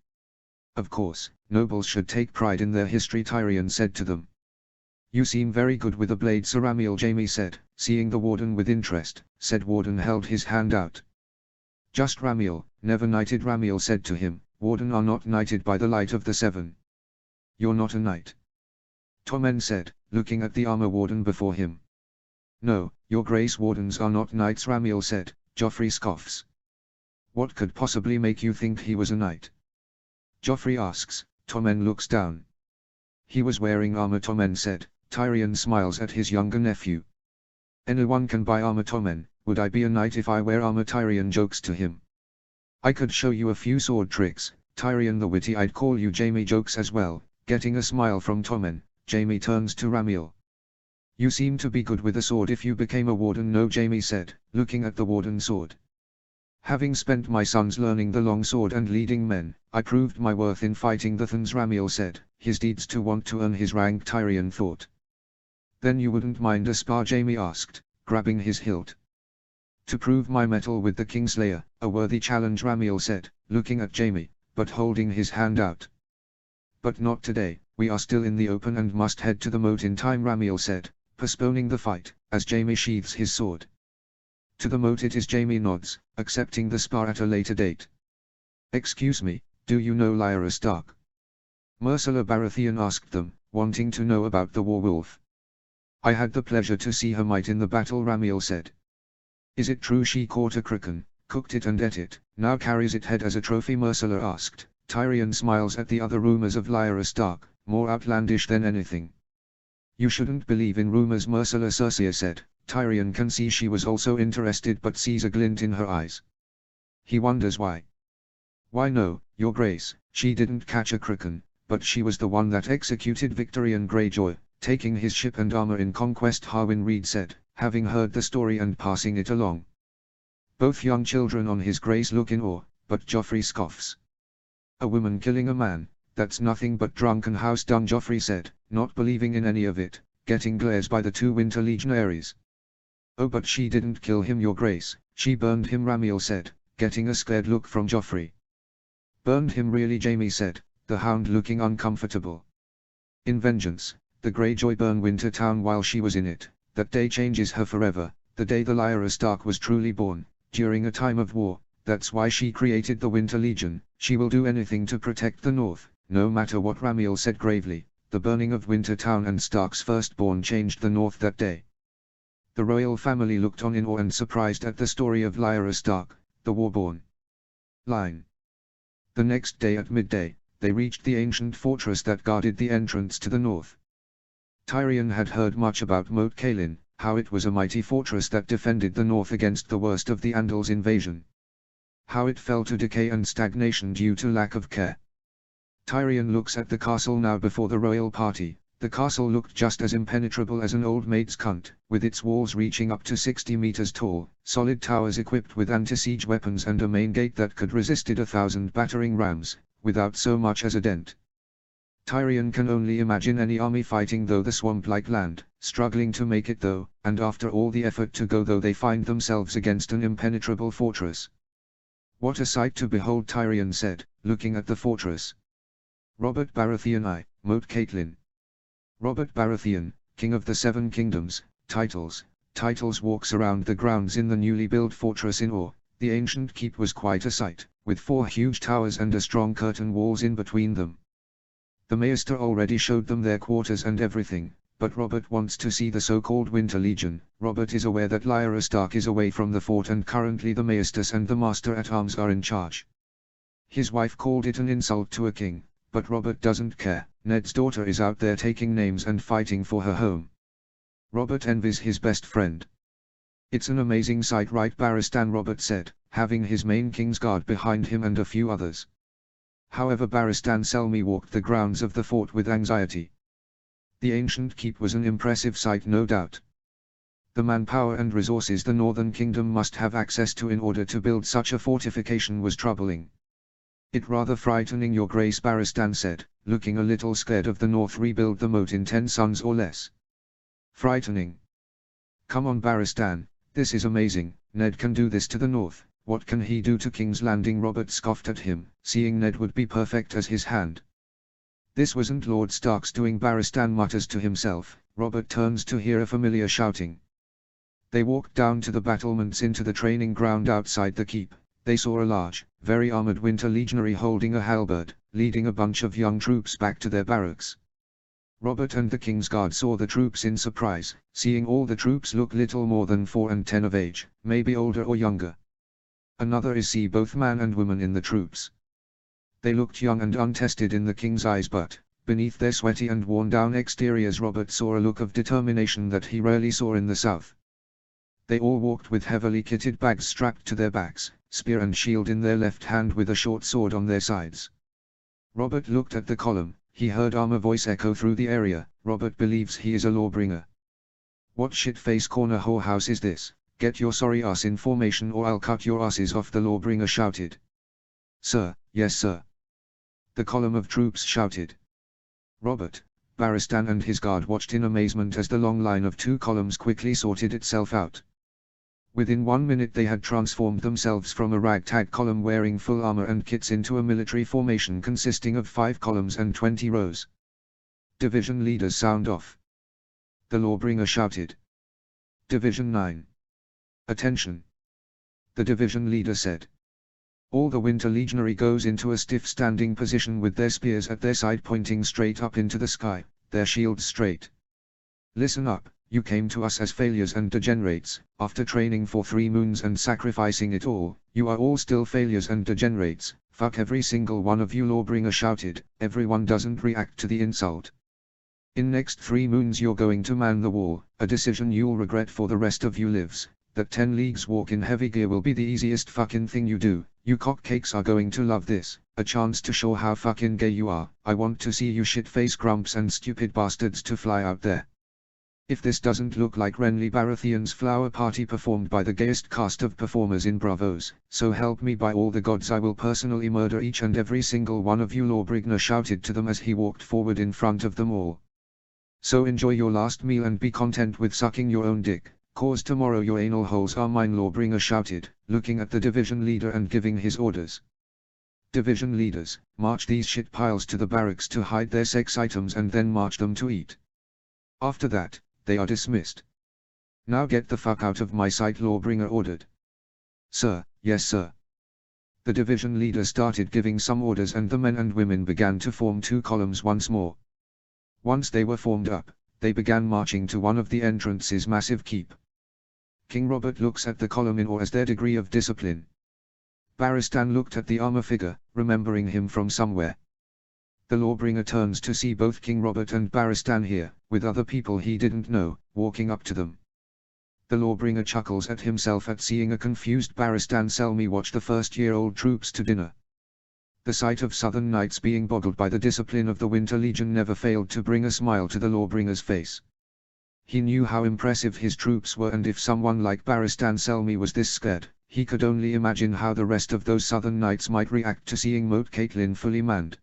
Of course, nobles should take pride in their history, Tyrion said to them. You seem very good with a blade, Sir Ramiel, Jaime said, seeing the warden with interest. Said warden held his hand out. Just Ramiel, never knighted, Ramiel said to him. Warden are not knighted by the light of the seven. You're not a knight. Tommen said, looking at the armor warden before him. No, your grace, wardens are not knights, Ramiel said. Joffrey scoffs. What could possibly make you think he was a knight? Joffrey asks. Tommen looks down. He was wearing armor, Tommen said. Tyrion smiles at his younger nephew. Anyone can buy armor, Tommen. Would I be a knight if I wear armor? Tyrion jokes to him. I could show you a few sword tricks, Tyrion the witty. I'd call you Jaime, jokes as well, getting a smile from Tommen. Jaime turns to Ramiel. You seem to be good with a sword if you became a warden. No, Jaime said, looking at the warden's sword. Having spent my sons learning the long sword and leading men, I proved my worth in fighting the Thans, Ramiel said, his deeds to want to earn his rank, Tyrion thought. Then you wouldn't mind a spar? Jaime asked, grabbing his hilt. To prove my mettle with the Kingslayer, a worthy challenge, Ramiel said, looking at Jaime, but holding his hand out. But not today, we are still in the open and must head to the moat in time, Ramiel said, postponing the fight, as Jaime sheathes his sword. To the moat it is, Jaime nods, accepting the spar at a later date. Excuse me, do you know Lyanna Stark? Myrcella Baratheon asked them, wanting to know about the werewolf. I had the pleasure to see her might in the battle, Ramiel said. Is it true she caught a kraken, cooked it and ate it, now carries it head as a trophy? Myrcella asked. Tyrion smiles at the other rumors of Lyanna Stark, more outlandish than anything. You shouldn't believe in rumors, Myrcella, Cersei said. Tyrion can see she was also interested but sees a glint in her eyes. He wonders why. Why no, your grace, she didn't catch a kraken, but she was the one that executed Victorian Greyjoy, taking his ship and armor in conquest, Harwin Reed said, having heard the story and passing it along. Both young children on his grace look in awe, but Joffrey scoffs. A woman killing a man, that's nothing but drunken house dung, Joffrey said, not believing in any of it, getting glares by the two Winter Legionaries. Oh, but she didn't kill him, your grace, she burned him, Ramiel said, getting a scared look from Joffrey. Burned him really, Jaime said, the hound looking uncomfortable. In vengeance, the Greyjoy burn Wintertown while she was in it. That day changes her forever, the day the Lyanna Stark was truly born, during a time of war. That's why she created the Winter Legion. She will do anything to protect the North, no matter what, Ramiel said gravely. The burning of Wintertown and Stark's firstborn changed the North that day. The royal family looked on in awe and surprised at the story of Lyanna Stark, the warborn. Line. The next day at midday, they reached the ancient fortress that guarded the entrance to the north. Tyrion had heard much about Moat Cailin, how it was a mighty fortress that defended the north against the worst of the Andals' invasion. How it fell to decay and stagnation due to lack of care. Tyrion looks at the castle now before the royal party. The castle looked just as impenetrable as an old maid's cunt, with its walls reaching up to 60 meters tall, solid towers equipped with anti-siege weapons and a main gate that could resisted 1,000 battering rams, without so much as a dent. Tyrion can only imagine any army fighting though the swamp-like land, struggling to make it though, and after all the effort to go though they find themselves against an impenetrable fortress. What a sight to behold, Tyrion said, looking at the fortress. Robert Baratheon I, Moat Cailin. Robert Baratheon, King of the Seven Kingdoms, Titles walks around the grounds in the newly built fortress in awe. The ancient keep was quite a sight, with 4 huge towers and a strong curtain walls in between them. The Maester already showed them their quarters and everything, but Robert wants to see the so-called Winter Legion. Robert is aware that Lyanna Stark is away from the fort and currently the Maesters and the Master-at-Arms are in charge. His wife called it an insult to a king, but Robert doesn't care. Ned's daughter is out there taking names and fighting for her home. Robert envies his best friend. It's an amazing sight, right, Barristan, Robert said, having his main Kingsguard behind him and a few others. However, Barristan Selmy walked the grounds of the fort with anxiety. The ancient keep was an impressive sight, no doubt. The manpower and resources the Northern Kingdom must have access to in order to build such a fortification was troubling. "It rather frightening, your grace," Barristan said, looking a little scared of the North rebuild the moat in 10 suns or less. "Frightening? Come on, Barristan, this is amazing. Ned can do this to the North, what can he do to King's Landing?" Robert scoffed at him, seeing Ned would be perfect as his hand. "This wasn't Lord Stark's doing," Barristan mutters to himself. Robert turns to hear a familiar shouting. They walked down to the battlements into the training ground outside the keep. They saw a large, very armored winter legionary holding a halberd, leading a bunch of young troops back to their barracks. Robert and the King's Guard saw the troops in surprise, seeing all the troops look little more than 4 and 10 of age, maybe older or younger. Another is see both man and woman in the troops. They looked young and untested in the King's eyes, but, beneath their sweaty and worn-down exteriors, Robert saw a look of determination that he rarely saw in the South. They all walked with heavily kitted bags strapped to their backs, spear and shield in their left hand with a short sword on their sides. Robert looked at the column. He heard armor voice echo through the area. Robert believes he is a lawbringer. "What shit-face corner whorehouse is this? Get your sorry ass in formation or I'll cut your asses off," the lawbringer shouted. "Sir, yes sir," the column of troops shouted. Robert, Barristan and his guard watched in amazement as the long line of 2 columns quickly sorted itself out. Within 1 minute they had transformed themselves from a ragtag column wearing full armor and kits into a military formation consisting of 5 columns and 20 rows. "Division leaders, sound off," the lawbringer shouted. "Division 9. Attention," the division leader said. All the winter legionary goes into a stiff standing position with their spears at their side pointing straight up into the sky, their shields straight. "Listen up. You came to us as failures and degenerates. After training for 3 moons and sacrificing it all, you are all still failures and degenerates. Fuck every single one of you," lawbringer shouted. Everyone doesn't react to the insult. "In next 3 moons you're going to man the wall, a decision you'll regret for the rest of your lives. That 10 leagues walk in heavy gear will be the easiest fucking thing you do. You cockcakes are going to love this, a chance to show how fucking gay you are. I want to see you shit-face grumps and stupid bastards to fly out there. If this doesn't look like Renly Baratheon's flower party performed by the gayest cast of performers in Bravos, so help me by all the gods I will personally murder each and every single one of you," lawbringer shouted to them as he walked forward in front of them all. "So enjoy your last meal and be content with sucking your own dick, cause tomorrow your anal holes are mine," lawbringer shouted, looking at the division leader and giving his orders. "Division leaders, march these shit piles to the barracks to hide their sex items and then march them to eat. After that, they are dismissed. Now get the fuck out of my sight," lawbringer ordered. "Sir, yes sir." The division leader started giving some orders and the men and women began to form 2 columns once more. Once they were formed up, they began marching to one of the entrances massive keep. King Robert looks at the column in awe as their degree of discipline. Barristan looked at the armor figure, remembering him from somewhere. The lawbringer turns to see both King Robert and Barristan here, with other people he didn't know, walking up to them. The lawbringer chuckles at himself at seeing a confused Barristan. "Selmy watch the first-year-old troops to dinner." The sight of Southern knights being boggled by the discipline of the Winter Legion never failed to bring a smile to the lawbringer's face. He knew how impressive his troops were, and if someone like Barristan Selmy was this scared, he could only imagine how the rest of those Southern knights might react to seeing Moat Caitlin fully manned.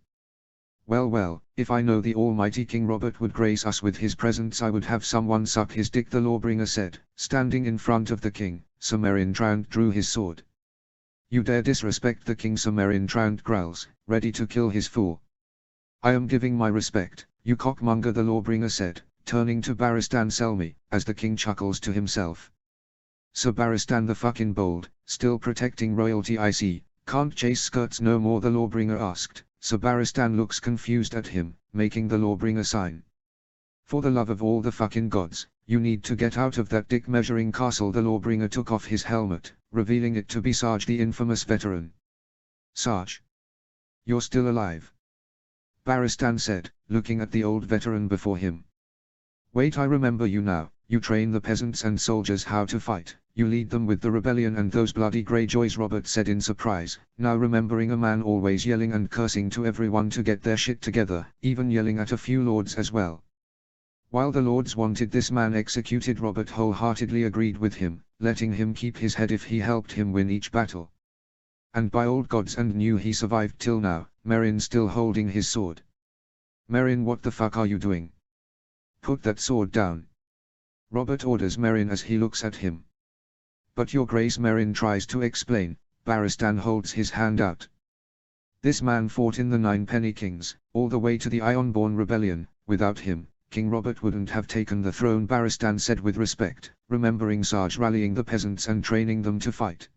Well, if I know the almighty King Robert would grace us with his presence I would have someone suck his dick," the lawbringer said. Standing in front of the king, Sir Meryn Trant drew his sword. "You dare disrespect the king?" Sir Meryn Trant growls, ready to kill his fool. "I am giving my respect, you cockmonger," the lawbringer said, turning to Barristan Selmy, as the king chuckles to himself. "Sir Barristan the fucking bold, still protecting royalty I see, can't chase skirts no more?" the lawbringer asked. Sir Barristan looks confused at him, making the lawbringer sign. "For the love of all the fucking gods, you need to get out of that dick-measuring castle." The lawbringer took off his helmet, revealing it to be Sarge, the infamous veteran. "Sarge? You're still alive?" Barristan said, looking at the old veteran before him. "Wait, I remember you now. You train the peasants and soldiers how to fight. You lead them with the rebellion and those bloody Greyjoys," Robert said in surprise, now remembering a man always yelling and cursing to everyone to get their shit together, even yelling at a few lords as well. While the lords wanted this man executed, Robert wholeheartedly agreed with him, letting him keep his head if he helped him win each battle. And by old gods and knew he survived till now, Meryn still holding his sword. Meryn, what the fuck are you doing? Put that sword down. Robert orders Meryn as he looks at him. But your grace, Meryn tries to explain. Barristan holds his hand out. This man fought in the Nine Penny Kings, all the way to the Ironborn Rebellion. Without him, King Robert wouldn't have taken the throne, Barristan said with respect, remembering Sarge rallying the peasants and training them to fight.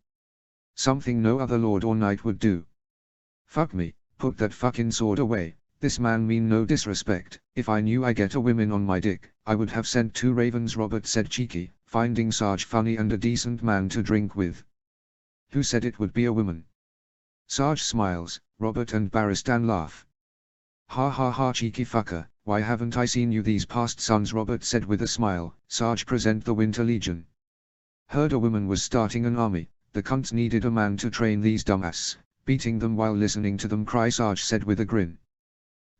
Something no other lord or knight would do. Fuck me, put that fucking sword away. This man mean no disrespect. If I knew I get a woman on my dick, I would have sent 2 ravens, Robert said cheeky, finding Sarge funny and a decent man to drink with. Who said it would be a woman? Sarge smiles, Robert and Barristan laugh. Ha ha ha, cheeky fucker, why haven't I seen you these past suns, Robert said with a smile. Sarge, present the Winter Legion. Heard a woman was starting an army, the cunts needed a man to train these dumbasses, beating them while listening to them cry, Sarge said with a grin.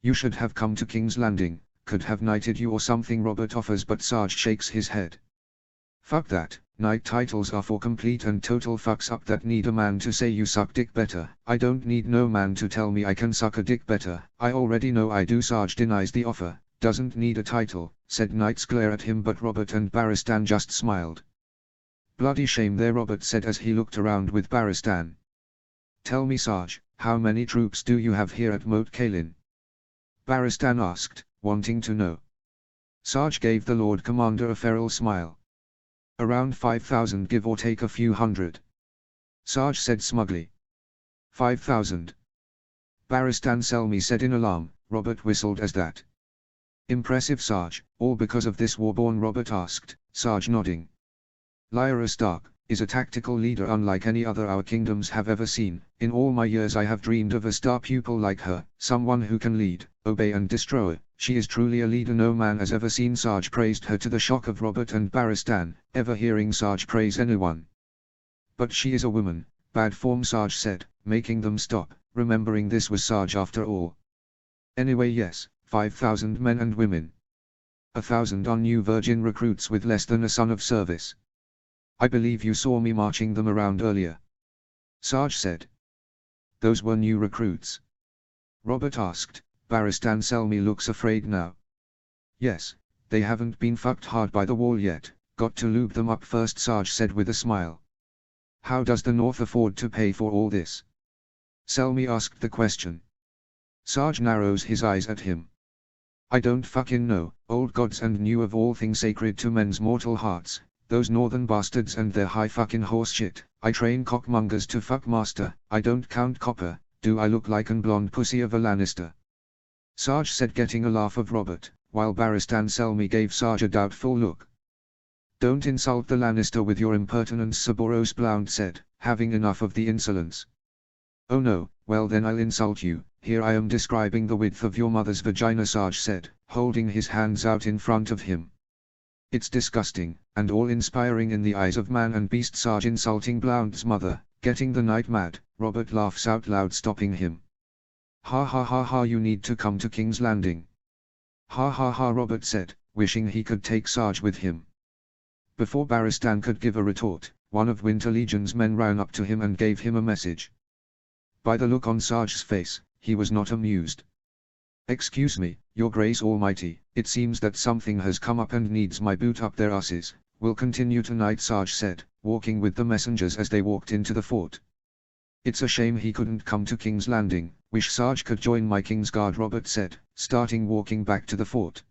You should have come to King's Landing, could have knighted you or something, Robert offers, but Sarge shakes his head. Fuck that, knight titles are for complete and total fucks up that need a man to say you suck dick better. I don't need no man to tell me I can suck a dick better, I already know I do. Sarge denies the offer, doesn't need a title, said knights glare at him, but Robert and Barristan just smiled. Bloody shame there, Robert said as he looked around with Barristan. Tell me, Sarge, how many troops do you have here at Moat Cailin? Barristan asked, wanting to know. Sarge gave the Lord Commander a feral smile. Around 5,000, give or take a few hundred. Sarge said smugly. 5,000. Barristan Selmy said in alarm. Robert whistled as that. Impressive, Sarge, all because of this warborn, Robert asked, Sarge nodding. Lyra Stark is a tactical leader unlike any other our kingdoms have ever seen. In all my years I have dreamed of a star pupil like her, someone who can lead, obey and destroy. She is truly a leader no man has ever seen. Sarge praised her to the shock of Robert and Barristan, ever hearing Sarge praise anyone. But she is a woman, bad form, Sarge said, making them stop, remembering this was Sarge after all. Anyway, yes, 5,000 men and women. 1,000 are new virgin recruits with less than a son of service. I believe you saw me marching them around earlier. Sarge said. Those were new recruits? Robert asked. Barristan Selmy looks afraid now. Yes, they haven't been fucked hard by the wall yet, got to lube them up first, Sarge said with a smile. How does the North afford to pay for all this? Selmy asked the question. Sarge narrows his eyes at him. I don't fucking know, old gods and knew of all things sacred to men's mortal hearts. Those northern bastards and their high fucking horse shit. I train cockmongers to fuck master. I don't count copper. Do I look like an blonde pussy of a Lannister? Sarge said, getting a laugh of Robert, while Barristan Selmy gave Sarge a doubtful look. Don't insult the Lannister with your impertinence, Sir Boros Blount said, having enough of the insolence. Oh no, well then I'll insult you. Here I am describing the width of your mother's vagina, Sarge said, holding his hands out in front of him. It's disgusting, and all-inspiring in the eyes of man and beast. Sarge insulting Blount's mother, getting the knight mad. Robert laughs out loud, stopping him. Ha ha ha ha, you need to come to King's Landing. Ha ha ha, Robert said, wishing he could take Sarge with him. Before Barristan could give a retort, one of Winter Legion's men ran up to him and gave him a message. By the look on Sarge's face, he was not amused. Excuse me, your grace almighty, it seems that something has come up and needs my boot up their asses. We'll continue tonight, Sarge said, walking with the messengers as they walked into the fort. It's a shame he couldn't come to King's Landing. Wish Sarge could join my King's Guard, Robert said, starting walking back to the fort.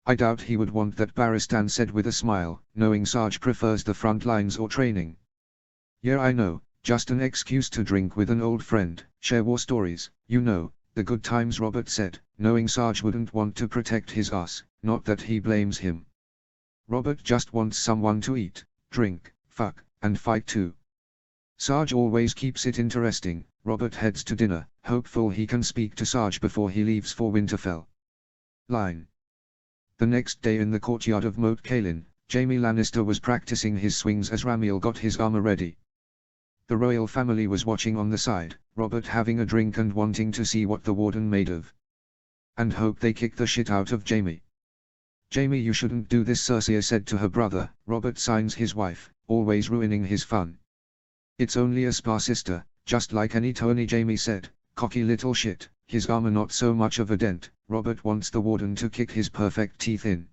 I doubt he would want that, Barristan said with a smile, knowing Sarge prefers the front lines or training. Yeah, I know, just an excuse to drink with an old friend, share war stories, you know. The good times, Robert said, knowing Sarge wouldn't want to protect his ass, not that he blames him. Robert just wants someone to eat, drink, fuck, and fight too. Sarge always keeps it interesting. Robert heads to dinner, hopeful he can speak to Sarge before he leaves for Winterfell. Line. The next day in the courtyard of Moat Cailin, Jaime Lannister was practicing his swings as Ramiel got his armor ready. The royal family was watching on the side, Robert having a drink and wanting to see what the warden made of. And hope they kick the shit out of Jaime. Jaime, you shouldn't do this, Cersei said to her brother. Robert signs his wife, always ruining his fun. It's only a spa, sister, just like any Tony, Jaime said. Cocky little shit, his armor not so much of a dent. Robert wants the warden to kick his perfect teeth in.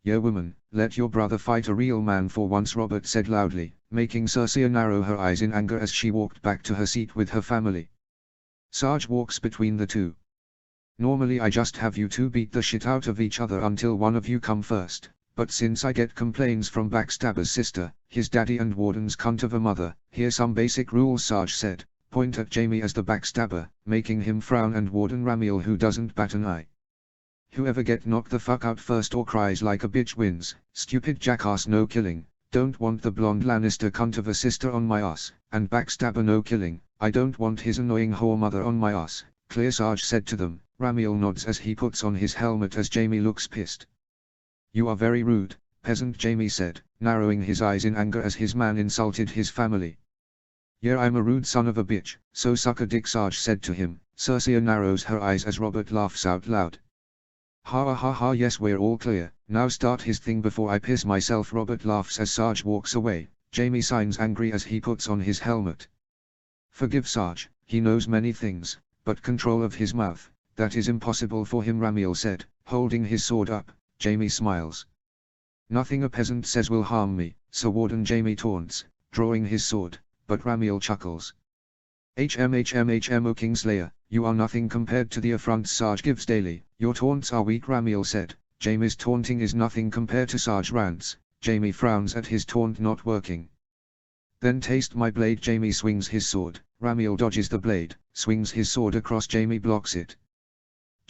Yeah, woman, let your brother fight a real man for once, Robert said loudly, making Cersei narrow her eyes in anger as she walked back to her seat with her family. Sarge walks between the two. Normally I just have you two beat the shit out of each other until one of you come first, but since I get complaints from Backstabber's sister, his daddy and Warden's cunt of a mother, here's some basic rules, Sarge said, point at Jaime as the Backstabber, making him frown, and Warden Ramiel who doesn't bat an eye. Whoever get knocked the fuck out first or cries like a bitch wins. Stupid jackass, no killing. Don't want the blonde Lannister cunt of a sister on my ass, and Backstabber, no killing. I don't want his annoying whore mother on my ass. Clear, Sarge said to them. Ramiel nods as he puts on his helmet as Jaime looks pissed. You are very rude, peasant, Jaime said, narrowing his eyes in anger as his man insulted his family. Yeah, I'm a rude son of a bitch, so suck a dick, Sarge said to him. Cersei narrows her eyes as Robert laughs out loud. Ha ha ha, yes, we're all clear. Now start his thing before I piss myself. Robert laughs as Sarge walks away. Jaime signs angry as he puts on his helmet. Forgive Sarge, he knows many things, but control of his mouth, that is impossible for him, Ramiel said, holding his sword up. Jaime smiles. Nothing a peasant says will harm me, Sir Warden, Jaime taunts, drawing his sword, but Ramiel chuckles. O Kingslayer, you are nothing compared to the affronts Sarge gives daily. Your taunts are weak, Ramiel said. Jaime's taunting is nothing compared to Sarge rants. Jaime frowns at his taunt not working. Then taste my blade. Jaime swings his sword. Ramiel dodges the blade, swings his sword across. Jaime blocks it.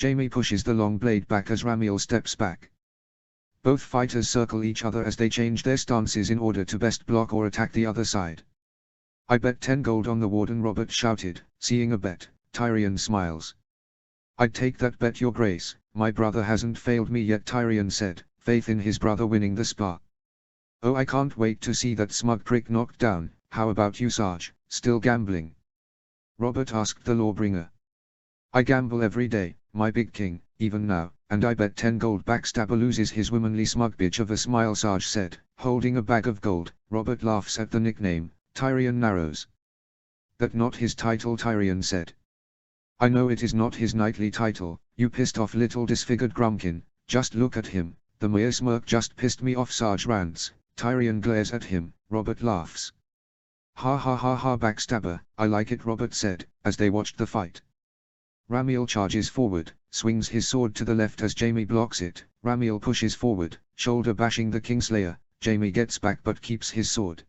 Jaime pushes the long blade back as Ramiel steps back. Both fighters circle each other as they change their stances in order to best block or attack the other side. I bet 10 gold on the Warden, Robert shouted. Seeing a bet, Tyrion smiles. I'd take that bet, your grace. My brother hasn't failed me yet, Tyrion said, faith in his brother winning the spa. Oh, I can't wait to see that smug prick knocked down. How about you, Sarge, still gambling? Robert asked the lawbringer. I gamble every day, my big king, even now, and I bet 10 gold Backstabber loses his womanly smug bitch of a smile, Sarge said, holding a bag of gold. Robert laughs at the nickname. Tyrion narrows. That not his title, Tyrion said. I know it is not his knightly title, you pissed off little disfigured Grumpkin, just look at him. The mayor smirk just pissed me off, Sarge rants. Tyrion glares at him. Robert laughs. Ha ha ha ha, Backstabber, I like it, Robert said, as they watched the fight. Ramiel charges forward, swings his sword to the left as Jaime blocks it. Ramiel pushes forward, shoulder bashing the Kingslayer. Jaime gets back but keeps his sword.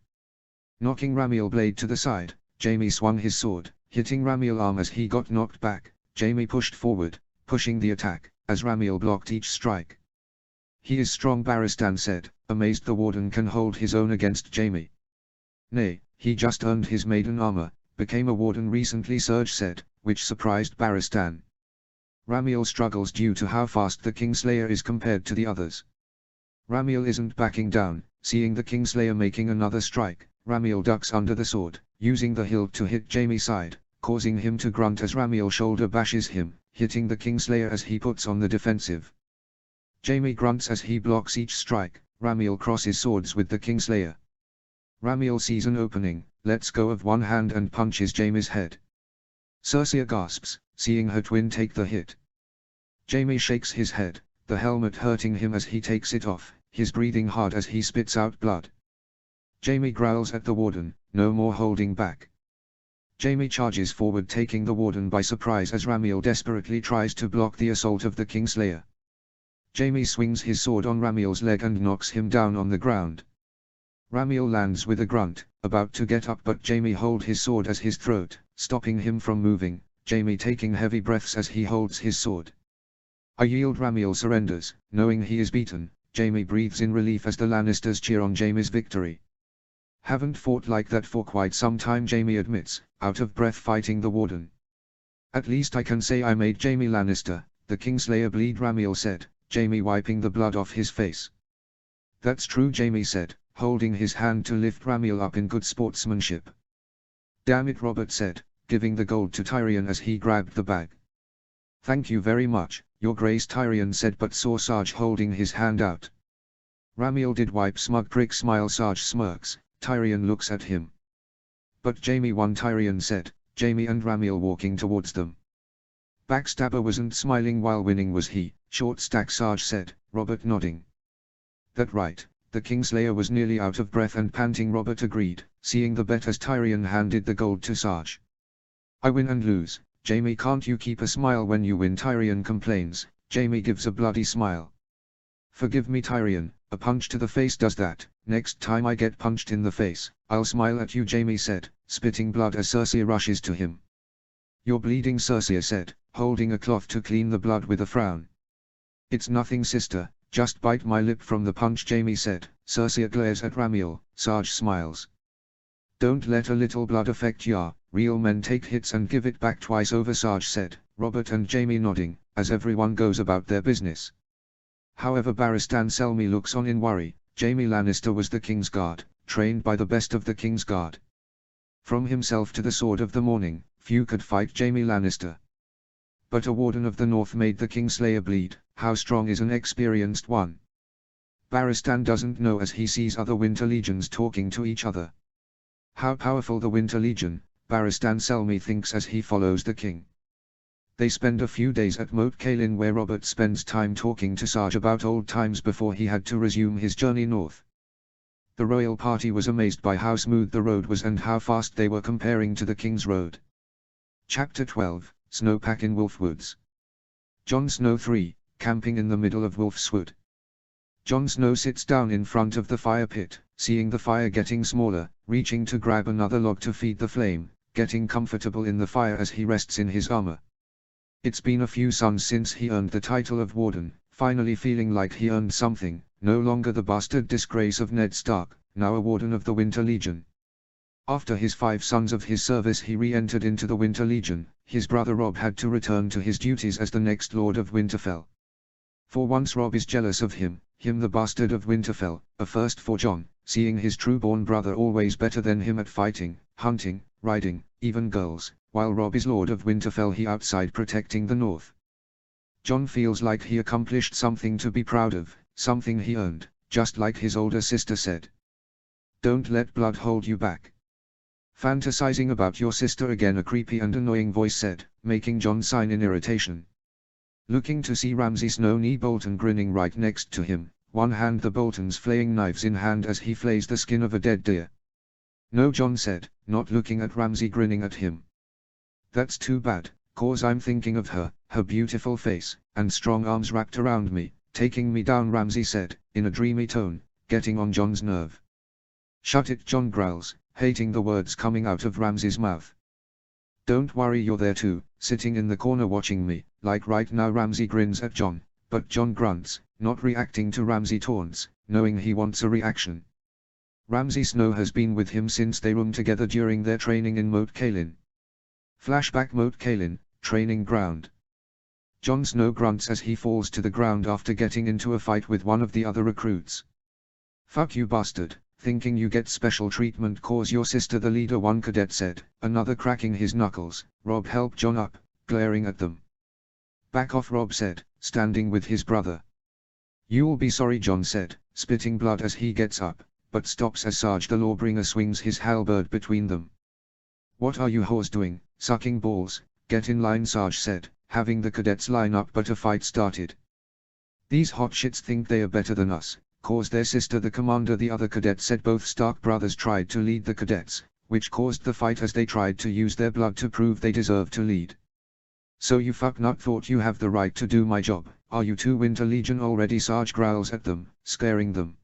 Knocking Ramiel blade to the side, Jaime swung his sword, hitting Ramiel arm as he got knocked back. Jaime pushed forward, pushing the attack, as Ramiel blocked each strike. He is strong, Barristan said, amazed the Warden can hold his own against Jaime. Nay, he just earned his maiden armor, became a Warden recently, Serge said, which surprised Barristan. Ramiel struggles due to how fast the Kingslayer is compared to the others. Ramiel isn't backing down, seeing the Kingslayer making another strike. Ramiel ducks under the sword, using the hilt to hit Jaime's side, causing him to grunt as Ramiel shoulder bashes him, hitting the Kingslayer as he puts on the defensive. Jaime grunts as he blocks each strike. Ramiel crosses swords with the Kingslayer. Ramiel sees an opening, lets go of one hand and punches Jaime's head. Cersei gasps, seeing her twin take the hit. Jaime shakes his head, the helmet hurting him as he takes it off, his breathing hard as he spits out blood. Jaime growls at the Warden, no more holding back. Jaime charges forward, taking the Warden by surprise as Ramiel desperately tries to block the assault of the Kingslayer. Jaime swings his sword on Ramiel's leg and knocks him down on the ground. Ramiel lands with a grunt, about to get up, but Jaime holds his sword as his throat, stopping him from moving. Jaime taking heavy breaths as he holds his sword. I yield. Ramiel surrenders, knowing he is beaten. Jaime breathes in relief as the Lannisters cheer on Jaime's victory. Haven't fought like that for quite some time, Jaime admits, out of breath fighting the Warden. At least I can say I made Jaime Lannister, the Kingslayer bleed, Ramiel said, Jaime wiping the blood off his face. That's true, Jaime said, holding his hand to lift Ramiel up in good sportsmanship. Damn it, Robert said, giving the gold to Tyrion as he grabbed the bag. Thank you very much, Your Grace, Tyrion said, but saw Sarge holding his hand out. Ramiel did wipe smug prick smile. Sarge smirks. Tyrion looks at him. But Jaime won, Tyrion said. Jaime and Ramiel walking towards them. Backstabber wasn't smiling while winning, was he? Short stack, Sarge said, Robert nodding. That right, the Kingslayer was nearly out of breath and panting. Robert agreed, seeing the bet as Tyrion handed the gold to Sarge. I win and lose. Jaime, can't you keep a smile when you win? Tyrion complains. Jaime gives a bloody smile. Forgive me, Tyrion, a punch to the face does that. Next time I get punched in the face, I'll smile at you, Jaime said, spitting blood as Cersei rushes to him. You're bleeding, Cersei said, holding a cloth to clean the blood with a frown. It's nothing, sister, just bite my lip from the punch, Jaime said. Cersei glares at Ramiel. Sarge smiles. Don't let a little blood affect ya. Real men take hits and give it back twice over, Sarge said. Robert and Jaime nodding, as everyone goes about their business. However, Barristan Selmy looks on in worry. Jaime Lannister was the King's Guard, trained by the best of the King's Guard. From himself to the Sword of the Morning, few could fight Jaime Lannister. But a Warden of the North made the Kingslayer bleed. How strong is an experienced one? Barristan doesn't know as he sees other Winter Legions talking to each other. How powerful the Winter Legion, Barristan Selmy thinks as he follows the king. They spend a few days at Moat Cailin, where Robert spends time talking to Sarge about old times before he had to resume his journey north. The royal party was amazed by how smooth the road was and how fast they were comparing to the King's Road. Chapter 12, Snowpack in Wolfwoods. Jon Snow 3, camping in the middle of Wolfswood. Jon Snow sits down in front of the fire pit, seeing the fire getting smaller, reaching to grab another log to feed the flame, getting comfortable in the fire as he rests in his armor. It's been a few suns since he earned the title of Warden, finally feeling like he earned something, no longer the bastard disgrace of Ned Stark, now a Warden of the Winter Legion. After his 5 sons of his service he re-entered into the Winter Legion. His brother Robb had to return to his duties as the next Lord of Winterfell. For once Robb is jealous of him the bastard of Winterfell, a first for Jon, seeing his true-born brother always better than him at fighting, hunting, riding, even girls, while Robb is Lord of Winterfell, he outside protecting the North. Jon feels like he accomplished something to be proud of, something he earned, just like his older sister said. Don't let blood hold you back. Fantasizing about your sister again, a creepy and annoying voice said, making Jon sign in irritation. Looking to see Ramsay Snow knee Bolton grinning right next to him, one hand the Boltons flaying knives in hand as he flays the skin of a dead deer. No, Jon said, not looking at Ramsay grinning at him. That's too bad, cause I'm thinking of her beautiful face, and strong arms wrapped around me, taking me down, Ramsay said, in a dreamy tone, getting on Jon's nerve. Shut it, Jon growls, hating the words coming out of Ramsay's mouth. Don't worry, you're there too, sitting in the corner watching me, like right now. Ramsay grins at Jon, but Jon grunts, not reacting to Ramsay taunts, knowing he wants a reaction. Ramsay Snow has been with him since they roomed together during their training in Moat Cailin. Flashback: Moat Cailin, training ground. Jon Snow grunts as he falls to the ground after getting into a fight with one of the other recruits. Fuck you, bastard, thinking you get special treatment cause your sister the leader, one cadet said, another cracking his knuckles. Robb helped Jon up, glaring at them. Back off, Robb said, standing with his brother. You'll be sorry, Jon said, spitting blood as he gets up, but stops as Sarge the Lawbringer swings his halberd between them. What are you whores doing, sucking balls? Get in line, Sarge said, having the cadets line up, but a fight started. These hotshits think they are better than us, cause their sister the commander, the other cadet said. Both Stark brothers tried to lead the cadets, which caused the fight as they tried to use their blood to prove they deserve to lead. So you fucknut thought you have the right to do my job, are you two Winter Legion already? Sarge growls at them, scaring them.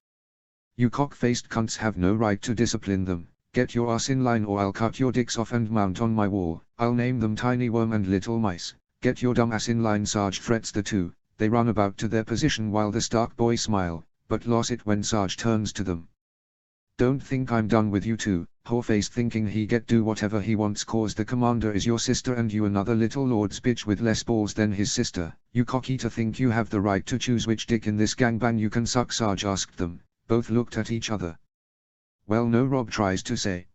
You cock-faced cunts have no right to discipline them. Get your ass in line or I'll cut your dicks off and mount on my wall. I'll name them Tiny Worm and Little Mice. Get your dumb ass in line, Sarge threats the two. They run about to their position while the Stark boys smile, but lose it when Sarge turns to them. Don't think I'm done with you two, whoreface thinking he get do whatever he wants cause the commander is your sister and you another little lord's bitch with less balls than his sister. You cocky to think you have the right to choose which dick in this gangbang you can suck, Sarge asked them. Both looked at each other. Well no, Robb tries to say.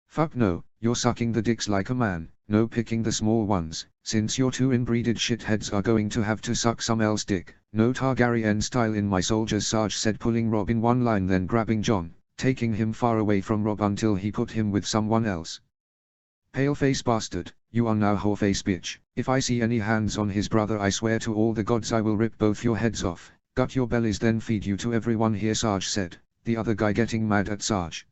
Fuck no, you're sucking the dicks like a man, no picking the small ones, since your two inbreeded shitheads are going to have to suck some else dick. No Targaryen style in my soldiers, Sarge said, pulling Robb in one line, then grabbing Jon, taking him far away from Robb until he put him with someone else. Paleface bastard, you are now whoreface bitch. If I see any hands on his brother, I swear to all the gods I will rip both your heads off, gut your bellies, then feed you to everyone here, Sarge said, the other guy getting mad at Sarge.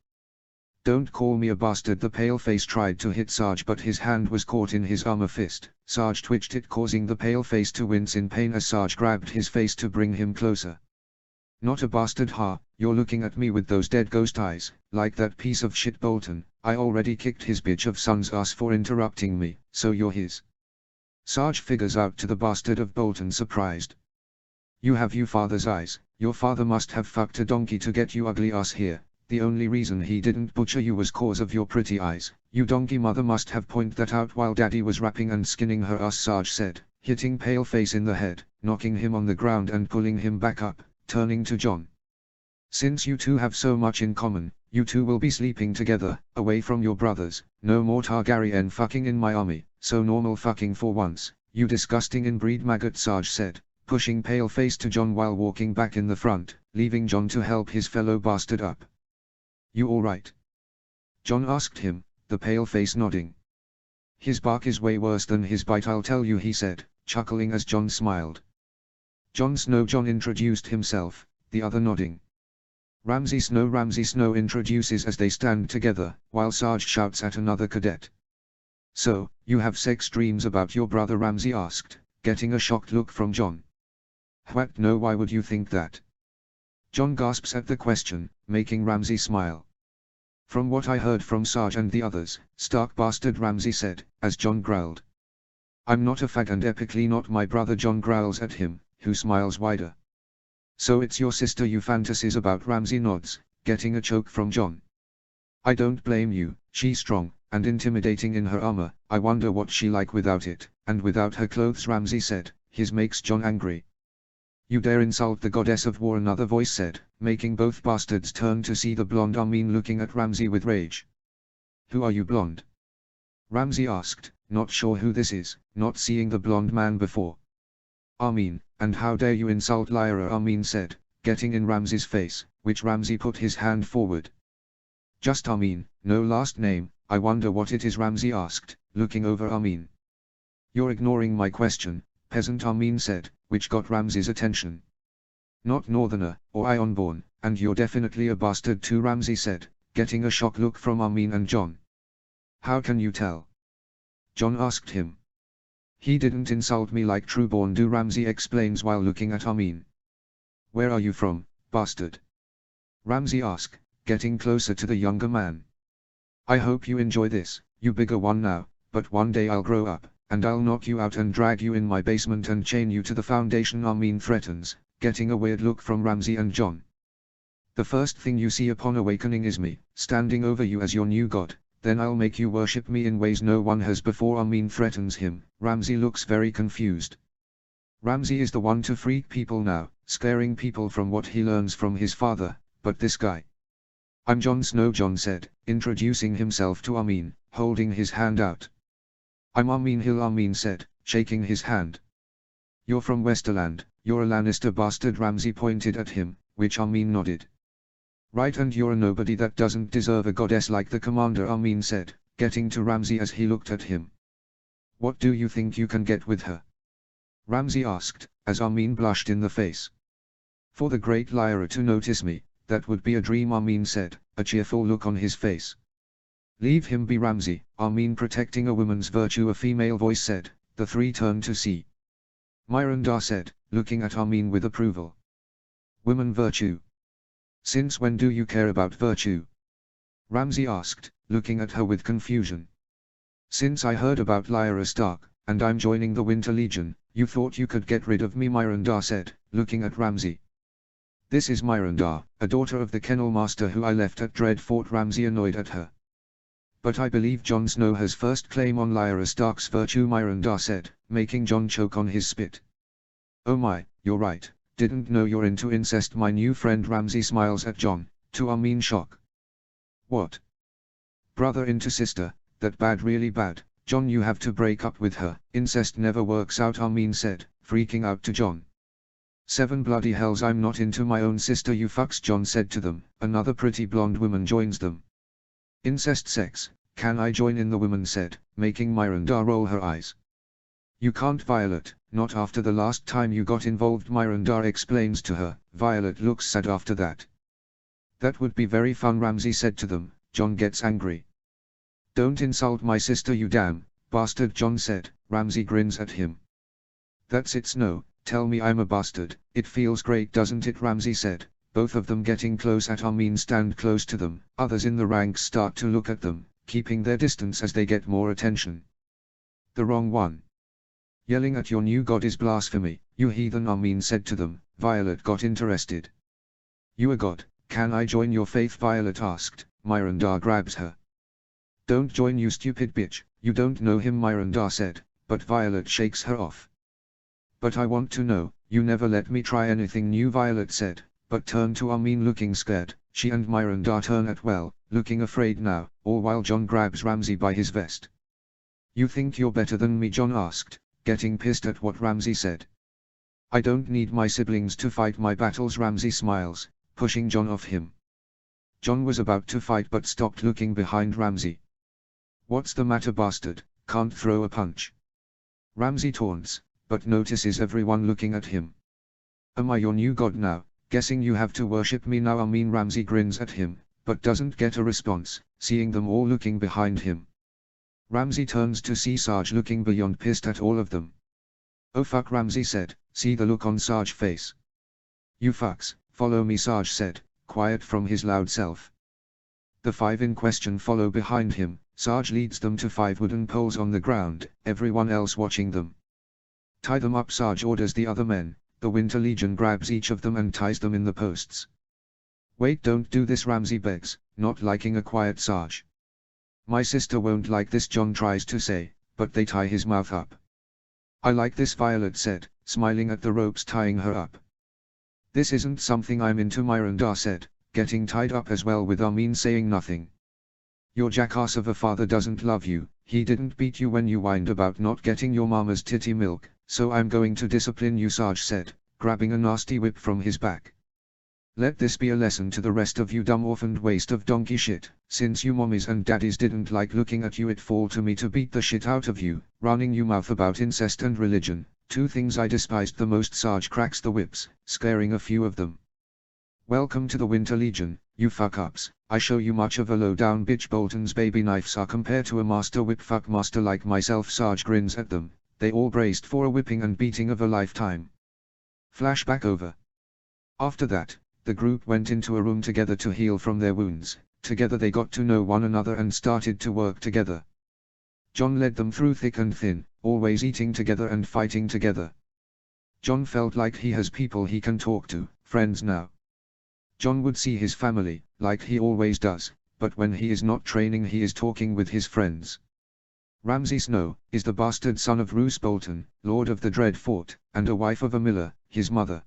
Don't call me a bastard. The paleface tried to hit Sarge, but his hand was caught in his armor fist. Sarge twitched it, causing the paleface to wince in pain as Sarge grabbed his face to bring him closer. Not a bastard, ha, you're looking at me with those dead ghost eyes, like that piece of shit Bolton. I already kicked his bitch of son's ass for interrupting me, so you're his. Sarge figures out to the bastard of Bolton, surprised. You have you father's eyes. Your father must have fucked a donkey to get you ugly ass here. The only reason he didn't butcher you was cause of your pretty eyes. You donkey mother must have pointed that out while daddy was wrapping and skinning her ass, Sarge said, hitting Paleface in the head, knocking him on the ground and pulling him back up, turning to Jon. Since you two have so much in common, you two will be sleeping together, away from your brothers. No more Targaryen fucking in my army, so normal fucking for once, you disgusting inbreed maggot, Sarge said, pushing Paleface to Jon while walking back in the front, leaving Jon to help his fellow bastard up. You alright? Jon asked him, the paleface nodding. His bark is way worse than his bite, I'll tell you, he said, chuckling as Jon smiled. Jon Snow. Jon introduced himself, the other nodding. Ramsay Snow introduces as they stand together, while Sarge shouts at another cadet. So, you have sex dreams about your brother? Ramsay asked, getting a shocked look from Jon. What? No, why would you think that? Jon gasps at the question, making Ramsay smile. From what I heard from Sarge and the others, stark bastard, Ramsay said, as Jon growled. I'm not a fag, and epically not my brother. Jon growls at him, who smiles wider. So it's your sister you fantasize about? Ramsay nods, getting a choke from Jon. I don't blame you, she's strong, and intimidating in her armor. I wonder what she like without it, and without her clothes, Ramsay said. His makes Jon angry. You dare insult the goddess of war, another voice said, making both bastards turn to see the blonde Armin looking at Ramsay with rage. Who are you, blonde? Ramsay asked, not sure who this is, not seeing the blonde man before. Armin, and how dare you insult Lyra, Armin said, getting in Ramsay's face, which Ramsay put his hand forward. Just Armin, no last name. I wonder what it is, Ramsay asked, looking over Armin. You're ignoring my question, peasant, Armin said, which got Ramsay's attention. Not Northerner, or Ironborn, and you're definitely a bastard too, Ramsay said, getting a shocked look from Armin and Jon. How can you tell? Jon asked him. He didn't insult me like Trueborn do, Ramsay explains while looking at Armin. Where are you from, bastard? Ramsay asked, getting closer to the younger man. I hope you enjoy this, you bigger one now, but one day I'll grow up, and I'll knock you out and drag you in my basement and chain you to the foundation, Armin threatens, getting a weird look from Ramsay and Jon. The first thing you see upon awakening is me, standing over you as your new god, then I'll make you worship me in ways no one has before, Armin threatens him. Ramsay looks very confused. Ramsay is the one to freak people now, scaring people from what he learns from his father, but this guy. I'm Jon Snow, Jon said, introducing himself to Armin, holding his hand out. I'm Armin Hill, Armin said, shaking his hand. You're from Westerland, you're a Lannister bastard, Ramsay pointed at him, which Armin nodded. Right, and you're a nobody that doesn't deserve a goddess like the commander, Armin said, getting to Ramsay as he looked at him. What do you think you can get with her? Ramsay asked, as Armin blushed in the face. For the great Lyra to notice me, that would be a dream, Armin said, a cheerful look on his face. Leave him be, Ramsay, Armin protecting a woman's virtue, a female voice said. The three turned to see. Myranda said, looking at Armin with approval. Woman virtue. Since when do you care about virtue? Ramsay asked, looking at her with confusion. Since I heard about Lyra Stark, and I'm joining the Winter Legion. You thought you could get rid of me, Myranda said, looking at Ramsay. This is Myranda, a daughter of the Kennel Master who I left at Dreadfort, Ramsay annoyed at her. But I believe Jon Snow has first claim on Lyra Stark's virtue, Myranda said, making Jon choke on his spit. Oh my, you're right, didn't know you're into incest, my new friend, Ramsay smiles at Jon, to Armin's shock. What? Brother into sister, that bad, really bad, John, you have to break up with her, incest never works out, Armin said, freaking out to John. 7 bloody hells, I'm not into my own sister, you fucks, John said to them. Another pretty blonde woman joins them. Incest sex, can I join in, the woman said, making Miranda roll her eyes. You can't, Violet, not after the last time you got involved, Miranda explains to her. Violet looks sad after that. That would be very fun, Ramsey said to them. John gets angry. Don't insult my sister, you damn bastard, John said. Ramsey grins at him. That's it, Snow, tell me I'm a bastard. It feels great, doesn't it, Ramsey said. Both of them getting close at Armin stand close to them. Others in the ranks start to look at them, keeping their distance as they get more attention. The wrong one. Yelling at your new god is blasphemy, you heathen, Armin said to them. Violet got interested. You a god, can I join your faith, Violet asked. Miranda grabs her. Don't join, you stupid bitch, you don't know him, Miranda said, but Violet shakes her off. But I want to know, you never let me try anything new, Violet said, but turned to Armin looking scared. She and Miranda turn at well, looking afraid now, all while John grabs Ramsey by his vest. You think you're better than me, John asked, getting pissed at what Ramsey said. I don't need my siblings to fight my battles, Ramsey smiles, pushing John off him. John was about to fight but stopped, looking behind Ramsey. What's the matter, bastard, can't throw a punch? Ramsey taunts, but notices everyone looking at him. Am I your new god now? Guessing you have to worship me now, Armin. Ramsey grins at him, but doesn't get a response, seeing them all looking behind him. Ramsey turns to see Sarge looking beyond pissed at all of them. Oh fuck, Ramsey said, see the look on Sarge's face. You fucks, follow me, Sarge said, quiet from his loud self. The 5 in question follow behind him. Sarge leads them to 5 wooden poles on the ground, everyone else watching them. Tie them up, Sarge orders the other men. The Winter Legion grabs each of them and ties them in the posts. Wait, don't do this, Ramsey begs, not liking a quiet Sarge. My sister won't like this, John tries to say, but they tie his mouth up. I like this, Violet said, smiling at the ropes tying her up. This isn't something I'm into, Miranda said, getting tied up as well, with Armin saying nothing. Your jackass of a father doesn't love you, he didn't beat you when you whined about not getting your mama's titty milk, so I'm going to discipline you, Sarge said, grabbing a nasty whip from his back. Let this be a lesson to the rest of you dumb orphaned waste of donkey shit. Since you mommies and daddies didn't like looking at you, it fall to me to beat the shit out of you, running you mouth about incest and religion, 2 things I despised the most. Sarge cracks the whips, scaring a few of them. Welcome to the Winter Legion, you fuck-ups. I show you much of a low-down bitch. Bolton's baby knives are compared to a master whip. Fuck master like myself. Sarge grins at them. They all braced for a whipping and beating of a lifetime. Flashback over. After that, the group went into a room together to heal from their wounds. Together they got to know one another and started to work together. John led them through thick and thin, always eating together and fighting together. John felt like he has people he can talk to, friends now. John would see his family, like he always does, but when he is not training he is talking with his friends. Ramsay Snow is the bastard son of Roose Bolton, Lord of the Dread Fort, and a wife of a miller, his mother.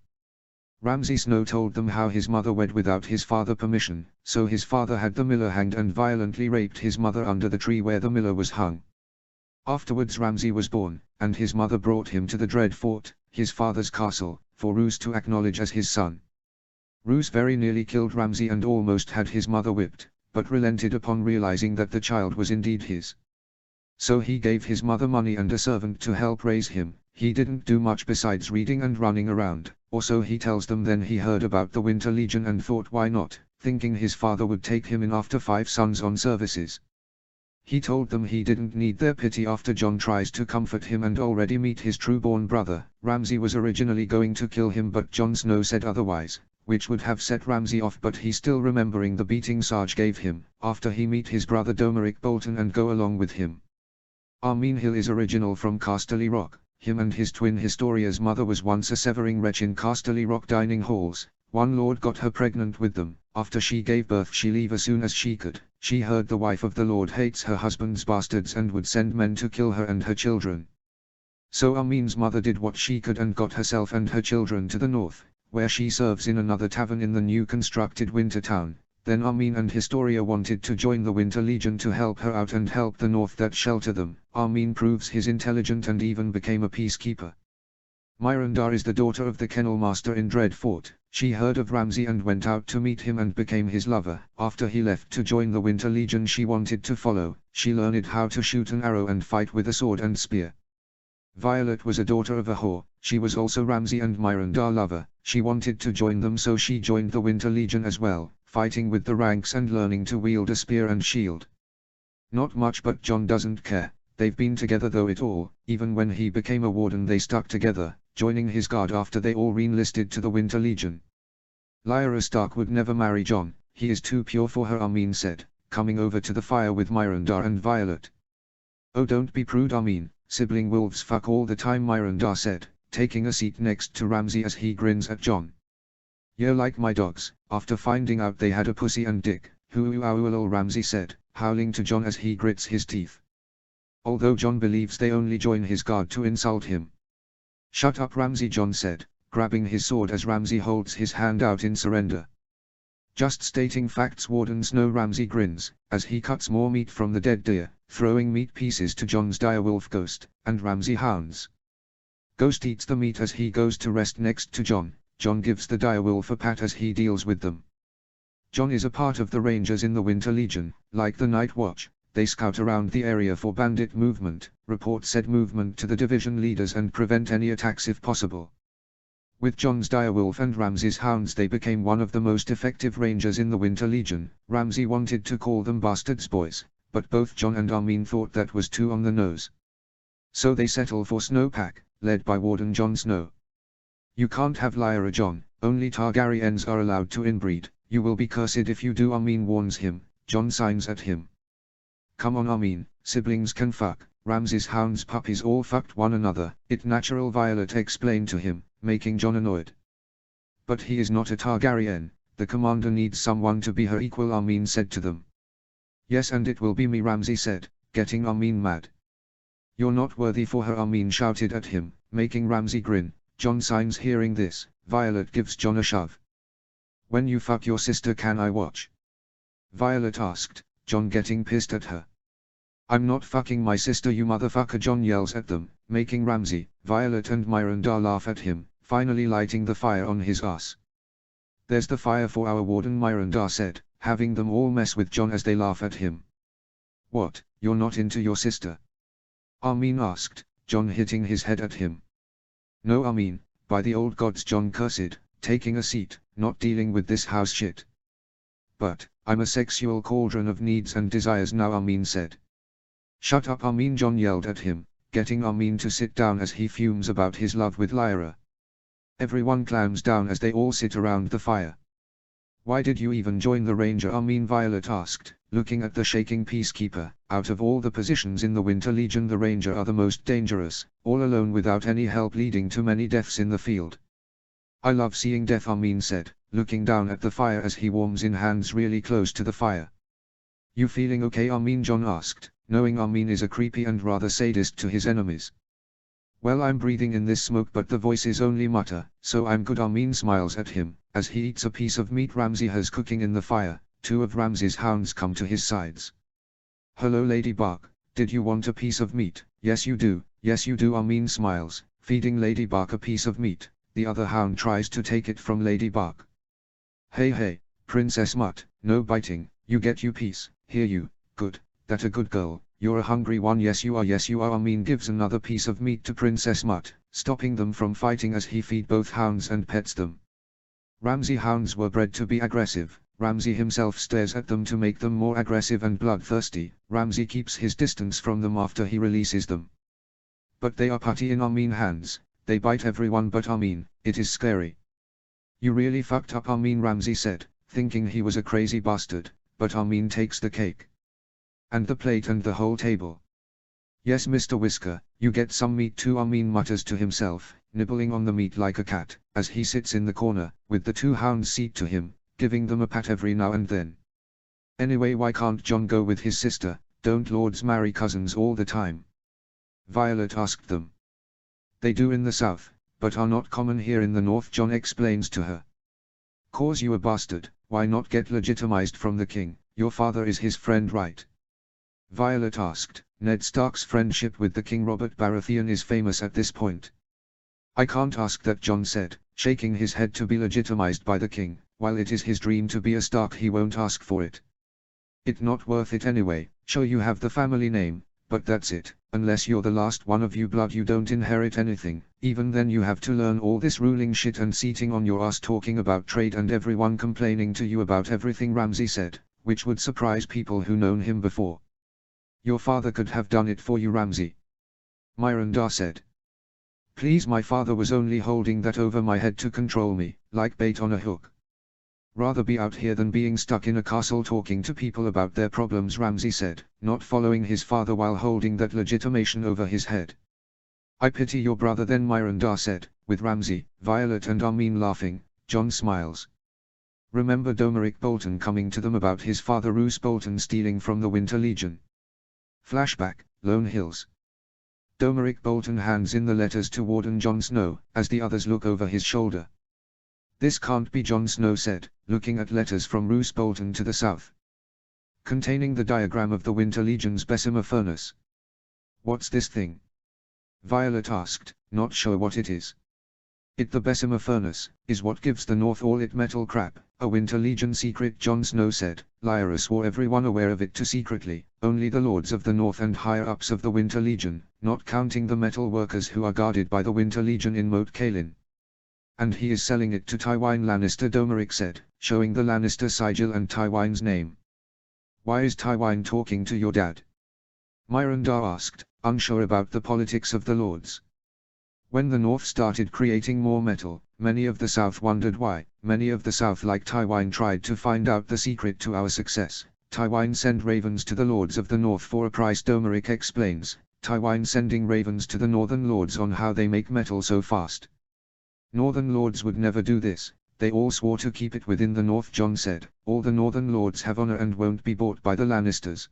Ramsay Snow told them how his mother wed without his father permission, so his father had the miller hanged and violently raped his mother under the tree where the miller was hung. Afterwards Ramsay was born, and his mother brought him to the Dread Fort, his father's castle, for Roose to acknowledge as his son. Roose very nearly killed Ramsay and almost had his mother whipped, but relented upon realizing that the child was indeed his. So he gave his mother money and a servant to help raise him. He didn't do much besides reading and running around, or so he tells them. Then he heard about the Winter Legion and thought why not, thinking his father would take him in after 5 sons on services. He told them he didn't need their pity after John tries to comfort him and already meet his true-born brother. Ramsay was originally going to kill him, but Jon Snow said otherwise, which would have set Ramsay off, but he still remembering the beating Sarge gave him, after he meet his brother Domeric Bolton and go along with him. Armin Hill is original from Casterly Rock. Him and his twin Historia's mother was once a severing wretch in Casterly Rock dining halls. One lord got her pregnant with them. After she gave birth she leave as soon as she could. She heard the wife of the lord hates her husband's bastards and would send men to kill her and her children. So Armin's mother did what she could and got herself and her children to the north, where she serves in another tavern in the new constructed Winter Town. Then Armin and Historia wanted to join the Winter Legion to help her out and help the North that shelter them. Armin proves his intelligent and even became a peacekeeper. Myranda is the daughter of the Kennel Master in Dreadfort. She heard of Ramsay and went out to meet him and became his lover. After he left to join the Winter Legion she wanted to follow. She learned how to shoot an arrow and fight with a sword and spear. Violet was a daughter of a whore. She was also Ramsay and Myranda lover. She wanted to join them so she joined the Winter Legion as well, fighting with the ranks and learning to wield a spear and shield. Not much, but Jon doesn't care. They've been together though it all. Even when he became a warden they stuck together, joining his guard after they all re-enlisted to the Winter Legion. Lyra Stark would never marry Jon. He is too pure for her, Armin said, coming over to the fire with Myranda and Violet. Oh, don't be prude, Armin. Sibling wolves fuck all the time, Myranda said, taking a seat next to Ramsay as he grins at Jon. You're like my dogs, after finding out they had a pussy and dick. Hoo-oo-ow-lol, Ramsay said, howling to Jon as he grits his teeth. Although Jon believes they only join his guard to insult him. Shut up, Ramsay, Jon said, grabbing his sword as Ramsay holds his hand out in surrender. Just stating facts, Wardens know, Ramsay grins, as he cuts more meat from the dead deer, throwing meat pieces to Jon's direwolf Ghost, and Ramsay hounds. Ghost eats the meat as he goes to rest next to Jon. Jon gives the direwolf a pat as he deals with them. Jon is a part of the Rangers in the Winter Legion. Like the Night Watch, they scout around the area for bandit movement, report said movement to the division leaders and prevent any attacks if possible. With Jon's direwolf and Ramsay's hounds they became one of the most effective Rangers in the Winter Legion. Ramsay wanted to call them bastards boys, but both Jon and Armin thought that was too on the nose. So they settle for Snowpack, led by Warden Jon Snow. You can't have Lyra, Jon. Only Targaryens are allowed to inbreed. You will be cursed if you do, Armin warns him. Jon signs at him. Come on, Armin, siblings can fuck. Ramsay's hounds puppies all fucked one another. It natural, Violet explained to him, making Jon annoyed. But he is not a Targaryen. The commander needs someone to be her equal, Armin said to them. Yes, and it will be me, Ramsay said, getting Armin mad. You're not worthy for her, Armin shouted at him, making Ramsay grin. Jon signs hearing this. Violet gives Jon a shove. When you fuck your sister can I watch? Violet asked, Jon getting pissed at her. I'm not fucking my sister, you motherfucker, Jon yells at them, making Ramsay, Violet and Myranda laugh at him, finally lighting the fire on his ass. There's the fire for our warden, Myranda said, having them all mess with Jon as they laugh at him. What, you're not into your sister? Armin asked, Jon hitting his head at him. No, Armin, by the old gods, Jon cursed, taking a seat, not dealing with this house shit. But, I'm a sexual cauldron of needs and desires now, Armin said. Shut up, Armin, Jon yelled at him, getting Armin to sit down as he fumes about his love with Lyra. Everyone clams down as they all sit around the fire. Why did you even join the Ranger, Armin? Violet asked, looking at the shaking peacekeeper. Out of all the positions in the Winter Legion, the Ranger are the most dangerous, all alone without any help, leading to many deaths in the field. I love seeing death, Armin said, looking down at the fire as he warms in hands really close to the fire. You feeling okay, Armin? Jon asked, knowing Armin is a creepy and rather sadist to his enemies. Well, I'm breathing in this smoke, but the voices only mutter, so I'm good. Armin smiles at him, as he eats a piece of meat Ramsay has cooking in the fire. Two of Ramsay's hounds come to his sides. Hello, Lady Bark, did you want a piece of meat? Yes you do, Armin smiles, feeding Lady Bark a piece of meat. The other hound tries to take it from Lady Bark. Hey, Princess Mutt, no biting, you get you piece, here you, good, that a good girl, you're a hungry one. Yes you are. Armin gives another piece of meat to Princess Mutt, stopping them from fighting as he feed both hounds and pets them. Ramsay hounds were bred to be aggressive. Ramsay himself stares at them to make them more aggressive and bloodthirsty. Ramsay keeps his distance from them after he releases them. But they are putty in Armin's hands. They bite everyone but Armin. It is scary. You really fucked up, Armin, Ramsay said, thinking he was a crazy bastard, but Armin takes the cake. And the plate and the whole table. Yes, Mr. Whisker, you get some meat too, Armin mutters to himself, nibbling on the meat like a cat, as he sits in the corner, with the two hounds seat to him, giving them a pat every now and then. Anyway, why can't Jon go with his sister? Don't lords marry cousins all the time? Violet asked them. They do in the south, but are not common here in the north, Jon explains to her. Cause you a bastard, why not get legitimized from the king? Your father is his friend, right? Violet asked. Ned Stark's friendship with the King Robert Baratheon is famous at this point. I can't ask that, Jon said, shaking his head. To be legitimized by the king, while it is his dream to be a Stark, he won't ask for it. It's not worth it anyway. Sure, you have the family name, but that's it. Unless you're the last one of your blood, you don't inherit anything. Even then you have to learn all this ruling shit and sitting on your ass talking about trade and everyone complaining to you about everything, Ramsay said, which would surprise people who known him before. Your father could have done it for you, Ramsay, Myrandar said. Please, my father was only holding that over my head to control me, like bait on a hook. Rather be out here than being stuck in a castle talking to people about their problems, Ramsay said, not following his father while holding that legitimation over his head. I pity your brother then, Myrandar said, with Ramsay, Violet and Armin laughing. Jon smiles. Remember Domeric Bolton coming to them about his father Roose Bolton stealing from the Winter Legion? Flashback, Lone Hills. Domeric Bolton hands in the letters to Warden Jon Snow, as the others look over his shoulder. This can't be, Jon Snow said, looking at letters from Roose Bolton to the south, containing the diagram of the Winter Legion's Bessemer furnace. What's this thing? Violet asked, not sure what it is. The Bessemer furnace is what gives the North all it metal crap, a Winter Legion secret, Jon Snow said. Lyra swore everyone aware of it too secretly, only the lords of the North and higher-ups of the Winter Legion, not counting the metal workers who are guarded by the Winter Legion in Moat Cailin. And he is selling it to Tywin Lannister, Domeric said, showing the Lannister sigil and Tywin's name. Why is Tywin talking to your dad? Myrandar asked, unsure about the politics of the lords. When the North started creating more metal, many of the South wondered why. Many of the South, like Tywin, tried to find out the secret to our success. Tywin sent ravens to the lords of the North for a price, Domeric explains. Tywin sending ravens to the Northern lords on how they make metal so fast. Northern lords would never do this. They all swore to keep it within the North, Jon said. All the Northern lords have honor and won't be bought by the Lannisters.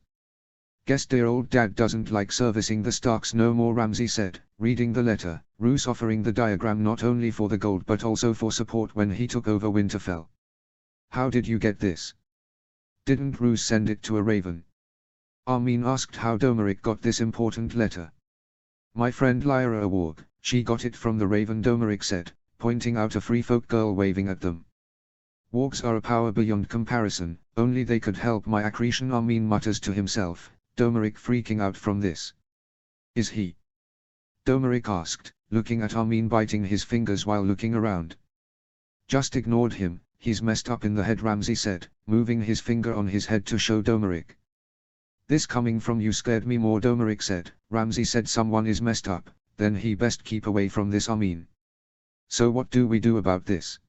Guess dear old dad doesn't like servicing the Starks no more, Ramsay said, reading the letter. Roose offering the diagram not only for the gold but also for support when he took over Winterfell. How did you get this? Didn't Roose send it to a raven? Armin asked how Domeric got this important letter. My friend Lyra a warg, she got it from the raven, Domeric said, pointing out a free folk girl waving at them. Wargs are a power beyond comparison, only they could help my accretion, Armin mutters to himself, Domeric freaking out from this. Is he? Domeric asked, looking at Armin biting his fingers while looking around. Just ignored him, he's messed up in the head, Ramsay said, moving his finger on his head to show Domeric. This coming from you scared me more, Domeric said. Ramsay said someone is messed up, then he best keep away from this, Armin. So what do we do about this?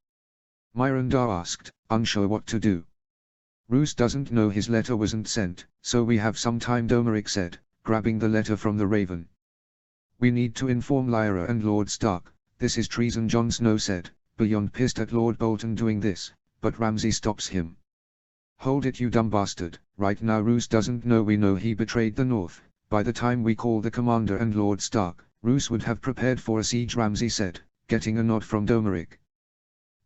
Myrandar asked, unsure what to do. Roose doesn't know his letter wasn't sent, so we have some time, Domeric said, grabbing the letter from the raven. We need to inform Lyra and Lord Stark. This is treason, Jon Snow said, beyond pissed at Lord Bolton doing this, but Ramsay stops him. Hold it, you dumb bastard. Right now Roose doesn't know we know he betrayed the North. By the time we call the commander and Lord Stark, Roose would have prepared for a siege, Ramsay said, getting a nod from Domeric.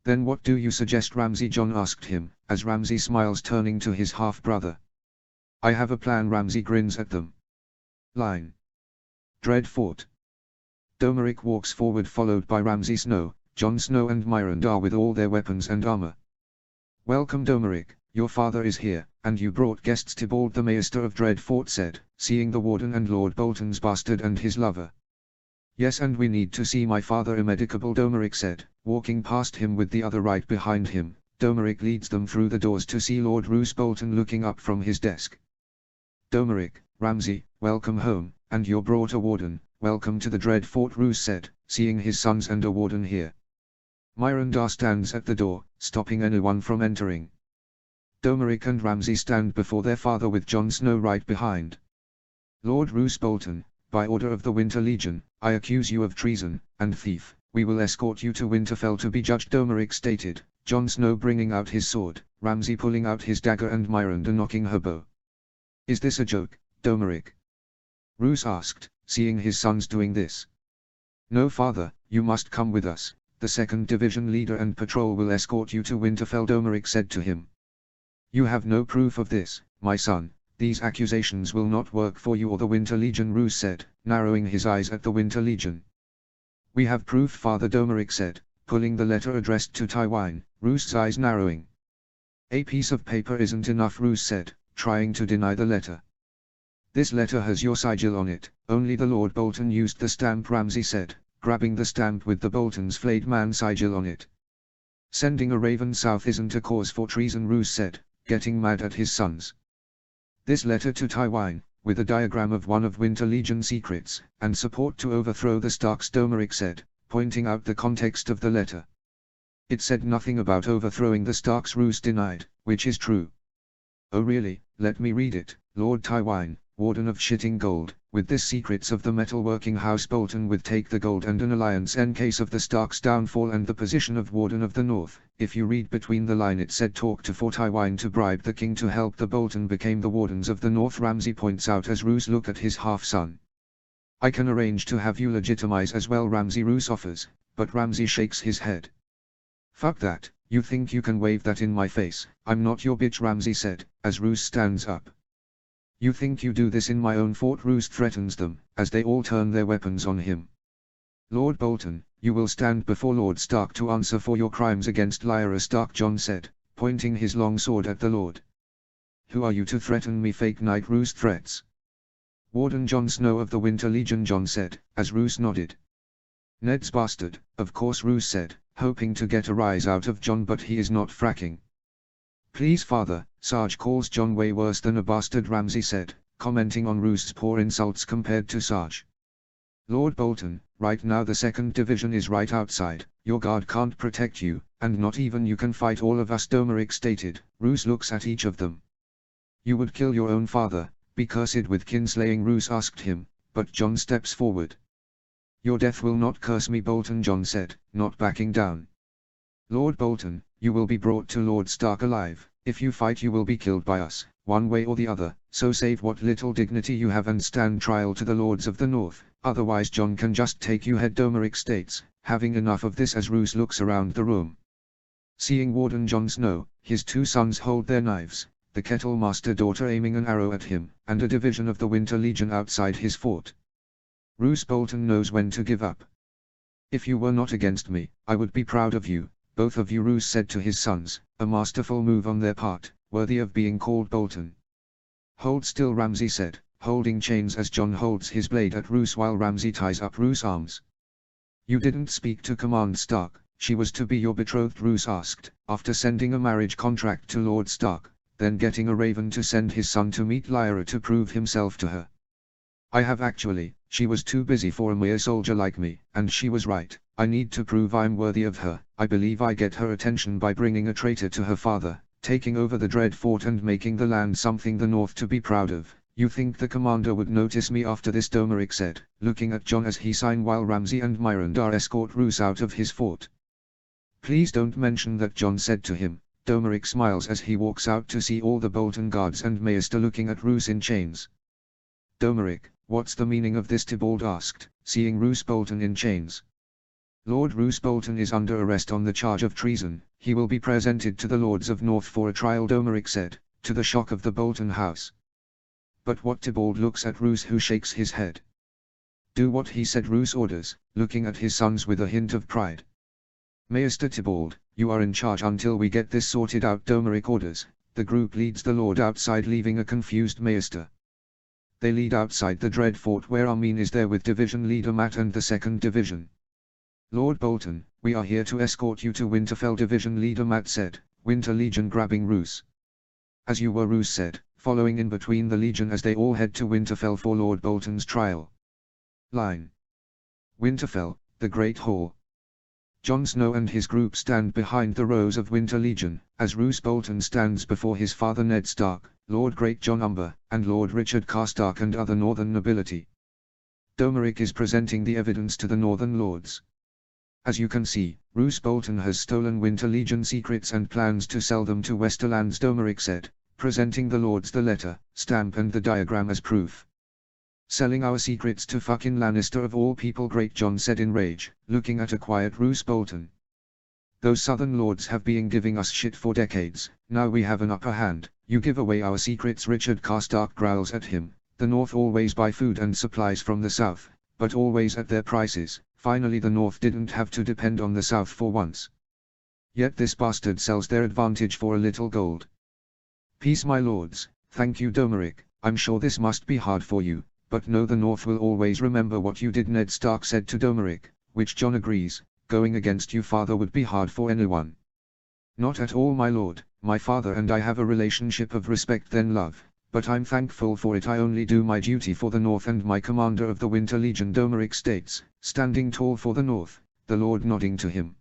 Then what do you suggest, Ramsay? Jon asked him, as Ramsay smiles, turning to his half-brother. I have a plan, Ramsay grins at them. Line. Dreadfort. Domeric walks forward followed by Ramsay Snow, Jon Snow and Myrandar with all their weapons and armor. Welcome, Domeric, your father is here, and you brought guests, Tybalt the Maester of Dreadfort said, seeing the warden and Lord Bolton's bastard and his lover. Yes, and we need to see my father immedicable, Domeric said, walking past him with the other right behind him. Domeric leads them through the doors to see Lord Roose Bolton looking up from his desk. Domeric, Ramsay, welcome home, and you're brought a warden. Welcome to the Dreadfort, Roose said, seeing his sons and a warden here. Myrandar stands at the door, stopping anyone from entering. Domeric and Ramsay stand before their father with Jon Snow right behind. Lord Roose Bolton, by order of the Winter Legion, I accuse you of treason and thief. We will escort you to Winterfell to be judged, Domeric stated, Jon Snow bringing out his sword, Ramsay pulling out his dagger and Myrandar knocking her bow. Is this a joke, Domeric? Roose asked, seeing his sons doing this. No, father, you must come with us. The 2nd Division leader and patrol will escort you to Winterfell, Domeric said to him. You have no proof of this, my son. These accusations will not work for you or the Winter Legion, Roose said, narrowing his eyes at the Winter Legion. We have proof, Father Domeric said, pulling the letter addressed to Tywine, Roose's eyes narrowing. A piece of paper isn't enough, Roose said, trying to deny the letter. This letter has your sigil on it. Only the Lord Bolton used the stamp, Ramsay said, grabbing the stamp with the Bolton's flayed man sigil on it. Sending a raven south isn't a cause for treason, Roose said, getting mad at his sons. This letter to Tywine, with a diagram of one of Winter Legion's secrets, and support to overthrow the Starks, Domeric said, pointing out the context of the letter. It said nothing about overthrowing the Starks, Roose denied, which is true. Oh really? Let me read it. Lord Tywine, Warden of Shitting Gold, with this secrets of the metalworking house Bolton with take the gold and an alliance in case of the Starks' downfall and the position of Warden of the North. If you read between the line, it said talk to for Tywine to bribe the king to help the Bolton became the Wardens of the North, Ramsay points out as Roose look at his half-son. I can arrange to have you legitimize as well, Ramsay, Roose offers, but Ramsay shakes his head. Fuck that, you think you can wave that in my face? I'm not your bitch, Ramsay said, as Roose stands up. You think you do this in my own fort? Roose threatens them, as they all turn their weapons on him. Lord Bolton, you will stand before Lord Stark to answer for your crimes against Lyra Stark, Jon said, pointing his long sword at the Lord. Who are you to threaten me, fake knight? Roose threats. Warden Jon Snow of the Winter Legion, Jon said, as Roose nodded. Ned's bastard, of course, Roose said, hoping to get a rise out of Jon, but he is not fracking. Please father, Sarge calls Jon way worse than a bastard, Ramsay said, commenting on Roose's poor insults compared to Sarge. Lord Bolton, right now the 2nd Division is right outside, your guard can't protect you, and not even you can fight all of us, Domeric stated. Roose looks at each of them. You would kill your own father, be cursed with kinslaying, Roose asked him, but Jon steps forward. Your death will not curse me, Bolton, Jon said, not backing down. Lord Bolton, you will be brought to Lord Stark alive. If you fight, you will be killed by us, one way or the other, so save what little dignity you have and stand trial to the Lords of the North, otherwise Jon can just take you head, Domeric states, having enough of this as Roose looks around the room. Seeing Warden Jon Snow, his 2 sons hold their knives, the Kettle Master daughter aiming an arrow at him, and a division of the Winter Legion outside his fort. Roose Bolton knows when to give up. If you were not against me, I would be proud of you, both of you, Roose said to his sons, a masterful move on their part, worthy of being called Bolton. Hold still, Ramsay said, holding chains as Jon holds his blade at Roose while Ramsay ties up Roose's arms. You didn't speak to Command Stark, she was to be your betrothed, Roose asked, after sending a marriage contract to Lord Stark, then getting a raven to send his son to meet Lyra to prove himself to her. I have actually, she was too busy for a mere soldier like me, and she was right. I need to prove I'm worthy of her. I believe I get her attention by bringing a traitor to her father, taking over the Dread Fort and making the land something the North to be proud of. You think the commander would notice me after this, Domeric said, looking at Jon as he signed while Ramsay and Myrandar escort Roose out of his fort. Please don't mention that, Jon said to him. Domeric smiles as he walks out to see all the Bolton guards and Maester looking at Roose in chains. Domeric, what's the meaning of this? Tybalt asked, seeing Roose Bolton in chains. Lord Roose Bolton is under arrest on the charge of treason. He will be presented to the Lords of North for a trial, Domeric said, to the shock of the Bolton house. But what? Tybalt looks at Roose, who shakes his head. Do what he said, Roose orders, looking at his sons with a hint of pride. Maester Tybalt, you are in charge until we get this sorted out, Domeric orders. The group leads the Lord outside, leaving a confused Maester. They lead outside the Dread Fort where Armin is there with Division Leader Matt and the 2nd Division. Lord Bolton, we are here to escort you to Winterfell, Division Leader Matt said, Winter Legion grabbing Roose. As you were, Roose said, following in between the Legion as they all head to Winterfell for Lord Bolton's trial. Line. Winterfell, the Great Hall. Jon Snow and his group stand behind the rows of Winter Legion, as Roose Bolton stands before his father Ned Stark, Lord Great John Umber, and Lord Richard Karstark and other northern nobility. Domeric is presenting the evidence to the northern lords. As you can see, Roose Bolton has stolen Winter Legion secrets and plans to sell them to Westerlands, Domeric said, presenting the lords the letter, stamp and the diagram as proof. Selling our secrets to fucking Lannister of all people, Great John said in rage, looking at a quiet Roose Bolton. Those southern lords have been giving us shit for decades, now we have an upper hand, you give away our secrets. Richard Karstark growls at him, the North always buy food and supplies from the South, but always at their prices. Finally the North didn't have to depend on the South for once. Yet this bastard sells their advantage for a little gold. Peace my lords, thank you Domeric, I'm sure this must be hard for you, but know the North will always remember what you did. Ned Stark said to Domeric, which Jon agrees, going against you father would be hard for anyone. Not at all my lord, my father and I have a relationship of respect then love, but I'm thankful for it. I only do my duty for the North and my commander of the Winter Legion. Domeric states, standing tall for the North, the Lord nodding to him.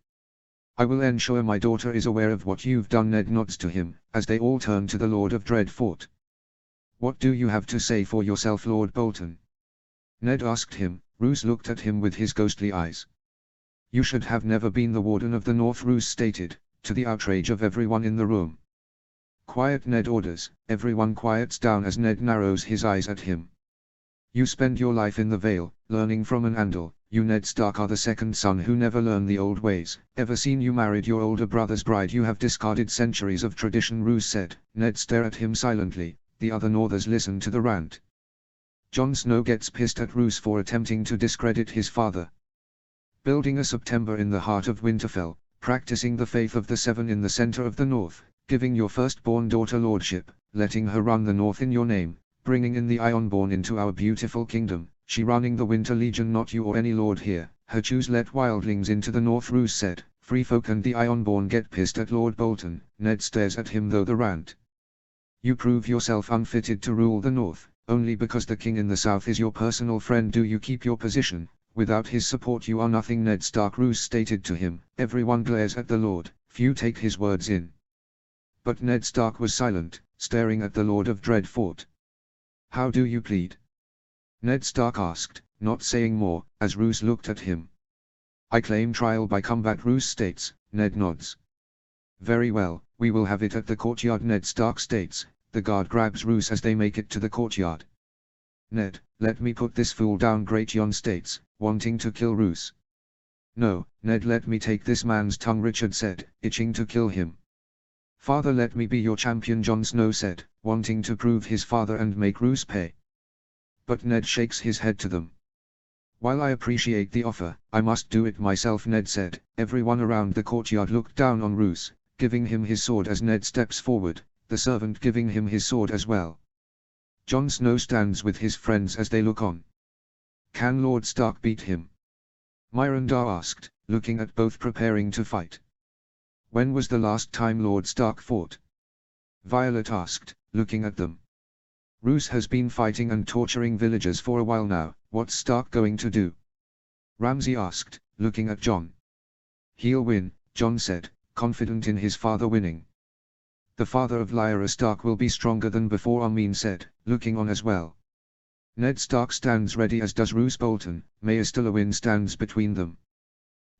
I will ensure my daughter is aware of what you've done. Ned nods to him, as they all turn to the Lord of Dreadfort. What do you have to say for yourself Lord Bolton? Ned asked him. Roose looked at him with his ghostly eyes. You should have never been the Warden of the North, Roose stated, to the outrage of everyone in the room. Quiet, Ned orders. Everyone quiets down as Ned narrows his eyes at him. You spend your life in the Vale, learning from an Andal. You Ned Stark are the second son who never learned the old ways. Ever seen you married your older brother's bride? You have discarded centuries of tradition, Roose said. Ned stared at him silently. The other Northers listened to the rant. Jon Snow gets pissed at Roose for attempting to discredit his father. Building a September in the heart of Winterfell, practicing the faith of the Seven in the center of the North, giving your firstborn daughter lordship, letting her run the North in your name, bringing in the Ironborn into our beautiful kingdom, she running the Winter Legion, not you or any lord here. Her choose let wildlings into the North, Roose said. Free folk and the Ironborn get pissed at Lord Bolton. Ned stares at him though the rant. You prove yourself unfitted to rule the North, only because the king in the South is your personal friend do you keep your position. Without his support you are nothing, Ned Stark, Roose stated to him. Everyone glares at the Lord, few take his words in. But Ned Stark was silent, staring at the Lord of Dreadfort. How do you plead? Ned Stark asked, not saying more, as Roose looked at him. I claim trial by combat, Roose states. Ned nods. Very well, we will have it at the courtyard, Ned Stark states. The guard grabs Roose as they make it to the courtyard. Ned, let me put this fool down, Great Jon states, wanting to kill Roose. No, Ned, let me take this man's tongue, Richard said, itching to kill him. Father, let me be your champion, Jon Snow said, wanting to prove his father and make Roose pay. But Ned shakes his head to them. While I appreciate the offer, I must do it myself, Ned said. Everyone around the courtyard looked down on Roose, giving him his sword as Ned steps forward, the servant giving him his sword as well. Jon Snow stands with his friends as they look on. Can Lord Stark beat him? Myrandar asked, looking at both preparing to fight. When was the last time Lord Stark fought? Violet asked, looking at them. Roose has been fighting and torturing villagers for a while now, what's Stark going to do? Ramsay asked, looking at Jon. He'll win, Jon said, confident in his father winning. The father of Lyra Stark will be stronger than before, Armin said, looking on as well. Ned Stark stands ready, as does Roose Bolton. Mayor Stillowin stands between them.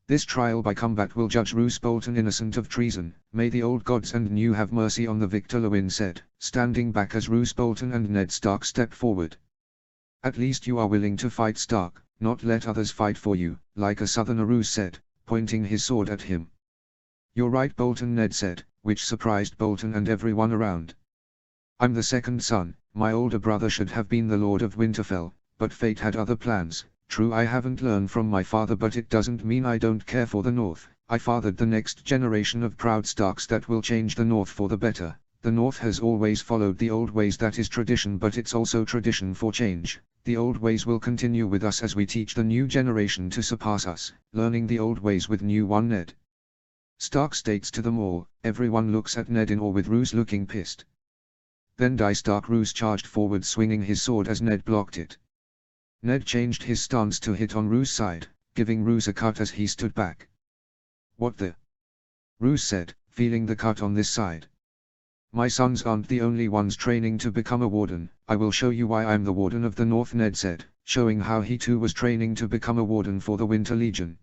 This trial by combat will judge Roose Bolton innocent of treason. May the old gods and new have mercy on the victor, Lewin said, standing back as Roose Bolton and Ned Stark step forward. At least you are willing to fight, Stark, not let others fight for you, like a southerner, Roose said, pointing his sword at him. You're right, Bolton, Ned said, which surprised Bolton and everyone around. I'm the second son, my older brother should have been the Lord of Winterfell, but fate had other plans. True, I haven't learned from my father, but it doesn't mean I don't care for the North. I fathered the next generation of proud Starks that will change the North for the better. The North has always followed the old ways, that is tradition, but it's also tradition for change. The old ways will continue with us as we teach the new generation to surpass us, learning the old ways with new one, Ned Stark states to them all. Everyone looks at Ned in awe, with Roose looking pissed. Then Die Stark. Roose charged forward, swinging his sword as Ned blocked it. Ned changed his stance to hit on Roose's side, giving Roose a cut as he stood back. What the? Roose said, feeling the cut on this side. My sons aren't the only ones training to become a warden. I will show you why I'm the Warden of the North, Ned said, showing how he too was training to become a warden for the Winter Legion.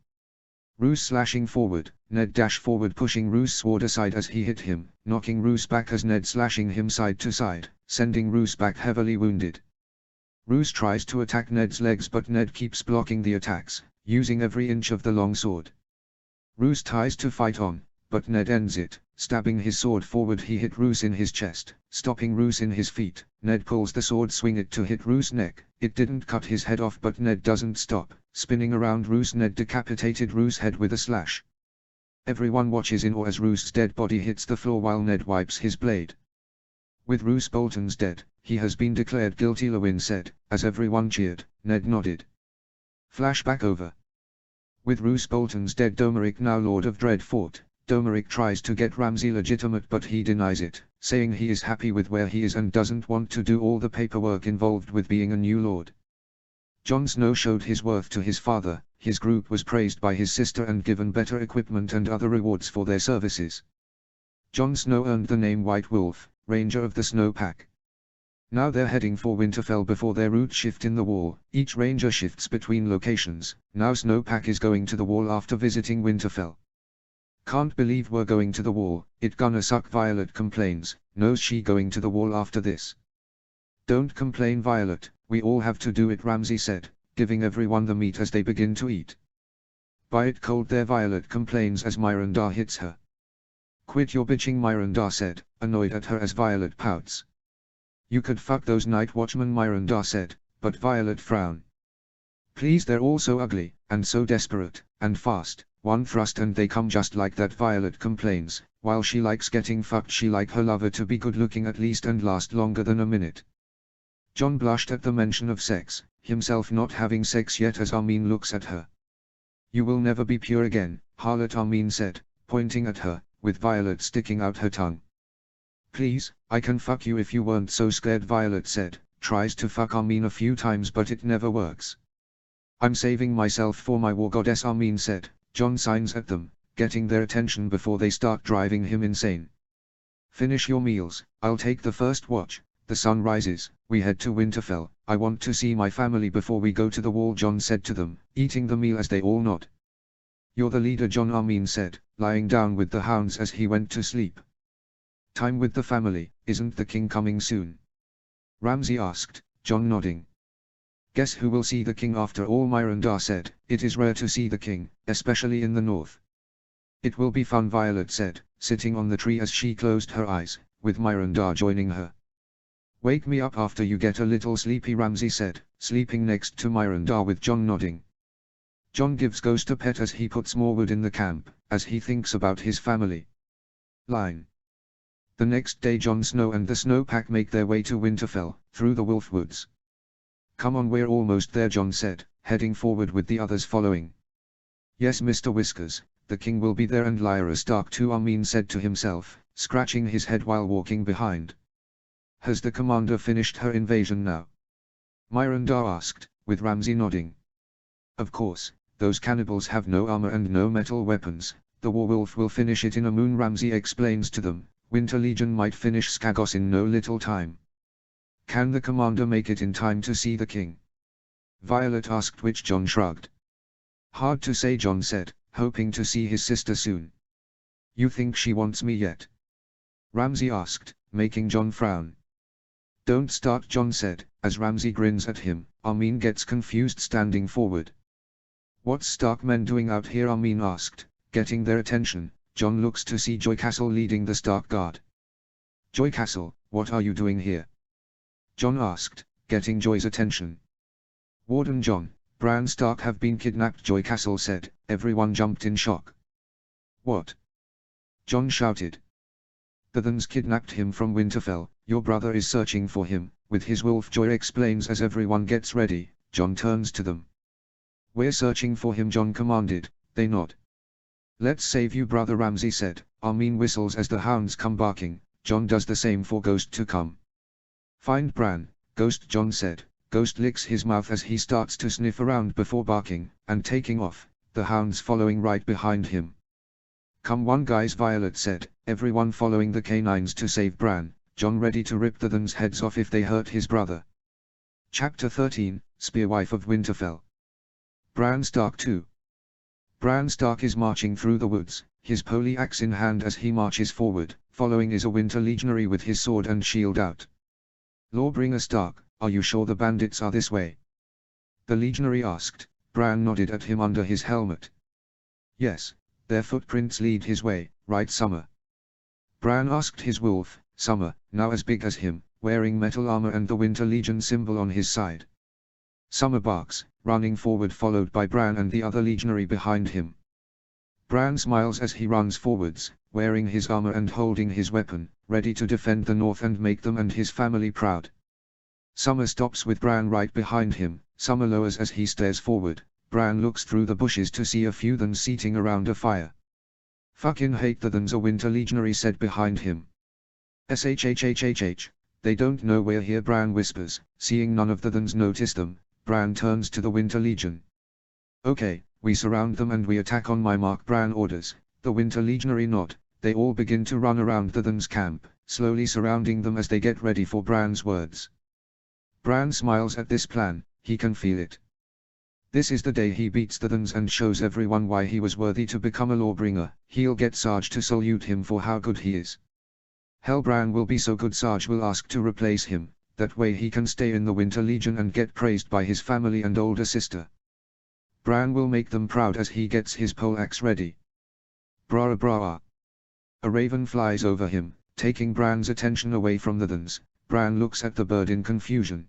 Roose slashing forward, Ned dashed forward, pushing Roose's sword aside as he hit him, knocking Roose back as Ned slashing him side to side, sending Roose back heavily wounded. Roose tries to attack Ned's legs, but Ned keeps blocking the attacks, using every inch of the long sword. Roose tries to fight on, but Ned ends it. Stabbing his sword forward, he hit Roose in his chest, stopping Roose in his feet. Ned pulls the sword, swing it to hit Roose's neck. It didn't cut his head off, but Ned doesn't stop. Spinning around Roose, Ned decapitated Roose's head with a slash. Everyone watches in awe as Roose's dead body hits the floor while Ned wipes his blade. With Roose Bolton's dead, he has been declared guilty, Lewin said, as everyone cheered. Ned nodded. Flashback over. With Roose Bolton's dead, Domeric, now Lord of Dreadfort, Domeric tries to get Ramsay legitimate, but he denies it, saying he is happy with where he is and doesn't want to do all the paperwork involved with being a new lord. Jon Snow showed his worth to his father. His group was praised by his sister and given better equipment and other rewards for their services. Jon Snow earned the name White Wolf, Ranger of the Snowpack. Now they're heading for Winterfell before their route shift in the Wall. Each ranger shifts between locations. Now Snowpack is going to the Wall after visiting Winterfell. Can't believe we're going to the Wall, it gonna suck, Violet complains. Knows she going to the Wall after this. Don't complain, Violet, we all have to do it, Ramsay said, giving everyone the meat as they begin to eat. Buy it cold there, Violet complains as Myrandar hits her. Quit your bitching, Myrandar said, annoyed at her as Violet pouts. You could fuck those night watchmen, Myrandar said, but Violet frowned. Please, they're all so ugly, and so desperate, and fast. One thrust and they come just like that, Violet complains. While she likes getting fucked, she like her lover to be good looking at least and last longer than a minute. Jon blushed at the mention of sex, himself not having sex yet, as Armin looks at her. You will never be pure again, harlot, Armin said, pointing at her, with Violet sticking out her tongue. Please, I can fuck you if you weren't so scared, Violet said, tries to fuck Armin a few times but it never works. I'm saving myself for my war goddess, Armin said. Jon signs at them, getting their attention before they start driving him insane. Finish your meals, I'll take the first watch. The sun rises, we head to Winterfell. I want to see my family before we go to the Wall, Jon said to them, eating the meal as they all nod. You're the leader, Jon, Armin said, lying down with the hounds as he went to sleep. Time with the family, isn't the king coming soon? Ramsay asked, Jon nodding. Guess who will see the king after all, Myrandar said. It is rare to see the king, especially in the north. It will be fun, Violet said, sitting on the tree as she closed her eyes, with Myrandar joining her. Wake me up after you get a little sleepy, Ramsay said, sleeping next to Myrandar with Jon nodding. Jon gives Ghost a pet as he puts more wood in the camp, as he thinks about his family. Line. The next day, Jon Snow and the Snowpack make their way to Winterfell, through the Wolf Woods. Come on, we're almost there, Jon said, heading forward with the others following. Yes, Mr. Whiskers, the king will be there and Lyra Stark too, Armin said to himself, scratching his head while walking behind. Has the commander finished her invasion now? Myrandar asked, with Ramsay nodding. Of course, those cannibals have no armor and no metal weapons. The Warwolf will finish it in a moon, Ramsay explains to them. Winter Legion might finish Skagos in no little time. Can the commander make it in time to see the king? Violet asked, which Jon shrugged. Hard to say, Jon said, hoping to see his sister soon. You think she wants me yet? Ramsay asked, making Jon frown. Don't start, Jon said, as Ramsay grins at him. Armin gets confused, standing forward. What's Stark men doing out here? Armin asked, getting their attention. Jon looks to see Joycastle leading the Stark Guard. Joycastle, what are you doing here? Jon asked, getting Joy's attention. Warden Jon, Bran Stark have been kidnapped, Joycastle said. Everyone jumped in shock. What? Jon shouted. The Thans kidnapped him from Winterfell. Your brother is searching for him, with his wolf, Joy explains as everyone gets ready. Jon turns to them. We're searching for him, Jon commanded. They nod. Let's save you, brother, Ramsay said. Armin whistles as the hounds come barking. Jon does the same for Ghost to come. Find Bran, Ghost, Jon said. Ghost licks his mouth as he starts to sniff around before barking, and taking off, the hounds following right behind him. Come on, guys, Violet said, everyone following the canines to save Bran, Jon ready to rip the Thans' heads off if they hurt his brother. Chapter 13, Spearwife of Winterfell. Bran Stark 2. Bran Stark is marching through the woods, his poly axe in hand as he marches forward. Following is a Winter Legionary with his sword and shield out. Lawbringer Stark, are you sure the bandits are this way? The legionary asked. Bran nodded at him under his helmet. Yes, their footprints lead his way, right Summer? Bran asked his wolf, Summer, now as big as him, wearing metal armor and the Winter Legion symbol on his side. Summer barks, running forward followed by Bran and the other legionary behind him. Bran smiles as he runs forwards, wearing his armor and holding his weapon, ready to defend the north and make them and his family proud. Summer stops with Bran right behind him. Summer lowers as he stares forward. Bran looks through the bushes to see a few Thans seating around a fire. Fucking hate the Thans, a Winter Legionary said behind him. SHHHHH, they don't know we're here, Bran whispers. Seeing none of the Thans notice them, Bran turns to the Winter Legion. Okay, we surround them and we attack on my mark, Bran orders. The Winter Legionary nod. They all begin to run around the Thans camp, slowly surrounding them as they get ready for Bran's words. Bran smiles at this plan, he can feel it. This is the day he beats the Thans and shows everyone why he was worthy to become a lawbringer. He'll get Sarge to salute him for how good he is. Hell, Bran will be so good Sarge will ask to replace him, that way he can stay in the Winter Legion and get praised by his family and older sister. Bran will make them proud as he gets his poleaxe ready. Braa braa. A raven flies over him, taking Bran's attention away from the Thans. Bran looks at the bird in confusion.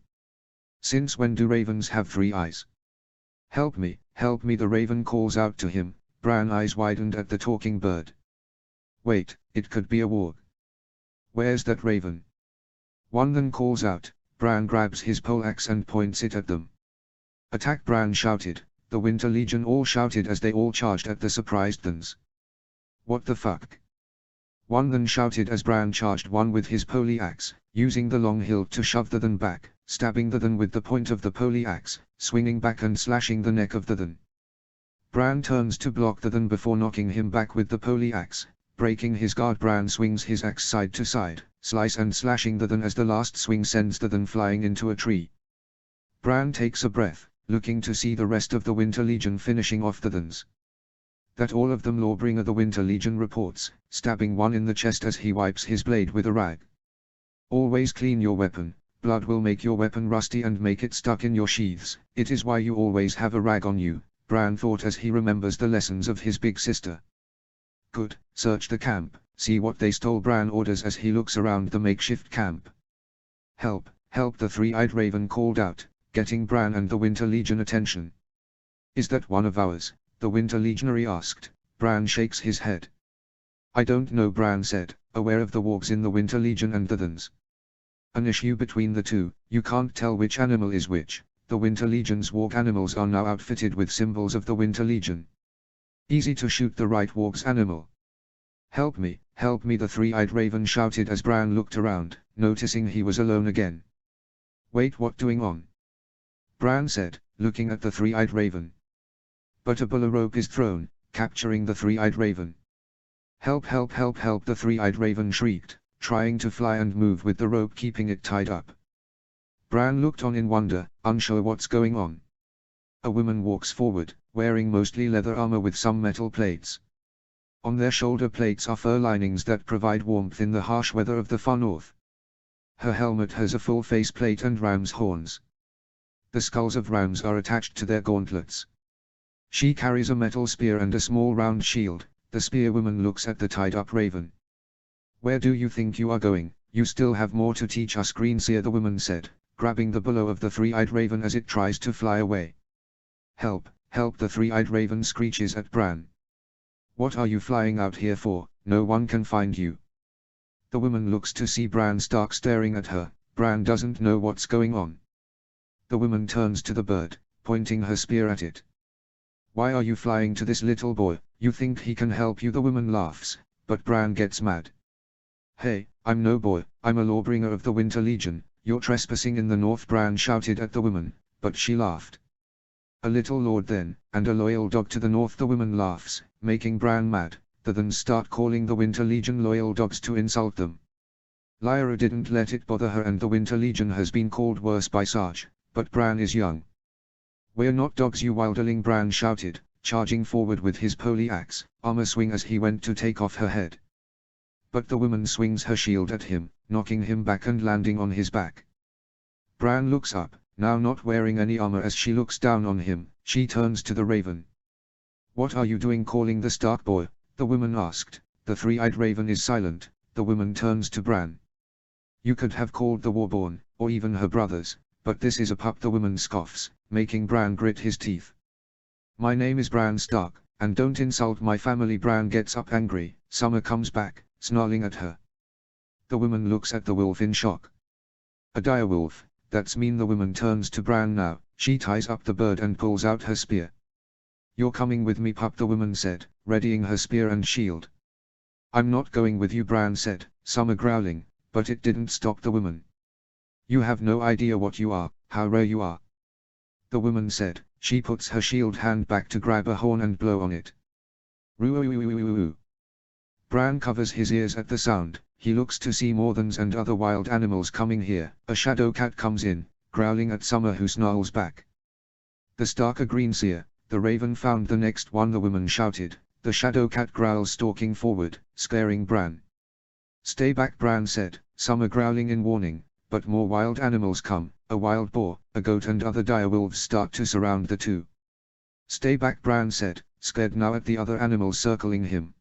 Since when do ravens have 3 eyes? Help me, the raven calls out to him. Bran's eyes widened at the talking bird. Wait, it could be a warg. Where's that raven? One then calls out. Bran grabs his poleaxe and points it at them. Attack, Bran shouted. The Winter Legion all shouted as they all charged at the surprised Thans. What the fuck? One then shouted as Bran charged one with his poleaxe, using the long hilt to shove the Than back, stabbing the Than with the point of the poleaxe, swinging back and slashing the neck of the Than. Bran turns to block the Than before knocking him back with the poleaxe. Breaking his guard, Bran swings his axe side to side, slice and slashing the Than as the last swing sends the Than flying into a tree. Bran takes a breath, looking to see the rest of the Winter Legion finishing off the Thans. That all of them, lawbringer, the Winter Legion reports, stabbing one in the chest as he wipes his blade with a rag. Always clean your weapon, blood will make your weapon rusty and make it stuck in your sheaths. It is why you always have a rag on you, Bran thought as he remembers the lessons of his big sister. Good, search the camp, see what they stole, Bran orders as he looks around the makeshift camp. Help, help, the 3-eyed raven called out, getting Bran and the Winter Legion attention. Is that one of ours? The Winter Legionary asked. Bran shakes his head. I don't know, Bran said, aware of the wargs in the Winter Legion and the Thans. An issue between the two, you can't tell which animal is which. The Winter Legion's warg animals are now outfitted with symbols of the Winter Legion. Easy to shoot the right warg's animal. Help me, the 3-eyed raven shouted as Bran looked around, noticing he was alone again. Wait, what doing on? Bran said, looking at the 3-eyed raven. But a bulla rope is thrown, capturing the 3-eyed raven. Help, the 3-eyed raven shrieked, trying to fly and move with the rope keeping it tied up. Bran looked on in wonder, unsure what's going on. A woman walks forward, wearing mostly leather armor with some metal plates. On their shoulder plates are fur linings that provide warmth in the harsh weather of the far north. Her helmet has a full face plate and ram's horns. The skulls of rams are attached to their gauntlets. She carries a metal spear and a small round shield. The spearwoman looks at the tied-up raven. Where do you think you are going? You still have more to teach us, Greenseer, the woman said, grabbing the billow of the 3-eyed raven as it tries to fly away. Help, the 3-eyed raven screeches at Bran. What are you flying out here for? No one can find you. The woman looks to see Bran Stark staring at her. Bran doesn't know what's going on. The woman turns to the bird, pointing her spear at it. Why are you flying to this little boy? You think he can help you? The woman laughs, but Bran gets mad. Hey, I'm no boy, I'm a lawbringer of the Winter Legion. You're trespassing in the north, Bran shouted at the woman, but she laughed. A little lord then, and a loyal dog to the north, the woman laughs, making Bran mad. The Thans start calling the Winter Legion loyal dogs to insult them. Lyra didn't let it bother her, and the Winter Legion has been called worse by Sarge, but Bran is young. We're not dogs, you wilderling, Bran shouted, charging forward with his poleaxe, armor swing as he went to take off her head. But the woman swings her shield at him, knocking him back and landing on his back. Bran looks up, now not wearing any armor. As she looks down on him, she turns to the raven. What are you doing calling the Stark boy? The woman asked, The three-eyed raven is silent. The woman turns to Bran. You could have called the Warborn, or even her brothers, but this is a pup. The woman scoffs, making Bran grit his teeth. My name is Bran Stark, and don't insult my family. Bran gets up angry. Summer comes back, snarling at her. The woman looks at the wolf in shock. A direwolf, that's mean. The woman turns to Bran now. She ties up the bird and pulls out her spear. You're coming with me, pup, the woman said, readying her spear and shield. I'm not going with you, Bran said, Summer growling, but it didn't stop the woman. You have no idea what you are, how rare you are. The woman said. She puts her shield hand back to grab a horn and blow on it. Roo-oo-oo-oo-oo-oo. Bran covers his ears at the sound. He looks to see Morthans and other wild animals coming here. A shadow cat comes in, growling at Summer, who snarls back. The Stark Greenseer, the raven, found the next one, the woman shouted. The shadow cat growls, stalking forward, scaring Bran. Stay back, Bran said, Summer growling in warning, but more wild animals come. A wild boar, a goat and other direwolves start to surround the two. Stay back, Bran said, scared now at the other animals circling him.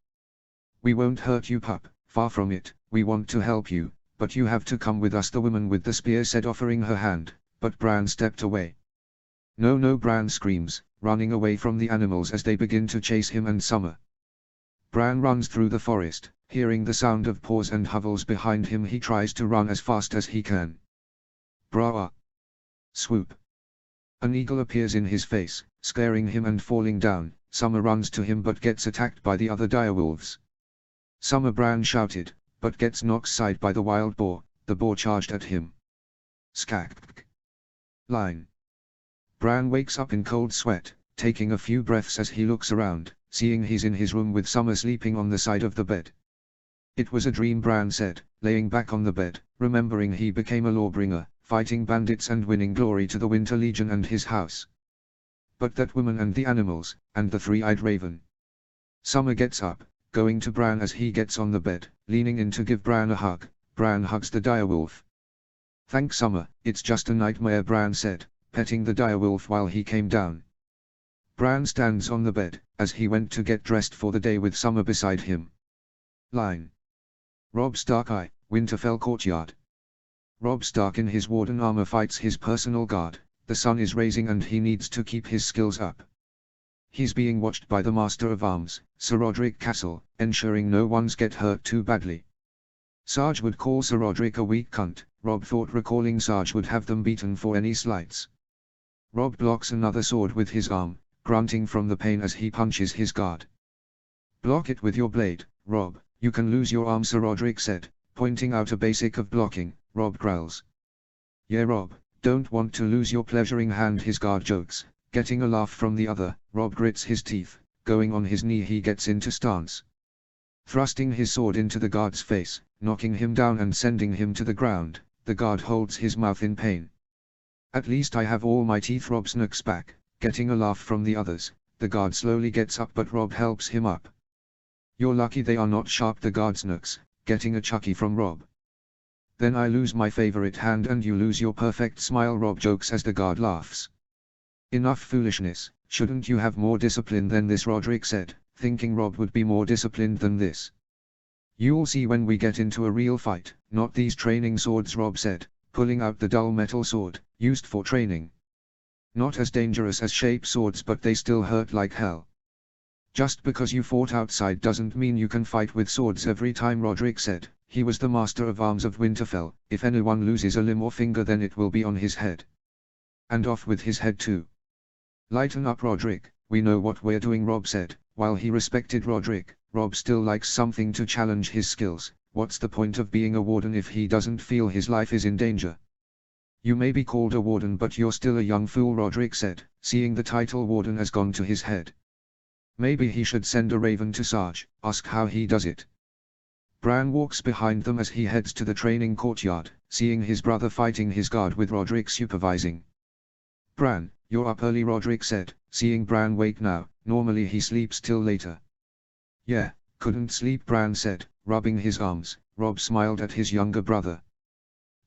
We won't hurt you, pup, far from it. We want to help you, but you have to come with us, the woman with the spear said, offering her hand, but Bran stepped away. No, no, Bran screams, running away from the animals as they begin to chase him and Summer. Bran runs through the forest, hearing the sound of paws and hovels behind him. He tries to run as fast as he can. Brah! Swoop! An eagle appears in his face, scaring him and falling down. Summer runs to him but gets attacked by the other direwolves. Summer, Bran shouted, but gets knocked aside by the wild boar. The boar charged at him. Skak! Line! Bran wakes up in cold sweat, taking a few breaths as he looks around, seeing he's in his room with Summer sleeping on the side of the bed. It was a dream, Bran said, laying back on the bed, remembering he became a lawbringer, fighting bandits and winning glory to the Winter Legion and his house. But that woman and the animals, and the three-eyed raven. Summer gets up, going to Bran as he gets on the bed, leaning in to give Bran a hug. Bran hugs the direwolf. Thanks, Summer, it's just a nightmare, Bran said, petting the direwolf while he came down. Bran stands on the bed, as he went to get dressed for the day with Summer beside him. Line. Robb Stark, I, Winterfell Courtyard. Robb Stark in his warden armor fights his personal guard. The sun is rising and he needs to keep his skills up. He's being watched by the Master of Arms, Sir Rodrik Castle, ensuring no one's get hurt too badly. Sarge would call Sir Rodrik a weak cunt. Robb thought recalling Sarge would have them beaten for any slights. Robb blocks another sword with his arm, grunting from the pain as he punches his guard. Block it with your blade, Robb, you can lose your arm, Sir Rodrik said, pointing out a basic of blocking. Robb growls. Yeah, Robb, don't want to lose your pleasuring hand, his guard jokes, getting a laugh from the other. Robb grits his teeth, going on his knee. He gets into stance, thrusting his sword into the guard's face, knocking him down and sending him to the ground. The guard holds his mouth in pain. At least I have all my teeth, Robb snooks back, getting a laugh from the others. The guard slowly gets up but Robb helps him up. You're lucky they are not sharp, the guard snooks, getting a chucky from Robb. Then I lose my favorite hand and you lose your perfect smile, Robb jokes as the guard laughs. Enough foolishness, shouldn't you have more discipline than this, Rodrik said, thinking Robb would be more disciplined than this. You'll see when we get into a real fight. Not these training swords, Robb said, pulling out the dull metal sword, used for training. Not as dangerous as shape swords, but they still hurt like hell. Just because you fought outside doesn't mean you can fight with swords every time, Rodrik said. He was the Master of Arms of Winterfell. If anyone loses a limb or finger, then it will be on his head. And off with his head too. Lighten up, Rodrik, we know what we're doing, Robb said. While he respected Rodrik, Robb still likes something to challenge his skills. What's the point of being a warden if he doesn't feel his life is in danger? You may be called a warden, but you're still a young fool, Rodrik said, seeing the title warden has gone to his head. Maybe he should send a raven to Sarge, ask how he does it. Bran walks behind them as he heads to the training courtyard, seeing his brother fighting his guard with Rodrik supervising. Bran, you're up early, Rodrik said, seeing Bran wake now. Normally he sleeps till later. Yeah, couldn't sleep, Bran said, rubbing his arms. Robb smiled at his younger brother.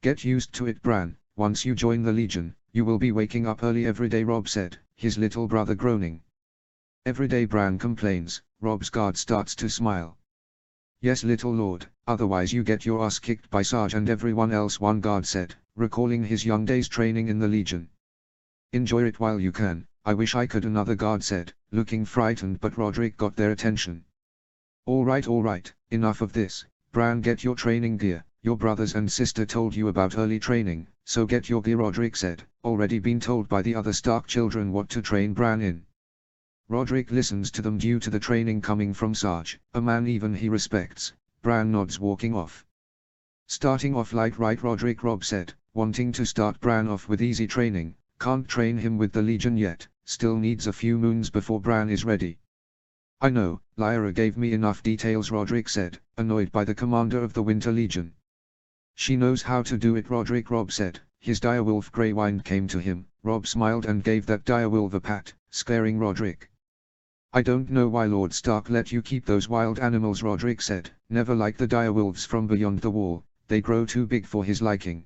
Get used to it, Bran. Once you join the Legion, you will be waking up early every day, Robb said, his little brother groaning. Every day, Bran complains. Robb's guard starts to smile. Yes little lord, otherwise you get your ass kicked by Sarge and everyone else, one guard said, recalling his young days training in the Legion. Enjoy it while you can, I wish I could, another guard said, looking frightened, but Roderick got their attention. Alright, enough of this, Bran, get your training gear, your brothers and sister told you about early training, so get your gear, Roderick said, already been told by the other Stark children what to train Bran in. Roderick listens to them due to the training coming from Sarge, a man even he respects. Bran nods, walking off. Starting off light, right, Roderick, Robb said, wanting to start Bran off with easy training, can't train him with the Legion yet, still needs a few moons before Bran is ready. I know, Lyra gave me enough details, Roderick said, annoyed by the commander of the Winter Legion. She knows how to do it, Roderick, Robb said. His direwolf Greywind came to him. Robb smiled and gave that direwolf a pat, scaring Roderick. I don't know why Lord Stark let you keep those wild animals, Roderick said. Never liked the direwolves from beyond the wall, they grow too big for his liking.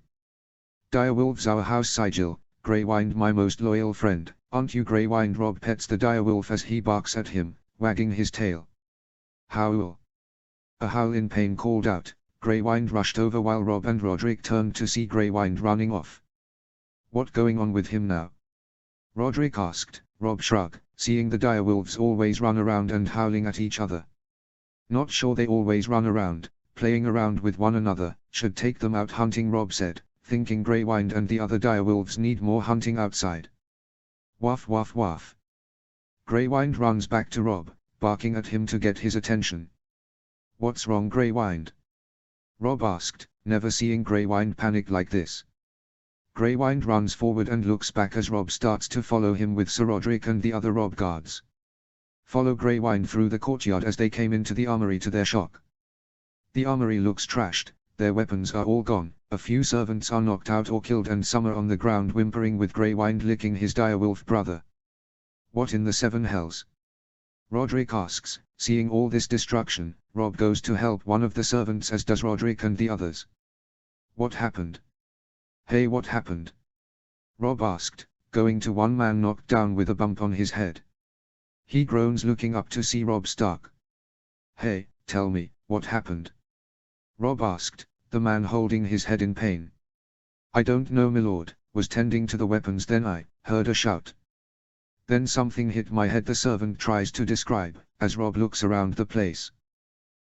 Direwolves our house sigil, Greywind my most loyal friend, aren't you, Greywind? Robb pets the direwolf as he barks at him, wagging his tail. Howl! A howl in pain called out. Greywind rushed over while Robb and Roderick turned to see Greywind running off. What going on with him now? Roderick asked. Robb shrugged, seeing the direwolves always run around and howling at each other. Not sure they always run around, playing around with one another, should take them out hunting, Robb said, thinking Greywind and the other direwolves need more hunting outside. Woof woof woof. Greywind runs back to Robb, barking at him to get his attention. What's wrong, Greywind? Robb asked, never seeing Greywind panic like this. Greywind runs forward and looks back as Robb starts to follow him with Sir Roderick and the other Robb guards. Follow Greywind through the courtyard as they came into the armory, to their shock. The armory looks trashed, their weapons are all gone, a few servants are knocked out or killed and some are on the ground whimpering, with Greywind licking his direwolf brother. What in the seven hells? Roderick asks. Seeing all this destruction, Robb goes to help one of the servants, as does Roderick and the others. What happened? Hey, what happened? Robb asked, going to one man knocked down with a bump on his head. He groans, looking up to see Robb Stark. Hey, tell me, what happened? Robb asked, the man holding his head in pain. I don't know, my lord, was tending to the weapons, then I heard a shout. Then something hit my head, the servant tries to describe, as Robb looks around the place.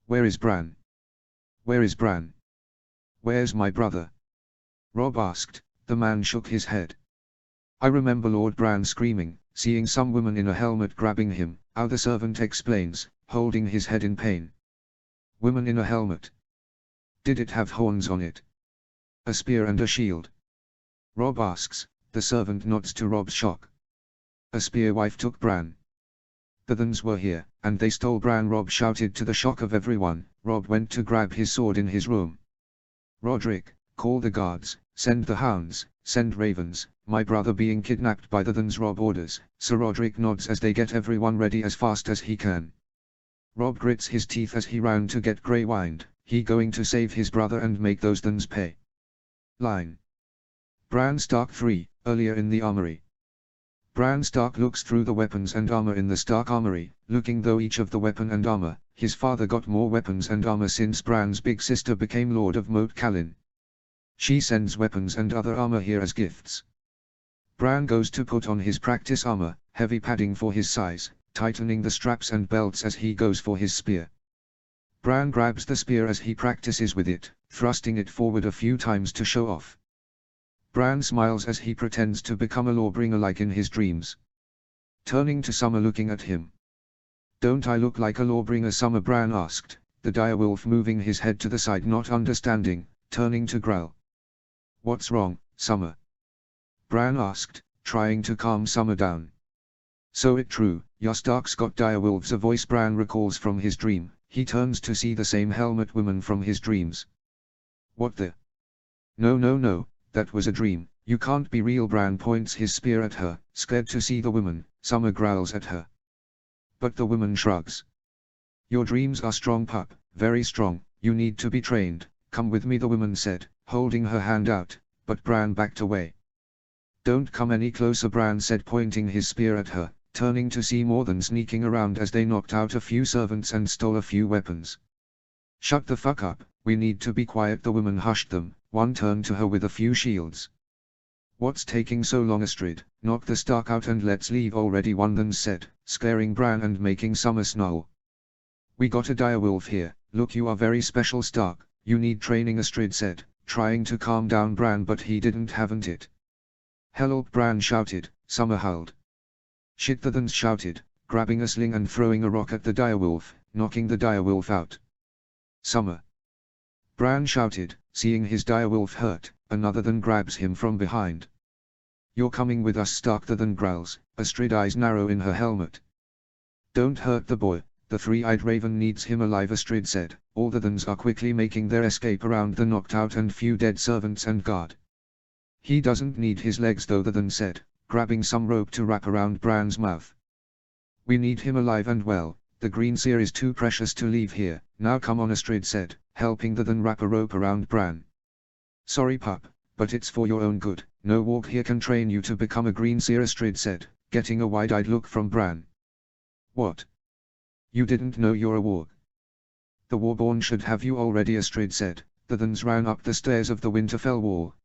Where is Bran? Where is Bran? Where's my brother? Robb asked. The man shook his head. I remember Lord Bran screaming, seeing some woman in a helmet grabbing him, how the servant explains, holding his head in pain. Woman in a helmet. Did it have horns on it? A spear and a shield? Robb asks. The servant nods to Robb's shock. A spear wife took Bran. The Thans were here, and they stole Bran, Robb shouted to the shock of everyone. Robb went to grab his sword in his room. Roderick, call the guards, send the hounds, send ravens, my brother being kidnapped by the Thans, Robb orders. Sir Roderick nods as they get everyone ready as fast as he can. Robb grits his teeth as he ran to get Greywind, he going to save his brother and make those Thans pay. Line. Bran Stark 3, earlier in the armory. Bran Stark looks through the weapons and armor in the Stark armory, looking though each of the weapon and armor. His father got more weapons and armor since Bran's big sister became Lord of Moat Cailin. She sends weapons and other armor here as gifts. Bran goes to put on his practice armor, heavy padding for his size, tightening the straps and belts as he goes for his spear. Bran grabs the spear as he practices with it, thrusting it forward a few times to show off. Bran smiles as he pretends to become a lawbringer like in his dreams. Turning to Summer, looking at him. Don't I look like a lawbringer, Summer? Bran asked, the direwolf moving his head to the side, not understanding, turning to growl. What's wrong, Summer? Bran asked, trying to calm Summer down. So it true, your Stark's got direwolves, a voice Bran recalls from his dream. He turns to see the same helmet woman from his dreams. What the? No, that was a dream, you can't be real. Bran points his spear at her, scared to see the woman. Summer growls at her. But the woman shrugs. Your dreams are strong, pup, very strong, you need to be trained, come with me, the woman said, holding her hand out, but Bran backed away. Don't come any closer, Bran said, pointing his spear at her, turning to see more than sneaking around as they knocked out a few servants and stole a few weapons. Shut the fuck up, we need to be quiet. The woman hushed them. One turned to her with a few shields. What's taking so long, Astrid? Knock the Stark out and let's leave already, one then said, scaring Bran and making Summer snarl. We got a direwolf here. Look, you are very special, Stark. You need training, Astrid said, trying to calm down Bran, but he didn't, haven't it? Help, Bran shouted. Summer howled. Shit, the thans shouted, grabbing a sling and throwing a rock at the direwolf, knocking the direwolf out. Summer. Bran shouted, seeing his direwolf hurt. Another than grabs him from behind. You're coming with us, Stark, the than growls, Astrid eyes narrow in her helmet. Don't hurt the boy, the three-eyed raven needs him alive, Astrid said. All the thans are quickly making their escape around the knocked out and few dead servants and guard. He doesn't need his legs though, the than said, grabbing some rope to wrap around Bran's mouth. We need him alive and well, the green seer is too precious to leave here. Now come on, Astrid said, helping the than wrap a rope around Bran. Sorry pup, but it's for your own good. No walk here can train you to become a green seer, Astrid said, getting a wide-eyed look from Bran. What? You didn't know you're a warg? The Warborn should have you already, Astrid said. The thans ran up the stairs of the Winterfell wall,